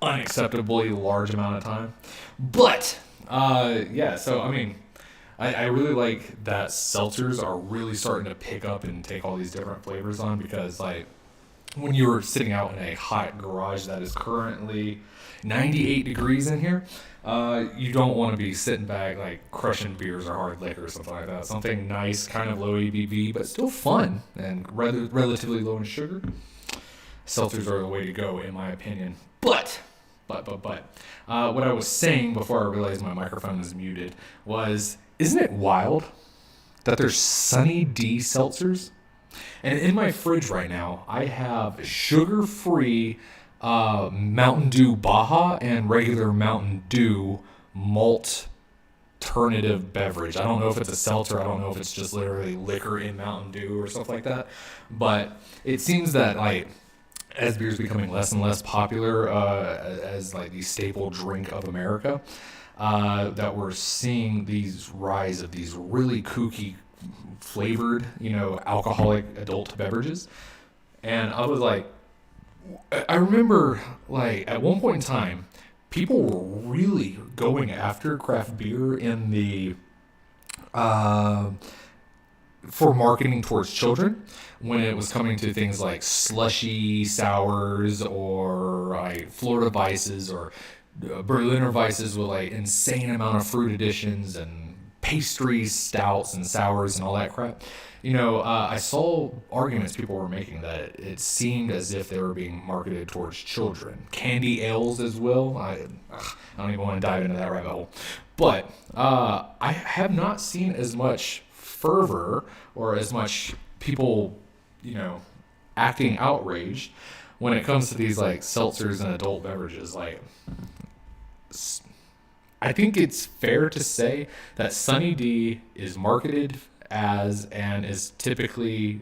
unacceptably large amount of time. But, yeah, so, I mean... I really like that seltzers are really starting to pick up and take all these different flavors on because, like, when you're sitting out in a hot garage that is currently 98 degrees in here, you don't want to be sitting back, like, crushing beers or hard liquor or something like that. Something nice, kind of low ABV, but still fun and relatively low in sugar. Seltzers are the way to go, in my opinion. But what I was saying before I realized my microphone was muted was... Isn't it wild that there's Sunny D seltzers? And in my fridge right now, I have sugar-free Mountain Dew Baja and regular Mountain Dew malt alternative beverage. I don't know if it's a seltzer. I don't know if it's just literally liquor in Mountain Dew or stuff like that. But it seems that, like, as beer's becoming less and less popular as, like, the staple drink of America, that we're seeing these rise of these really kooky flavored, alcoholic adult beverages. And I was like, I remember, like, at one point in time, people were really going after craft beer in the, for marketing towards children when it was coming to things like slushy sours or like Florida Vices or Berliner Weisses with like insane amount of fruit additions and pastries, stouts, and sours and all that crap. I saw arguments people were making that it seemed as if they were being marketed towards children. Candy ales as well. I don't even want to dive into that rabbit hole. But I have not seen as much fervor or as much people, acting outraged when it comes to these like seltzers and adult beverages. Like, I think it's fair to say that Sunny D is marketed as and is typically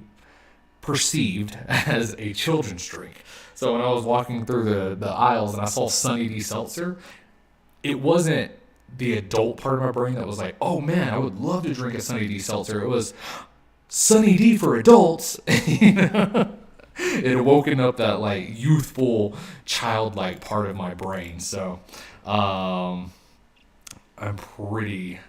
perceived as a children's drink. So when I was walking through the aisles and I saw Sunny D seltzer, it wasn't the adult part of my brain that was like, oh man, I would love to drink a Sunny D seltzer. It was Sunny D for adults. It had woken up that like youthful, childlike part of my brain. So I'm pretty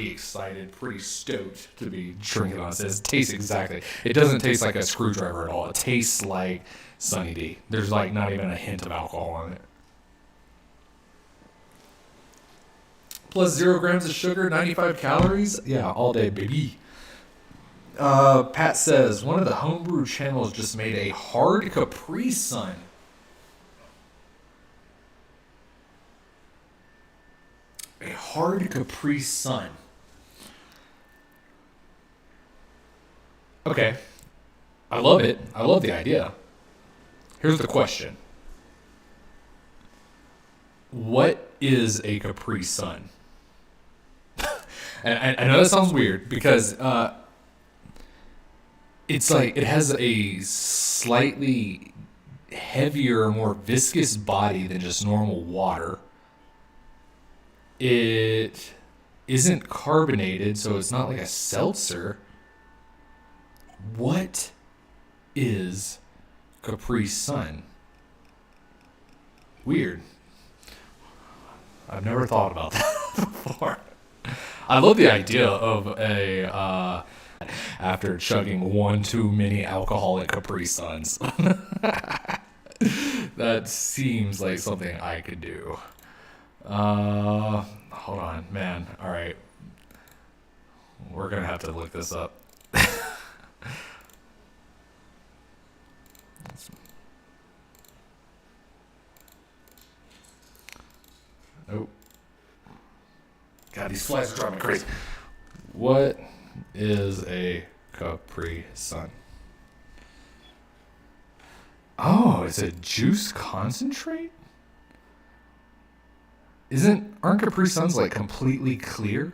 excited, pretty stoked to be drinking on this. It tastes exactly. It doesn't taste like a screwdriver at all. It tastes like Sunny D. There's like not even a hint of alcohol on it. Plus 0 grams of sugar, 95 calories. Yeah, all day, baby. Pat says, one of the homebrew channels just made a hard Capri Sun. A hard Capri Sun. Okay. I love it. I love the idea. Here's the question. What is a Capri Sun? And I know that sounds weird because it's like it has a slightly heavier, more viscous body than just normal water. It isn't carbonated, so it's not like a seltzer. What is Capri Sun? Weird. I've never thought about that before. I love the idea of a after chugging one too many alcoholic Capri Suns. That seems like something I could do. Hold on, man. All right. We're going to have to look this up. Nope. God, these flies are driving me crazy. What is a Capri Sun? Oh, it's a juice concentrate? Aren't Capri Suns like completely clear?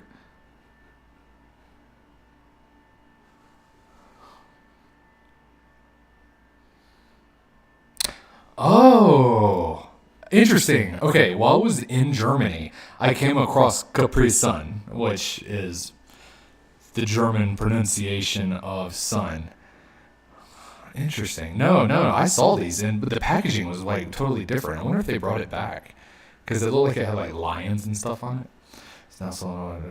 Oh, interesting. Okay, while I was in Germany, I came across Capri Sun, which is the German pronunciation of sun. Interesting. No, I saw these, but the packaging was like totally different. I wonder if they brought it back because it looked like it had like lions and stuff on it. It's now sold.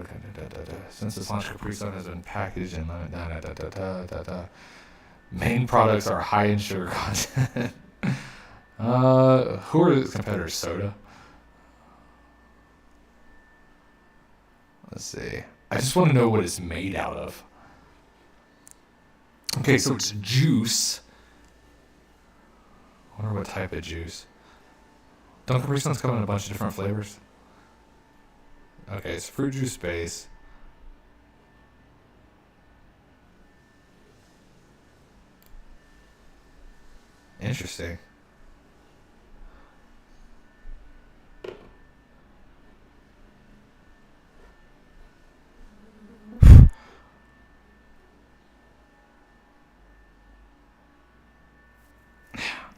Since this launch, Capri Sun has been packaged in main products are high in sugar content. Who are its competitors? Soda. Let's see. I just want to know what it's made out of. Okay, so it's juice. I wonder what type of juice. Don't Capri Suns come in a bunch of different flavors? Okay, it's fruit juice base. Interesting.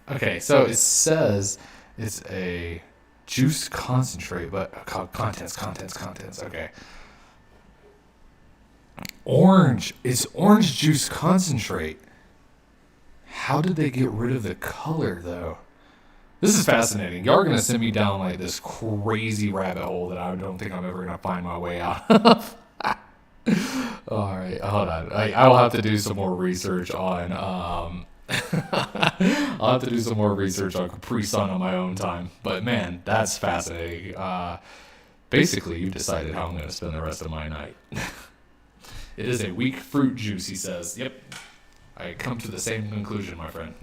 Okay, so it says it's a juice concentrate, but contents. Okay. Orange. It's orange juice concentrate. How did they get rid of the color, though? This is fascinating. Y'all are going to send me down like this crazy rabbit hole that I don't think I'm ever going to find my way out of. All right, hold on. I'll have to do some more research on... I'll have to do some more research on Capri Sun on my own time. But man, that's fascinating. Basically, you've decided how I'm going to spend the rest of my night. It is a weak fruit juice, he says. Yep. I come to the same conclusion, my friend.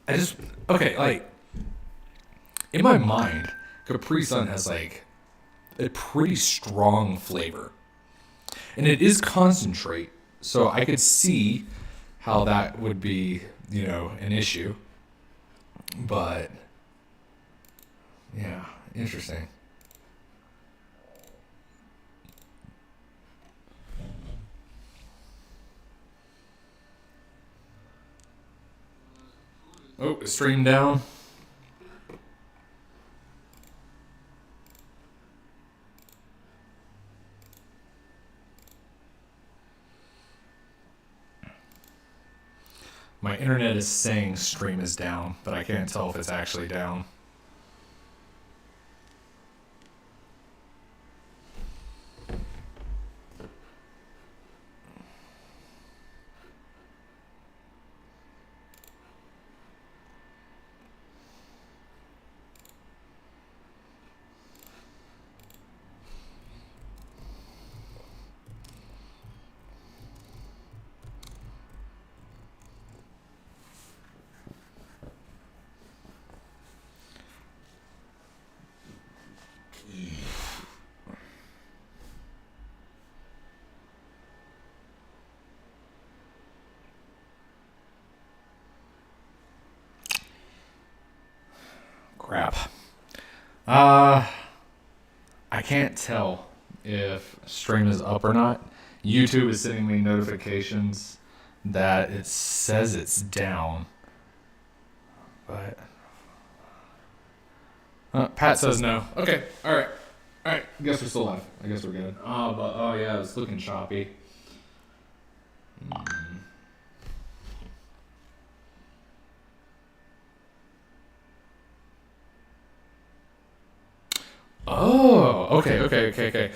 Like, in my mind, Capri Sun has like a pretty strong flavor. And it is concentrate, so I could see how that would be, an issue. But, yeah, interesting. Oh, it streamed down. My internet is saying stream is down, but I can't tell if it's actually down. Crap. I can't tell if stream is up or not. YouTube is sending me notifications that it says it's down. But Pat says no. Okay, all right. All right, guess we're still live. I guess we're good. Oh yeah, it's looking choppy. Oh, okay.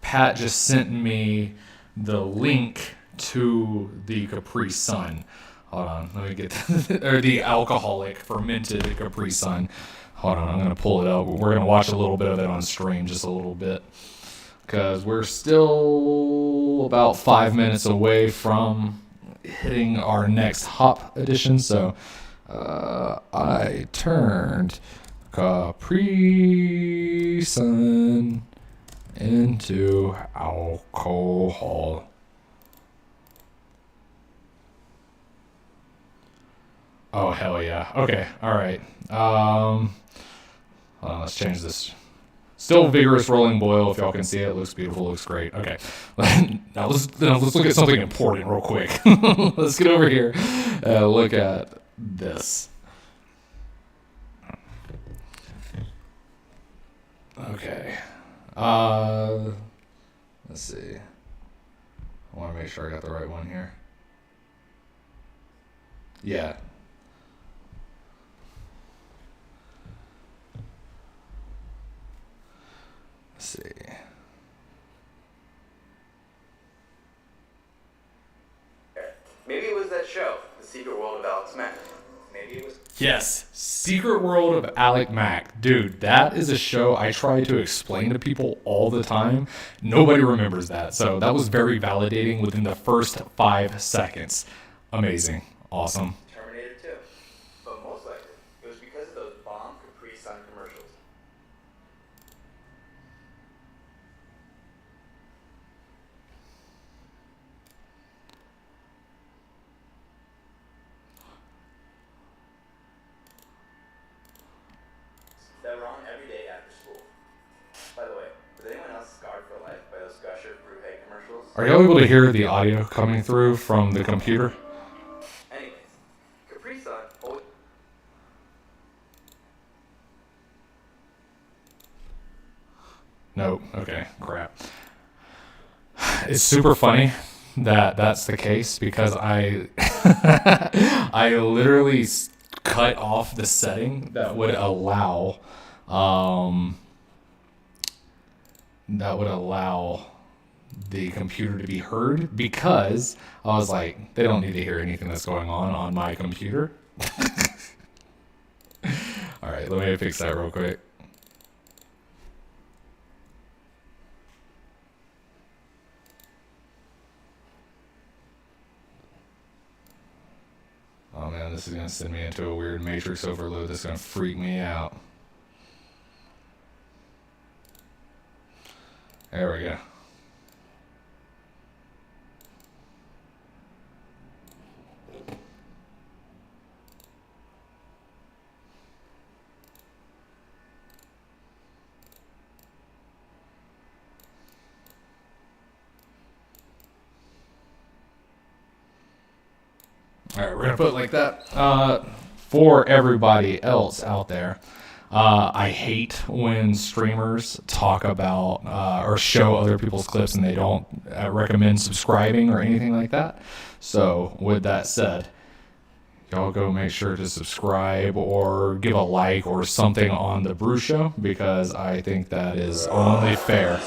Pat just sent me the link to the Capri Sun. Hold on, let me get or the alcoholic fermented Capri Sun. Hold on, I'm gonna pull it up. We're gonna watch a little bit of it on stream, just a little bit, because we're still about 5 minutes away from hitting our next hop edition. So I turned Capri Sun into alcohol. Oh, hell yeah. Okay, all right. Hold on, let's change this. Still vigorous rolling boil, if y'all can see it. Looks beautiful, looks great. Okay. Now let's look at something important real quick. Let's get over here and look at this. Okay. Let's see. I want to make sure I got the right one here. Yeah. Let's see. Maybe it was that show, The Secret World of Alex Mack. Maybe it was... Yes, Secret World of Alec Mack. Dude, that is a show I try to explain to people all the time. Nobody remembers that. So that was very validating within the first 5 seconds. Amazing. Awesome. Terminator 2. But most likely, it was because of those bomb Capri Sun commercials. That were on every day after school. By the way, was anyone else scarred for life by those Gusher Brew commercials? Are y'all able to hear the audio coming through from the computer? Anyways, Capri Sun always... Nope. Okay. Crap. It's super funny that that's the case because I I literally cut off the setting that would allow the computer to be heard, because I was like, they don't need to hear anything that's going on my computer. All right, let me fix that real quick. Oh man, this is gonna send me into a weird matrix overload that's gonna freak me out. There we go. All right, we're gonna put it like that. For everybody else out there, I hate when streamers talk about or show other people's clips and they don't recommend subscribing or anything like that. So with that said, y'all go make sure to subscribe or give a like or something on the Brew Show, because I think that is only fair.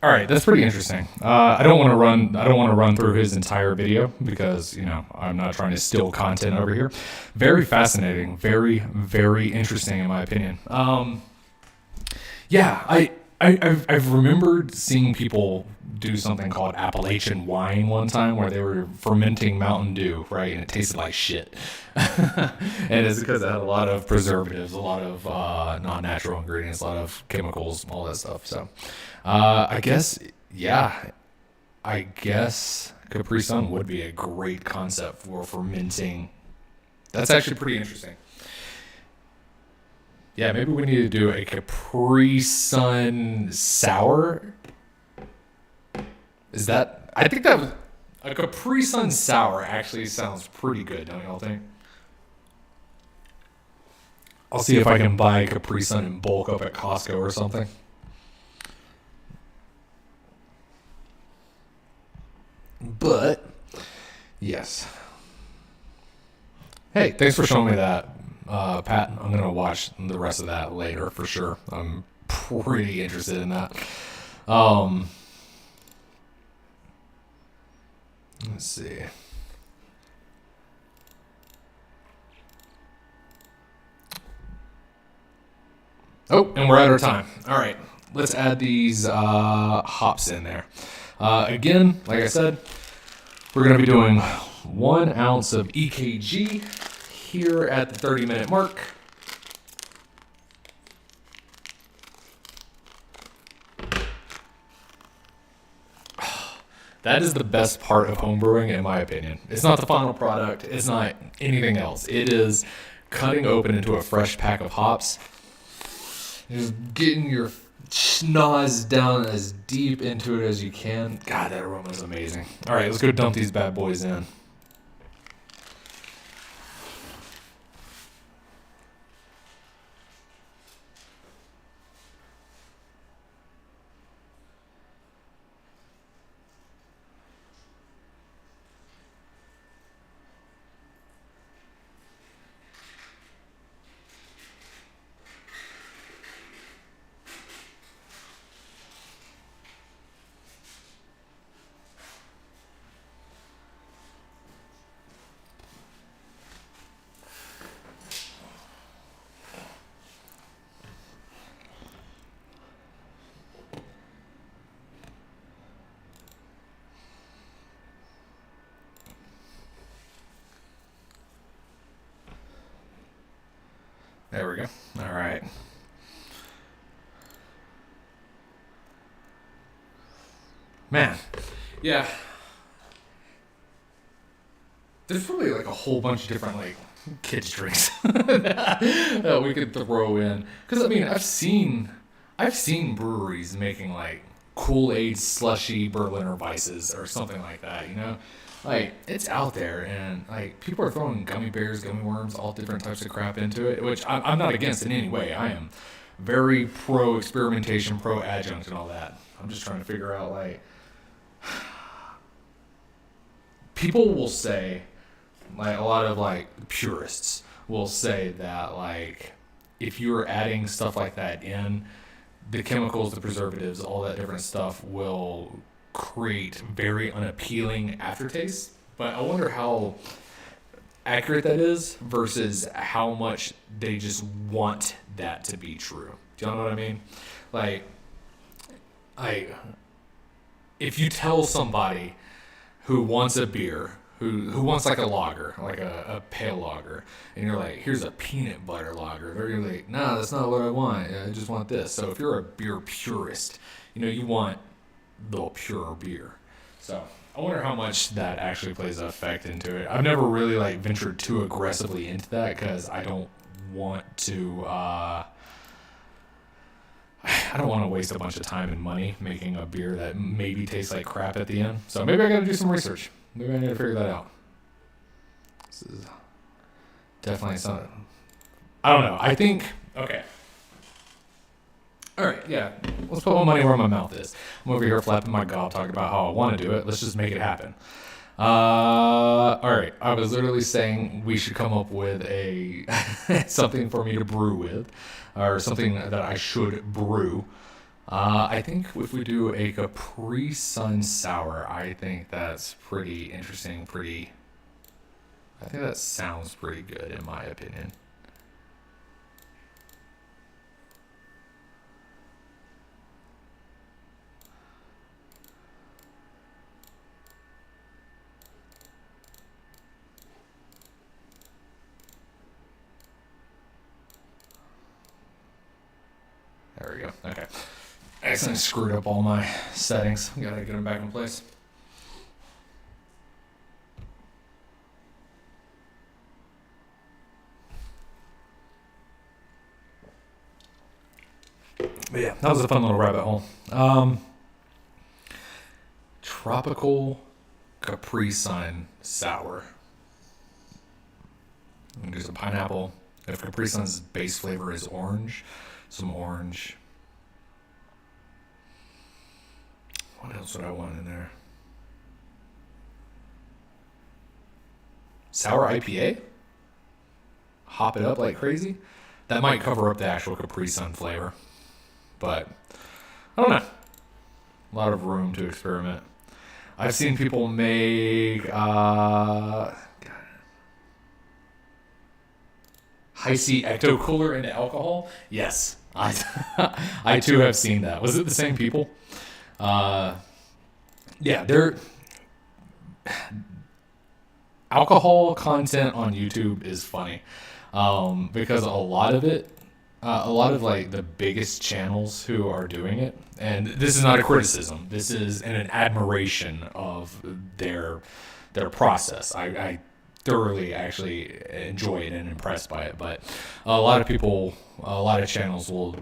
All right, that's pretty interesting. I don't want to run through his entire video because I'm not trying to steal content over here. Very fascinating, very very interesting in my opinion. Yeah, I've remembered seeing people do something called Appalachian wine one time where they were fermenting Mountain Dew, right, and it tasted like shit. And it's because it had a lot of preservatives, a lot of non-natural ingredients, a lot of chemicals, all that stuff. So I guess Capri Sun would be a great concept for fermenting. That's actually pretty interesting. Yeah, maybe we need to do a Capri Sun sour. I think that a Capri Sun sour actually sounds pretty good, don't y'all think? I'll see if I can buy Capri Sun in bulk up at Costco or something. But, yes. Hey, thanks for showing me that, Pat. I'm going to watch the rest of that later for sure. I'm pretty interested in that. Let's see. Oh, and we're out of time. All right, let's add these hops in there. Again, like I said, we're going to be doing 1 ounce of EKG here at the 30-minute mark. That is the best part of homebrewing, in my opinion. It's not the final product. It's not anything else. It is cutting open into a fresh pack of hops, just getting your schnoz down as deep into it as you can. God, that aroma is amazing. All right, let's go dump these bad boys in. There we go. All right. Man, yeah. There's probably like a whole bunch of different like kids drinks that we could throw in. Because I mean, I've seen breweries making like Kool-Aid slushy Berliner Weisses or something like that. Like, it's out there, and like people are throwing gummy bears, gummy worms, all different types of crap into it, which I'm not against in any way. I am very pro experimentation, pro adjunct, and all that. I'm just trying to figure out, like, people will say, like, a lot of like purists will say that like if you're adding stuff like that in, the chemicals, the preservatives, all that different stuff will create very unappealing aftertaste. But I wonder how accurate that is versus how much they just want that to be true. Do you know what I mean? Like if you tell somebody who wants a beer, who wants like a lager, like a pale lager, and you're like, here's a peanut butter lager, they're gonna be like, no, that's not what I want. I just want this. So if you're a beer purist, you want the pure beer. So I wonder how much that actually plays an effect into it. I've never really like ventured too aggressively into that because I don't want to waste a bunch of time and money making a beer that maybe tastes like crap at the end. So maybe I gotta do some research. Maybe I need to figure that out. This is definitely something. I don't know. I think, okay. All right, yeah. Let's put my money where my mouth is. I'm over here flapping my gob, talking about how I want to do it. Let's just make it happen. All right. I was literally saying we should come up with something for me to brew with, or something that I should brew. I think if we do a Capri Sun sour, I think that's pretty interesting. I think that sounds pretty good in my opinion. There we go. Okay. I accidentally screwed up all my settings. Gotta get them back in place. But yeah, that was a fun little rabbit hole. Tropical Capri Sun sour. I'm gonna do some pineapple. If Capri Sun's base flavor is orange, some orange. What else would I want in there? Sour IPA? Hop it up like crazy? That might cover up the actual Capri Sun flavor. But, I don't know. A lot of room to experiment. I've seen people make high C ecto cooler into alcohol. Yes, I too have seen that. Was it the same people? Yeah, they're alcohol content on YouTube is funny because a lot of like the biggest channels who are doing it, and this is not a criticism. This is an admiration of their process. I thoroughly actually enjoy it and impressed by it, but a lot of people, a lot of channels will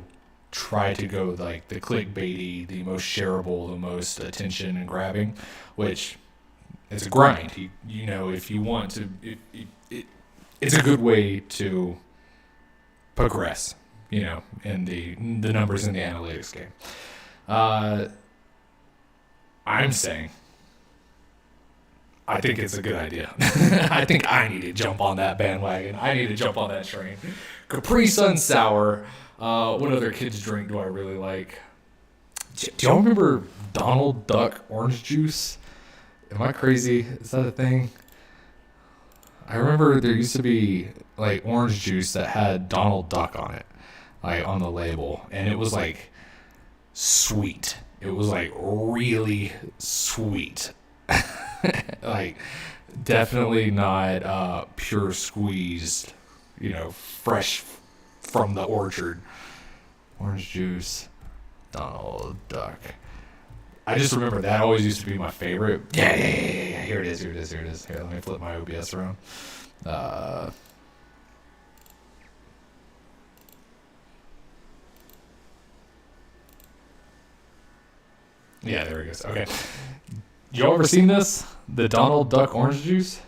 try to go like the clickbaity, the most shareable, the most attention and grabbing, which it's a grind. You know, if you want to, it's a good way to progress, you know, in the numbers in the analytics game. I'm saying I think it's a good idea. I think I need to jump on that bandwagon. I need to jump on that train. Capri Sun sour. What other kids drink do I really like? Do y'all remember Donald Duck orange juice? Am I crazy? Is that a thing? I remember there used to be like orange juice that had Donald Duck on it, like on the label, and it was like sweet. It was like really sweet. Like definitely not pure squeezed, you know, fresh from the orchard. Orange juice, Donald Duck. I just remember that always used to be my favorite. Yeah. Here it is. Here, let me flip my OBS around. Yeah, there it goes. Okay. Y'all ever seen this? The Donald Duck orange juice?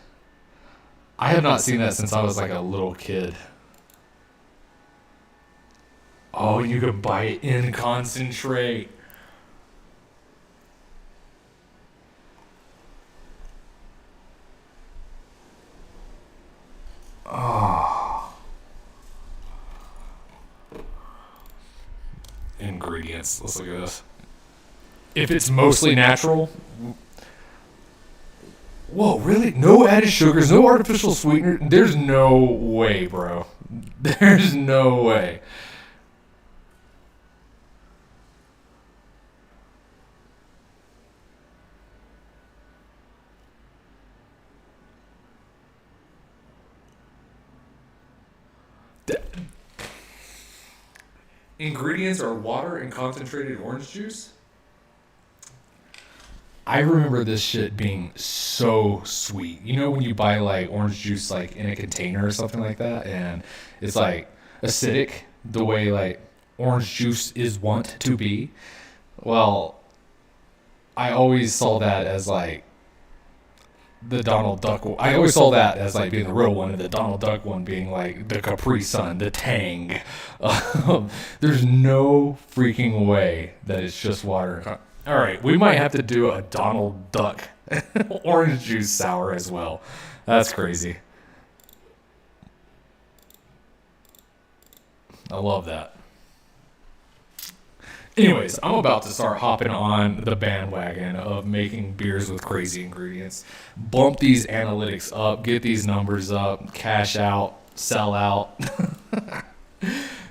I have not seen that since I was like a little kid. Oh, you could buy it in concentrate. Oh. Ingredients. Let's look at this. If it's mostly natural. Whoa, really? No added sugars, no artificial sweetener? There's no way, bro. There's no way. Ingredients are water and concentrated orange juice. I remember this shit being so sweet. You know when you buy like orange juice like in a container or something like that, and it's like acidic the way like orange juice is wont to be? Well, I always saw that as like the Donald Duck. I always saw that as like being the real one, and the Donald Duck one being like the Capri Sun, the Tang. There's no freaking way that it's just water. All right, we might have to do a Donald Duck orange juice sour as well. That's crazy. I love that. Anyways, I'm about to start hopping on the bandwagon of making beers with crazy ingredients. Bump these analytics up, get these numbers up, cash out, sell out.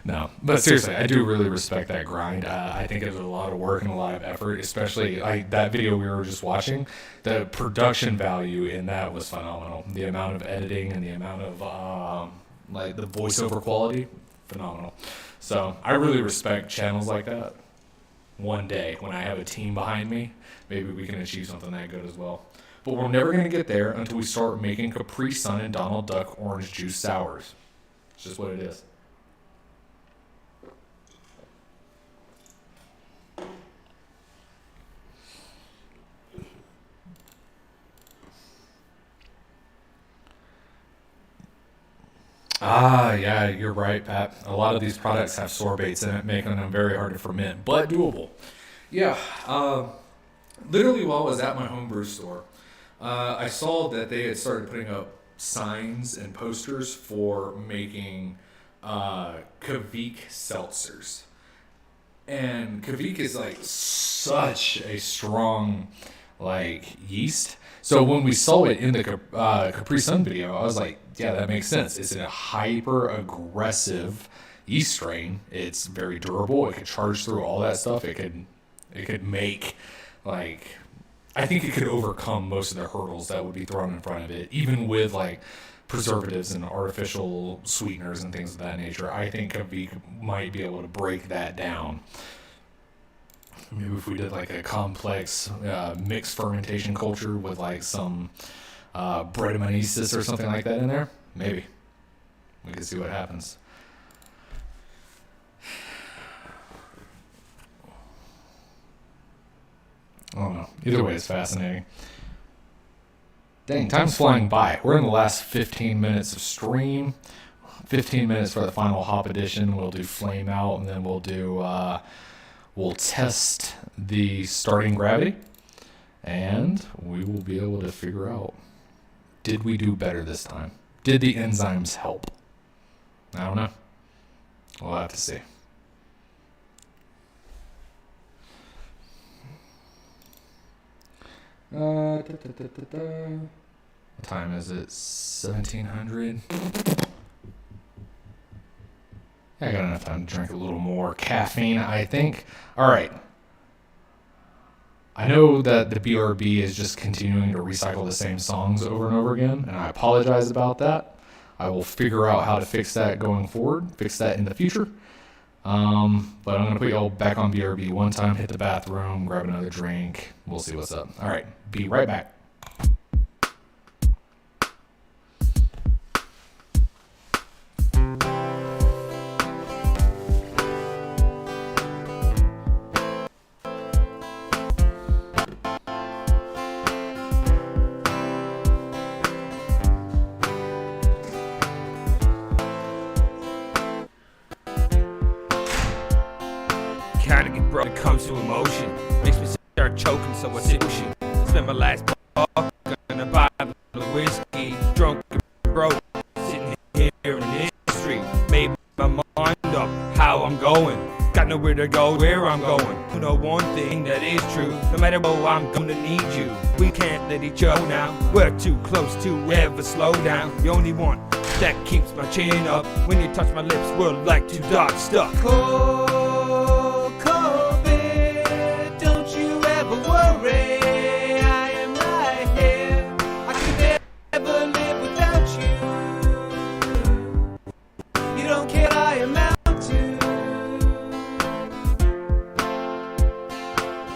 No, but seriously, I do really respect that grind. I think it's a lot of work and a lot of effort, especially like that video we were just watching. The production value in that was phenomenal. The amount of editing and the amount of like the voiceover quality, phenomenal. So I really respect channels like that. One day when I have a team behind me, maybe we can achieve something that good as well. But we're never going to get there until we start making Capri Sun and Donald Duck orange juice sours. It's just what it is. Yeah, you're right, Pat. A lot of these products have sorbates in it, making them very hard to ferment, but doable. Yeah, literally while I was at my home brew store, I saw that they had started putting up signs and posters for making Kvik seltzers. And Kvik is like such a strong like yeast. So when we saw it in the Capri Sun video, I was like, yeah, that makes sense. It's a hyper aggressive yeast strain. It's very durable. It could charge through all that stuff. It could make like, I think it could overcome most of the hurdles that would be thrown in front of it, even with like preservatives and artificial sweeteners and things of that nature. I think Kvik might be able to break that down. Maybe if we did like a complex mixed fermentation culture with like some Brettanomyces or something like that in there, maybe we could see what happens. I don't know. Either way, it's fascinating. Dang, time's flying by. We're in the last 15 minutes of stream. 15 minutes for the final hop edition. We'll do flame out, and then we'll do we'll test the starting gravity, and we will be able to figure out, did we do better this time? Did the enzymes help? I don't know. We'll have to see. What time is it? 1700. I got enough time to drink a little more caffeine, I think. All right. I know that the BRB is just continuing to recycle the same songs over and over again, and I apologize about that. I will figure out how to fix that going forward, fix that in the future. But I'm going to put y'all back on BRB one time, hit the bathroom, grab another drink. We'll see what's up. All right. Be right back. Kinda get broke when it comes to emotion. Makes me start choking, so what's emotion? Spent my last buck on a bottle of whiskey, drunk and broke, sitting here in history. Made my mind up how I'm going. Got nowhere to go, where I'm going. You know one thing that is true, no matter what, I'm gonna need you. We can't let each other now. We're too close to ever slow down. The only one that keeps my chin up. When you touch my lips, we're like two dogs stuck. COVID, don't you ever worry. I am right here. I could never live without you. You don't care, I amount to.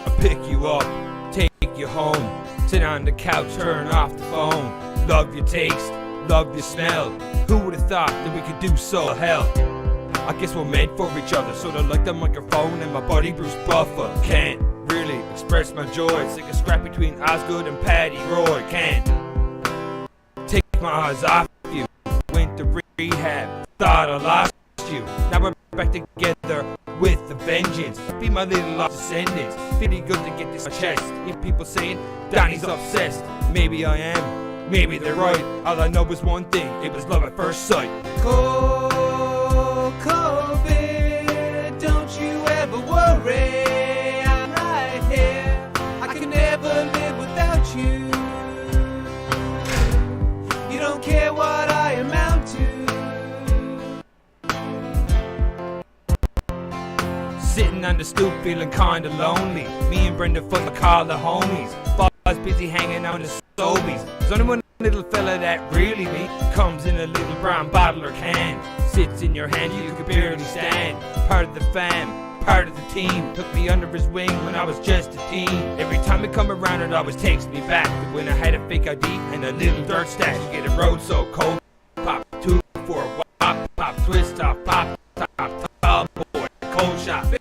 I'll pick you up, take you home, sit on the couch, turn off the phone. Love your taste, love your smell. Who would have thought that we could do so? Hell, I guess we're meant for each other. Sorta like the microphone and my buddy Bruce Buffer. Can't really express my joy. It's like a scrap between Osgood and Paddy Roy. Can't take my eyes off you. Went to rehab, thought I lost you. Now we're back together with a vengeance. Be my little lost descendants. Pretty good to get this on my chest. If people saying Donnie's obsessed, maybe I am. Maybe they're right. All I know is one thing. It was love at first sight. COVID, don't you ever worry. Sitting on the stoop feeling kinda lonely. Me and Brenda full of call the homies. Boss busy hanging on the Sobies. There's only one little fella that really me. Comes in a little brown bottle or can. Sits in your hand, you could barely stand. Part of the fam, part of the team. Took me under his wing when I was just a teen. Every time it come around it always takes me back to when I had a fake ID and a little dirt stash. Get a road so cold. Pop 2 for a wop. Pop twist off. Pop top. Tall boy. Cold shot.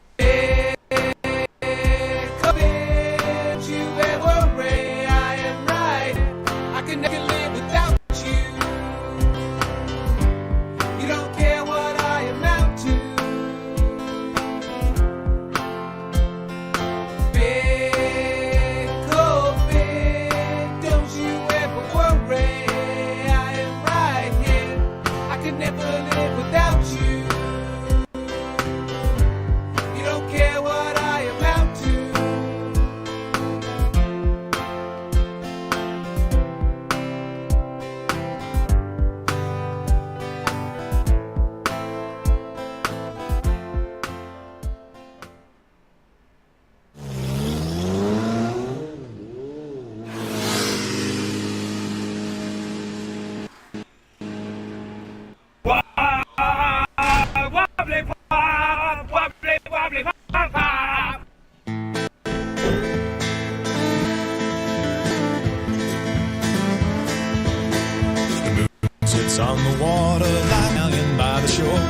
Sits on the water, lying by the shore.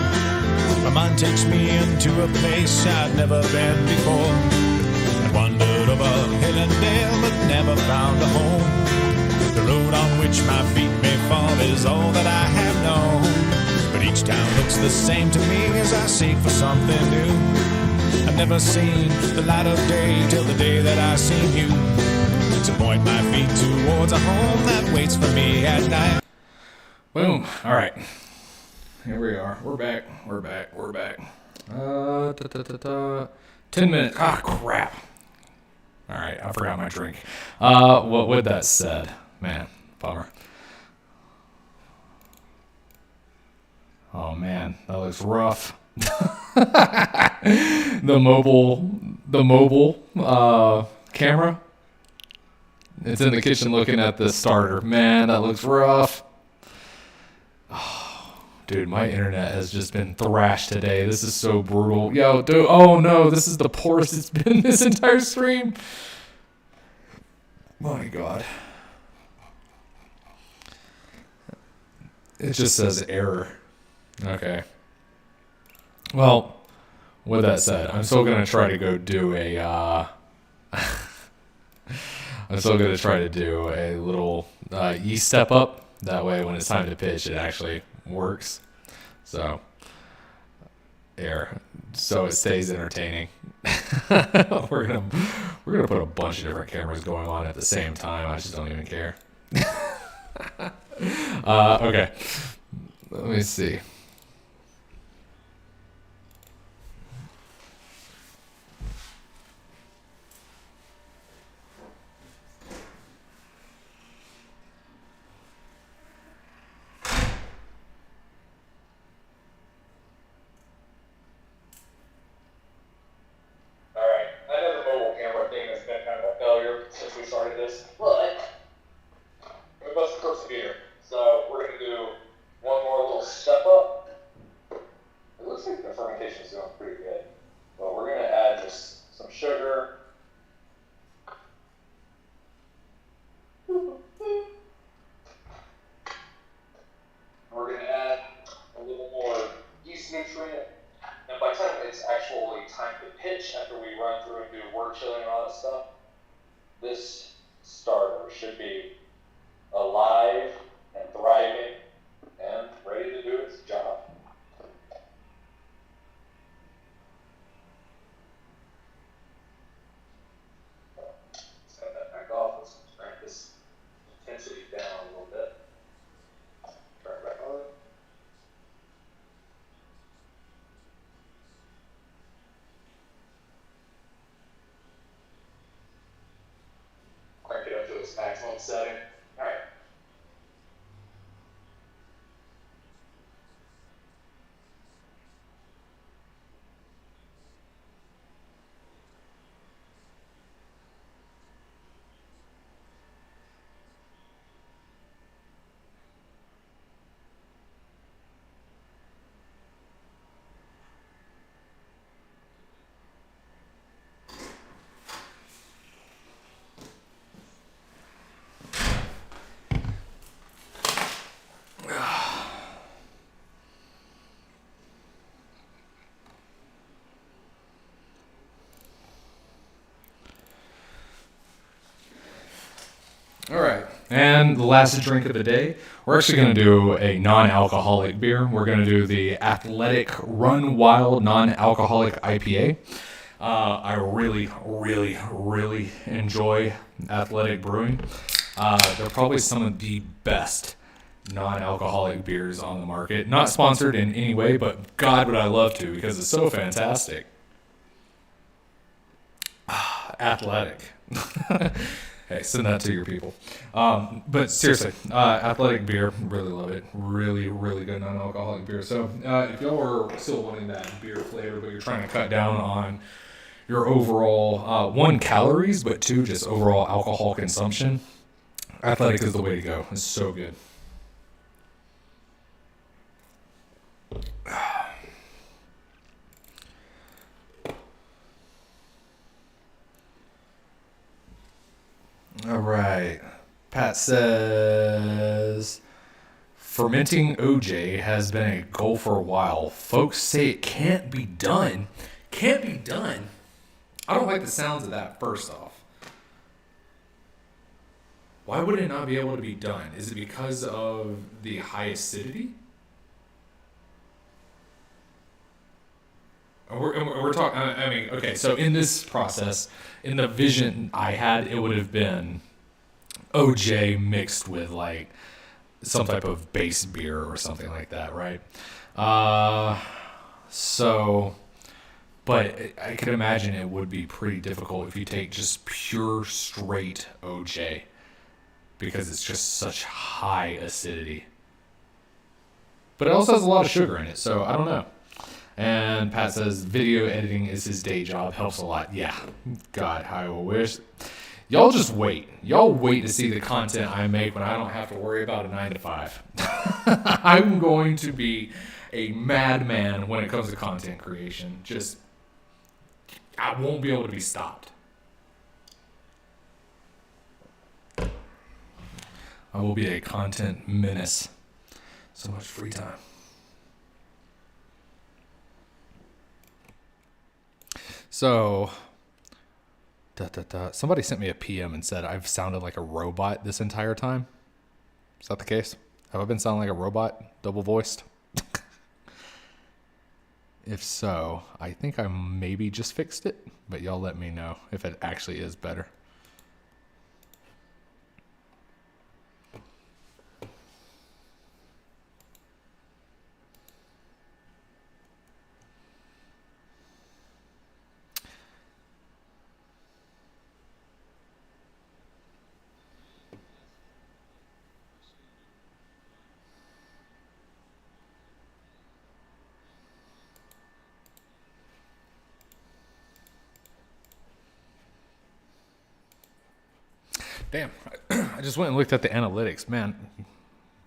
My mind takes me into a place I'd never been before. I wandered over hill and dale, but never found a home. The road on which my feet may fall is all that I have known. But each town looks the same to me as I seek for something new. I've never seen the light of day till the day that I seen you. To point my feet towards a home that waits for me at night. Boom. All right. Here we are. We're back. 10 minutes. Ah, crap. All right. I forgot my drink. What would that said? Man, bummer. Oh, man. That looks rough. The mobile camera. It's in the kitchen looking at the starter. Man, that looks rough. Oh, dude, my internet has just been thrashed today. This is so brutal. Yo, dude, oh no, this is the poorest it's been this entire stream. My God. It just says error. Okay. Well, with that said, I'm still going to try to go do a, I'm still going to try to do a little yeast step up. That way, when it's time to pitch, it actually works. So, so it stays entertaining. we're gonna put a bunch of different cameras going on at the same time. I just don't even care. Okay, let me see. Maximum setting. All right. And the last drink of the day, we're actually going to do a non-alcoholic beer. We're going to do the Athletic Run Wild non-alcoholic IPA. I really, really, really enjoy Athletic Brewing. They're probably some of the best non-alcoholic beers on the market. Not sponsored in any way, but God, would I love to, because it's so fantastic. Athletic. Hey, send that to your people. But seriously, Athletic beer, really love it. Really, really good non-alcoholic beer. So if y'all are still wanting that beer flavor, but you're trying to cut down on your overall, 1, calories, but 2, just overall alcohol consumption, Athletic is the way to go. It's so good. All right. Pat says, fermenting OJ has been a goal for a while. Folks say it can't be done. Can't be done. I don't like the sounds of that, first off. Why would it not be able to be done? Is it because of the high acidity? We're talking, I mean, okay, so in this process, in the vision I had, it would have been OJ mixed with like some type of base beer or something like that, right? But I could imagine it would be pretty difficult if you take just pure straight OJ, because it's just such high acidity. But it also has a lot of sugar in it, so I don't know. And Pat says, video editing is his day job. Helps a lot. Yeah. God, I wish. Y'all just wait. Y'all wait to see the content I make when I don't have to worry about a 9 to 5. I'm going to be a madman when it comes to content creation. Just, I won't be able to be stopped. I will be a content menace. So much free time. So, somebody sent me a PM and said I've sounded like a robot this entire time. Is that the case? Have I been sounding like a robot, double-voiced? If so, I think I maybe just fixed it, but y'all let me know if it actually is better. Damn, I just went and looked at the analytics. Man,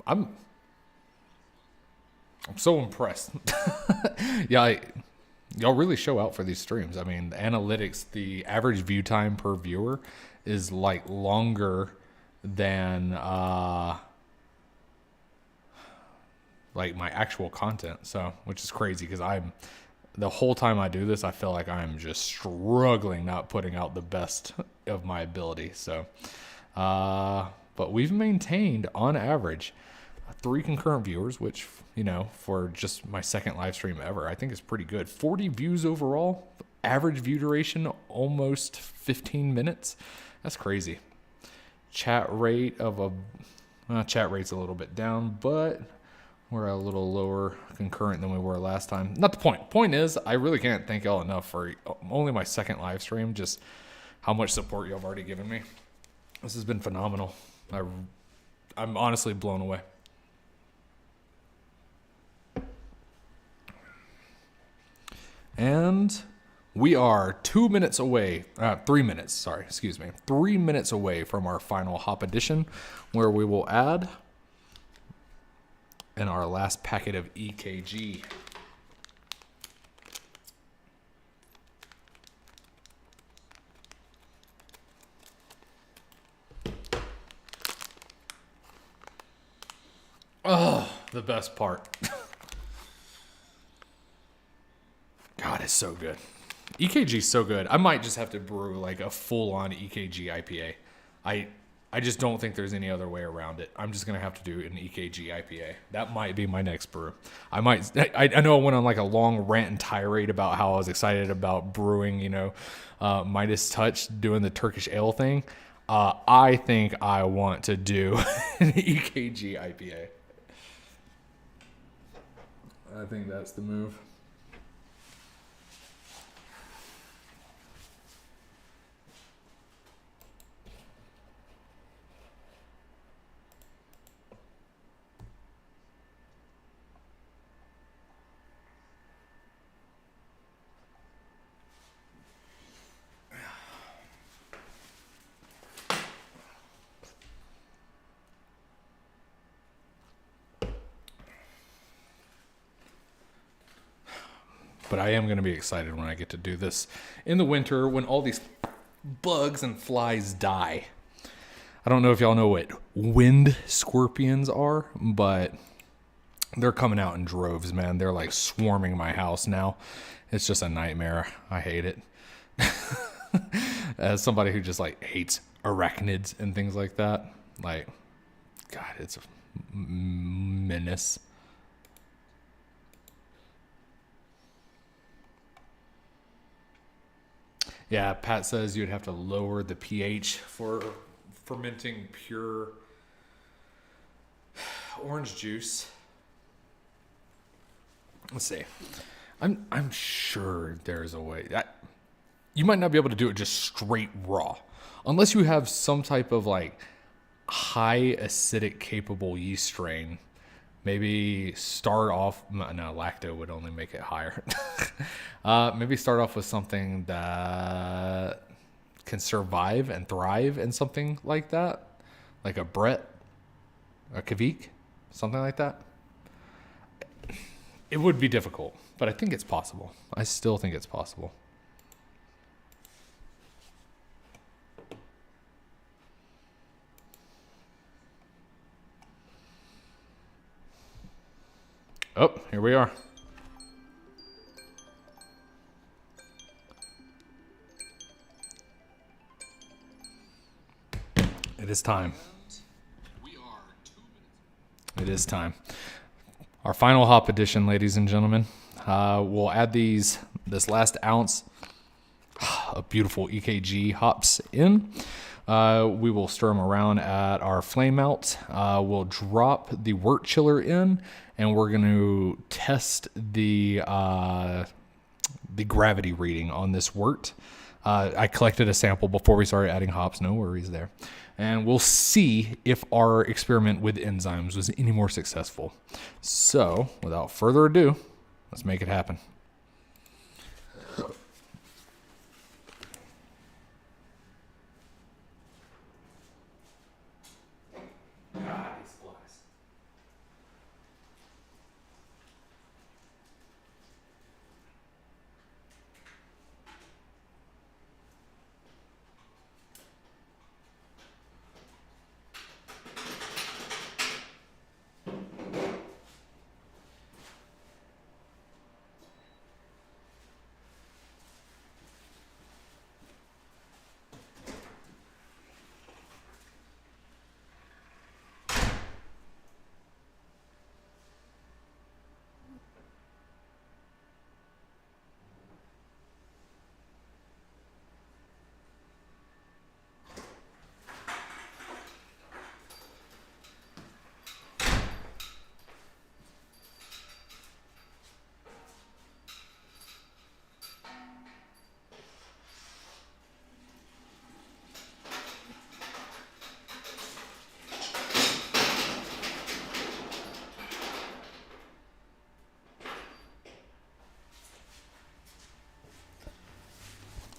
I'm so impressed. Yeah, y'all really show out for these streams. I mean, the analytics, the average view time per viewer is like longer than like my actual content. So, which is crazy because the whole time I do this, I feel like I'm just struggling not putting out the best of my ability. So, but we've maintained on average 3 concurrent viewers, which, you know, for just my second live stream ever, I think is pretty good. 40 views overall, average view duration almost 15 minutes. That's crazy. Chat rate chat rate's a little bit down, but we're a little lower concurrent than we were last time. Not the point. Point is, I really can't thank y'all enough for only my second live stream, just how much support y'all have already given me. This has been phenomenal. I'm honestly blown away. And we are 3 minutes away, 3 minutes away from our final hop edition, where we will add in our last packet of EKG. Oh, the best part. God, it's so good. EKG is so good. I might just have to brew like a full-on EKG IPA. I just don't think there's any other way around it. I'm just going to have to do an EKG IPA. That might be my next brew. I know I went on like a long rant and tirade about how I was excited about brewing, Midas Touch, doing the Turkish ale thing. I think I want to do an EKG IPA. I think that's the move. But I am going to be excited when I get to do this in the winter when all these bugs and flies die. I don't know if y'all know what wind scorpions are, but they're coming out in droves, man. They're like swarming my house now. It's just a nightmare. I hate it. As somebody who just like hates arachnids and things like that, like, God, it's a menace. Yeah, Pat says you'd have to lower the pH for fermenting pure orange juice. Let's see. I'm sure there's a way. You might not be able to do it just straight raw. Unless you have some type of like high acidic capable yeast strain. Maybe start off, no, lacto would only make it higher. Maybe start off with something that can survive and thrive in something like that. Like a Brett, a Kavik, something like that. It would be difficult, but I think it's possible. I still think it's possible. Oh, here we are. It is time. It is time. Our final hop addition, ladies and gentlemen. We'll add this last ounce of beautiful EKG hops in. We will stir them around at our flame out. We'll drop the wort chiller in, and we're going to test the gravity reading on this wort. I collected a sample before we started adding hops. No worries there. And we'll see if our experiment with enzymes was any more successful. So, without further ado, let's make it happen.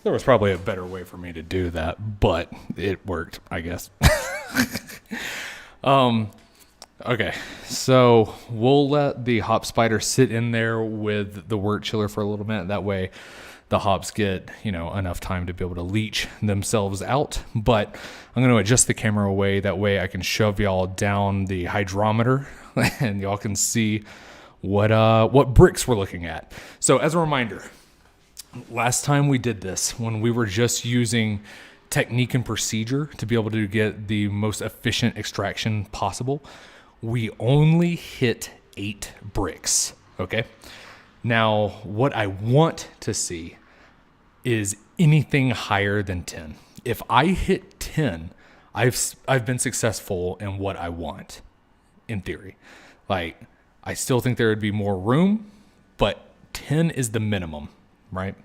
There was probably a better way for me to do that, but it worked, I guess. Okay, so we'll let the hop spider sit in there with the wort chiller for a little minute. That way the hops get, enough time to be able to leach themselves out. But I'm going to adjust the camera away. That way I can shove y'all down the hydrometer and y'all can see what bricks we're looking at. So as a reminder, last time we did this, when we were just using technique and procedure to be able to get the most efficient extraction possible, we only hit 8 bricks, okay? Now, what I want to see is anything higher than 10. If I hit 10, I've been successful in what I want, in theory. Like, I still think there would be more room, but 10 is the minimum, right?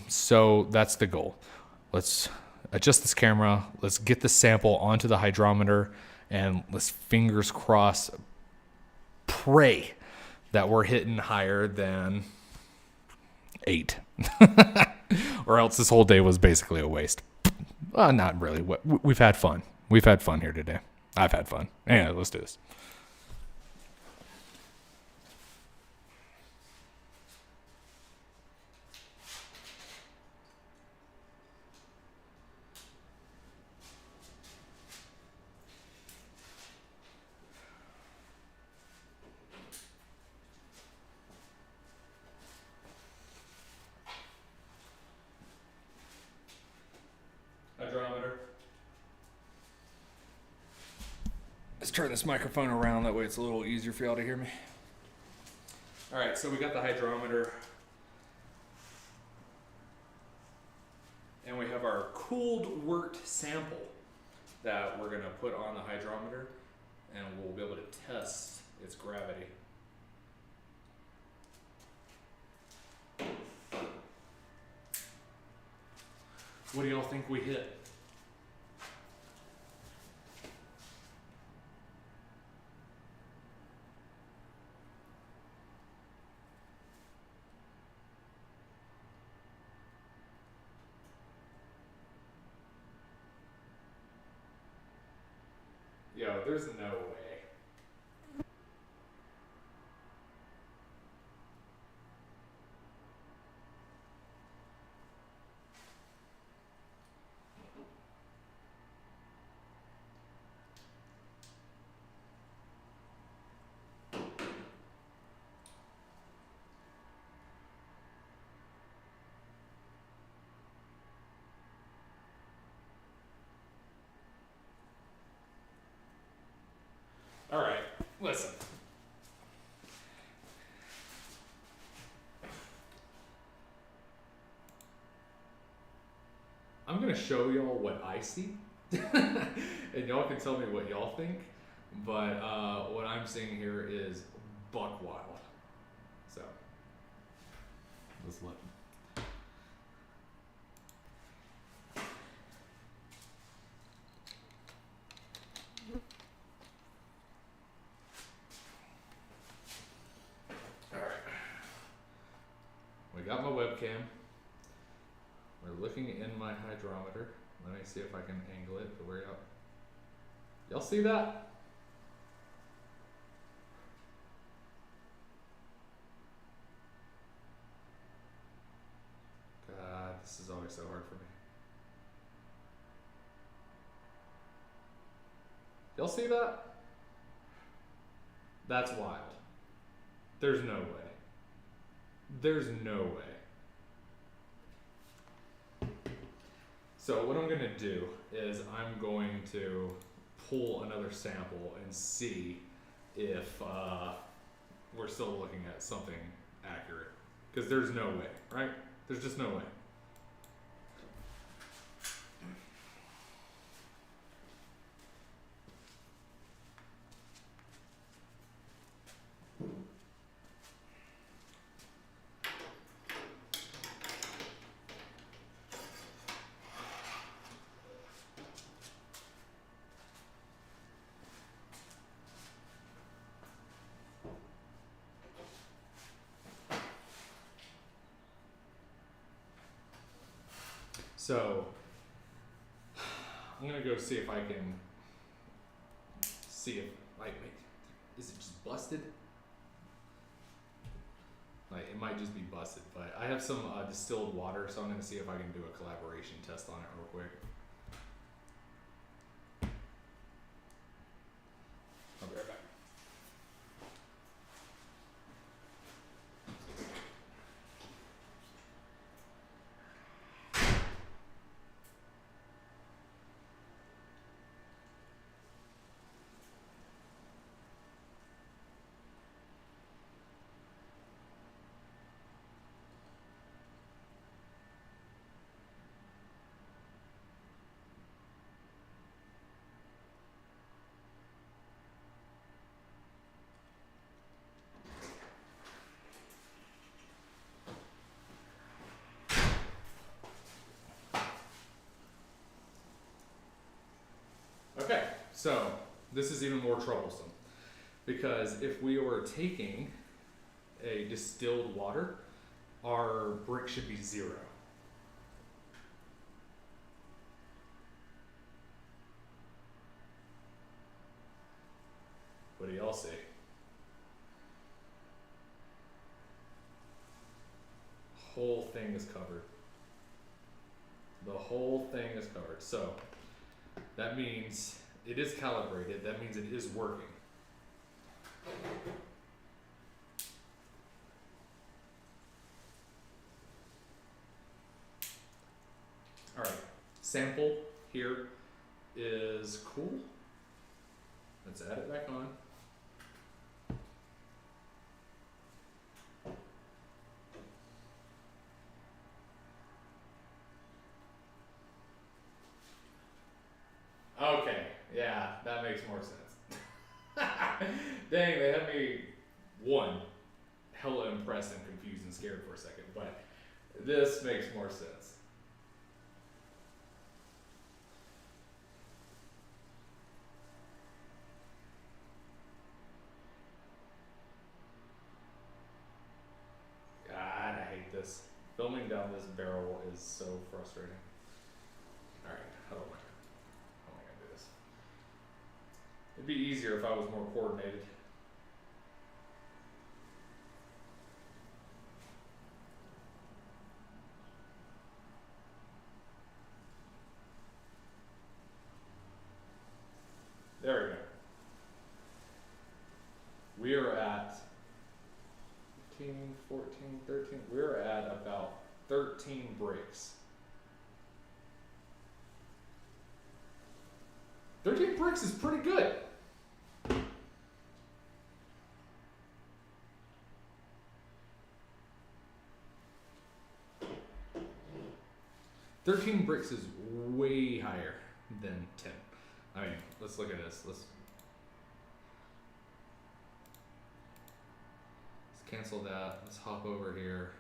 So that's the goal. Let's adjust this camera. Let's get the sample onto the hydrometer, and let's fingers crossed, pray that we're hitting higher than 8. Or else this whole day was basically a waste. Not really. We've had fun. We've had fun here today. I've had fun. Anyway, let's do this. Hydrometer. Let's turn this microphone around, that way it's a little easier for y'all to hear me. All right, so we got the hydrometer. And we have our cooled wort sample that we're gonna put on the hydrometer, and we'll be able to test its gravity. What do y'all think we hit? Yo, there's no way. All right, listen. I'm gonna show y'all what I see, and y'all can tell me what y'all think, but what I'm seeing here is buck wild. So, let's look. We got my webcam. We're looking in my hydrometer. Let me see if I can angle it to where y'all see that? God, this is always so hard for me. Y'all see that? That's wild. There's no way. There's no way. So what I'm going to do is I'm going to pull another sample and see if we're still looking at something accurate. Because there's no way, right? There's just no way. So, I'm gonna go see if I can see if, like, wait, is it just busted? Like, it might just be busted, but I have some distilled water, so I'm gonna see if I can do a collaboration test on it real quick. I'll be right back. so this is even more troublesome because if we were taking a distilled water, our brick should be 0. What do y'all see? Whole thing is covered. The whole thing is covered. So that means it is calibrated. That means it is working. All right, sample here is cool. Let's add it back on. Okay, yeah, that makes more sense. Dang, they had me, one, hella impressed and confused and scared for a second, but this makes more sense. God, I hate this. Filming down this barrel is so frustrating. Alright, how do I do this? It'd be easier if I was more coordinated. There we go. We are at 15, 14, 13. We're at about 13 breaks. 13 bricks is pretty good. $13 bricks is way higher than 10. I mean, let's look at this. Let's cancel that. Let's hop over here.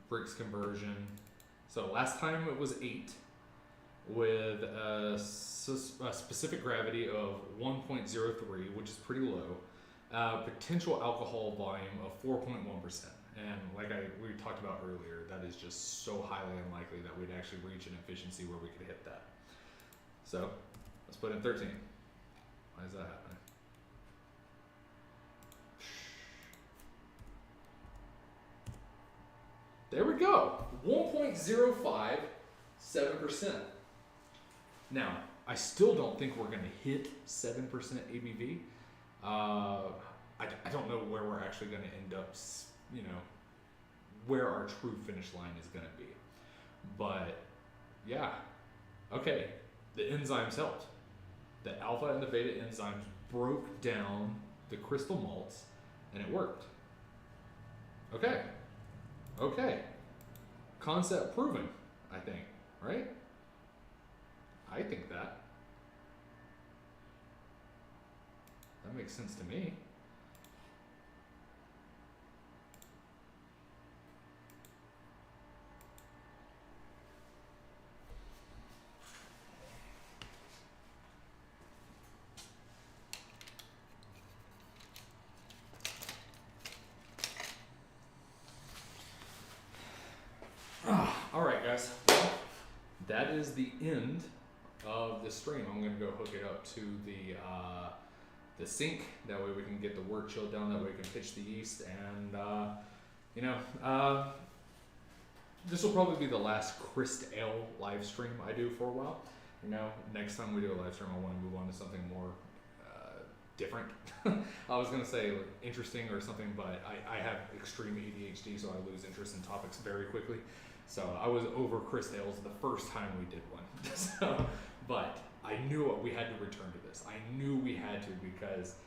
Bricks conversion. So last time it was 8 with a specific gravity of 1.03, which is pretty low. Potential alcohol volume of 4.1%. And like we talked about earlier, that is just so highly unlikely that we'd actually reach an efficiency where we could hit that. So let's put in 13. Why is that happening? There we go. 1.057%. Now, I still don't think we're going to hit 7% ABV. I don't know where we're actually going to end up, you know, where our true finish line is going to be. But yeah, okay, the enzymes helped. The alpha and the beta enzymes broke down the crystal malts and it worked. Okay. Okay. Concept proven, I think, right? I think that. That makes sense to me. All right, guys. That is the end of the stream. I'm gonna go hook it up to the sink. That way we can get the wort chilled down. That way we can pitch the yeast, and you know, this will probably be the last Crystale live stream I do for a while. You know, next time we do a live stream, I want to move on to something more different. I was gonna say like, interesting or something, but I have extreme ADHD, so I lose interest in topics very quickly. So I was over Crystales the first time we did one. So, but I knew we had to return to this. I knew we had to because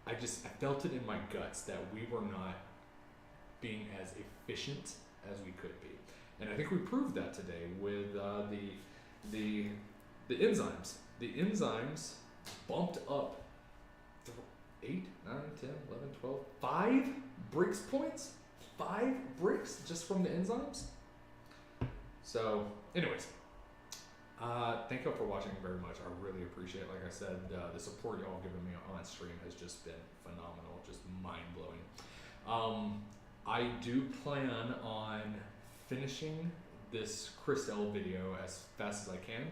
I felt it in my guts that we were not being as efficient as we could be. And I think we proved that today with the enzymes. The enzymes bumped up 8, 9, 10, 11, 12, 5 bricks points? 5 bricks just from the enzymes? So, anyways, Thank y'all for watching very much. I really appreciate it. Like I said, the support y'all given me on stream has just been phenomenal, just mind-blowing. I do plan on finishing this Crystale video as fast as I can.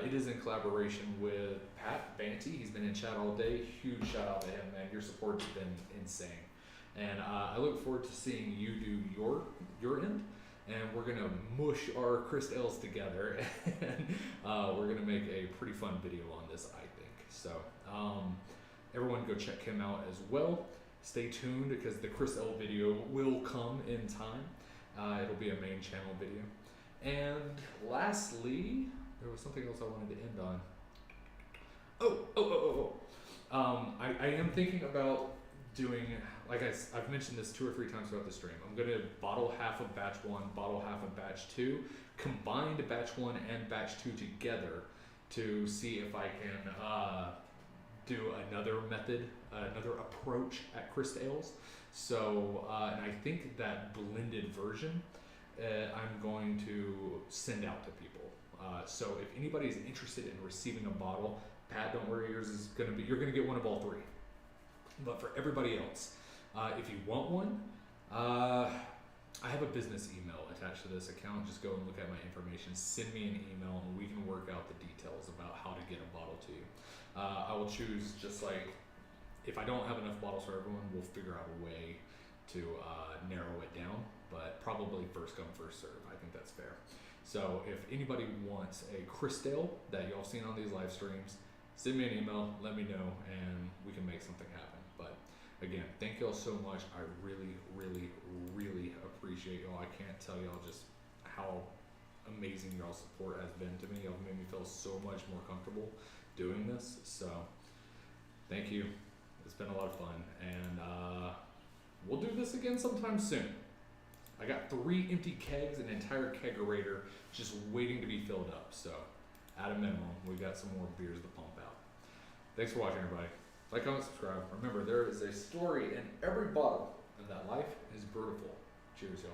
It is in collaboration with Pat Banty. He's been in chat all day. Huge shout out to him, man. Your support's been insane. And I look forward to seeing you do your end. And we're gonna mush our Crystales together, and we're gonna make a pretty fun video on this, I think. So everyone go check him out as well. Stay tuned because the Crystale video will come in time. It'll be a main channel video. And lastly, there was something else I wanted to end on. I am thinking about doing, like I've mentioned this 2 or 3 times throughout the stream. I'm gonna bottle half of batch 1, bottle half of batch 2, combine batch 1 and batch 2 together to see if I can do another method, another approach at Crystales. So, and I think that blended version I'm going to send out to people. So if anybody is interested in receiving a bottle, Pat, don't worry, yours is you're gonna get one of all 3. But for everybody else, if you want one, I have a business email attached to this account. Just go and look at my information, send me an email, and we can work out the details about how to get a bottle to you. I will choose, just like, if I don't have enough bottles for everyone, we'll figure out a way to narrow it down, but probably first come, first serve. I think that's fair. So if anybody wants a Crystale that y'all seen on these live streams, send me an email, let me know, and we can make something happen. But again, thank y'all so much. I really, really, really appreciate y'all. I can't tell y'all just how amazing y'all's support has been to me. Y'all made me feel so much more comfortable doing this. So thank you. It's been a lot of fun, and we'll do this again sometime soon. I got 3 empty kegs, an entire kegerator just waiting to be filled up. So at a minimum, we got some more beers to pump out. Thanks for watching, everybody. Like, comment, subscribe. Remember, there is a story in every bottle, and that life is beautiful. Cheers, y'all.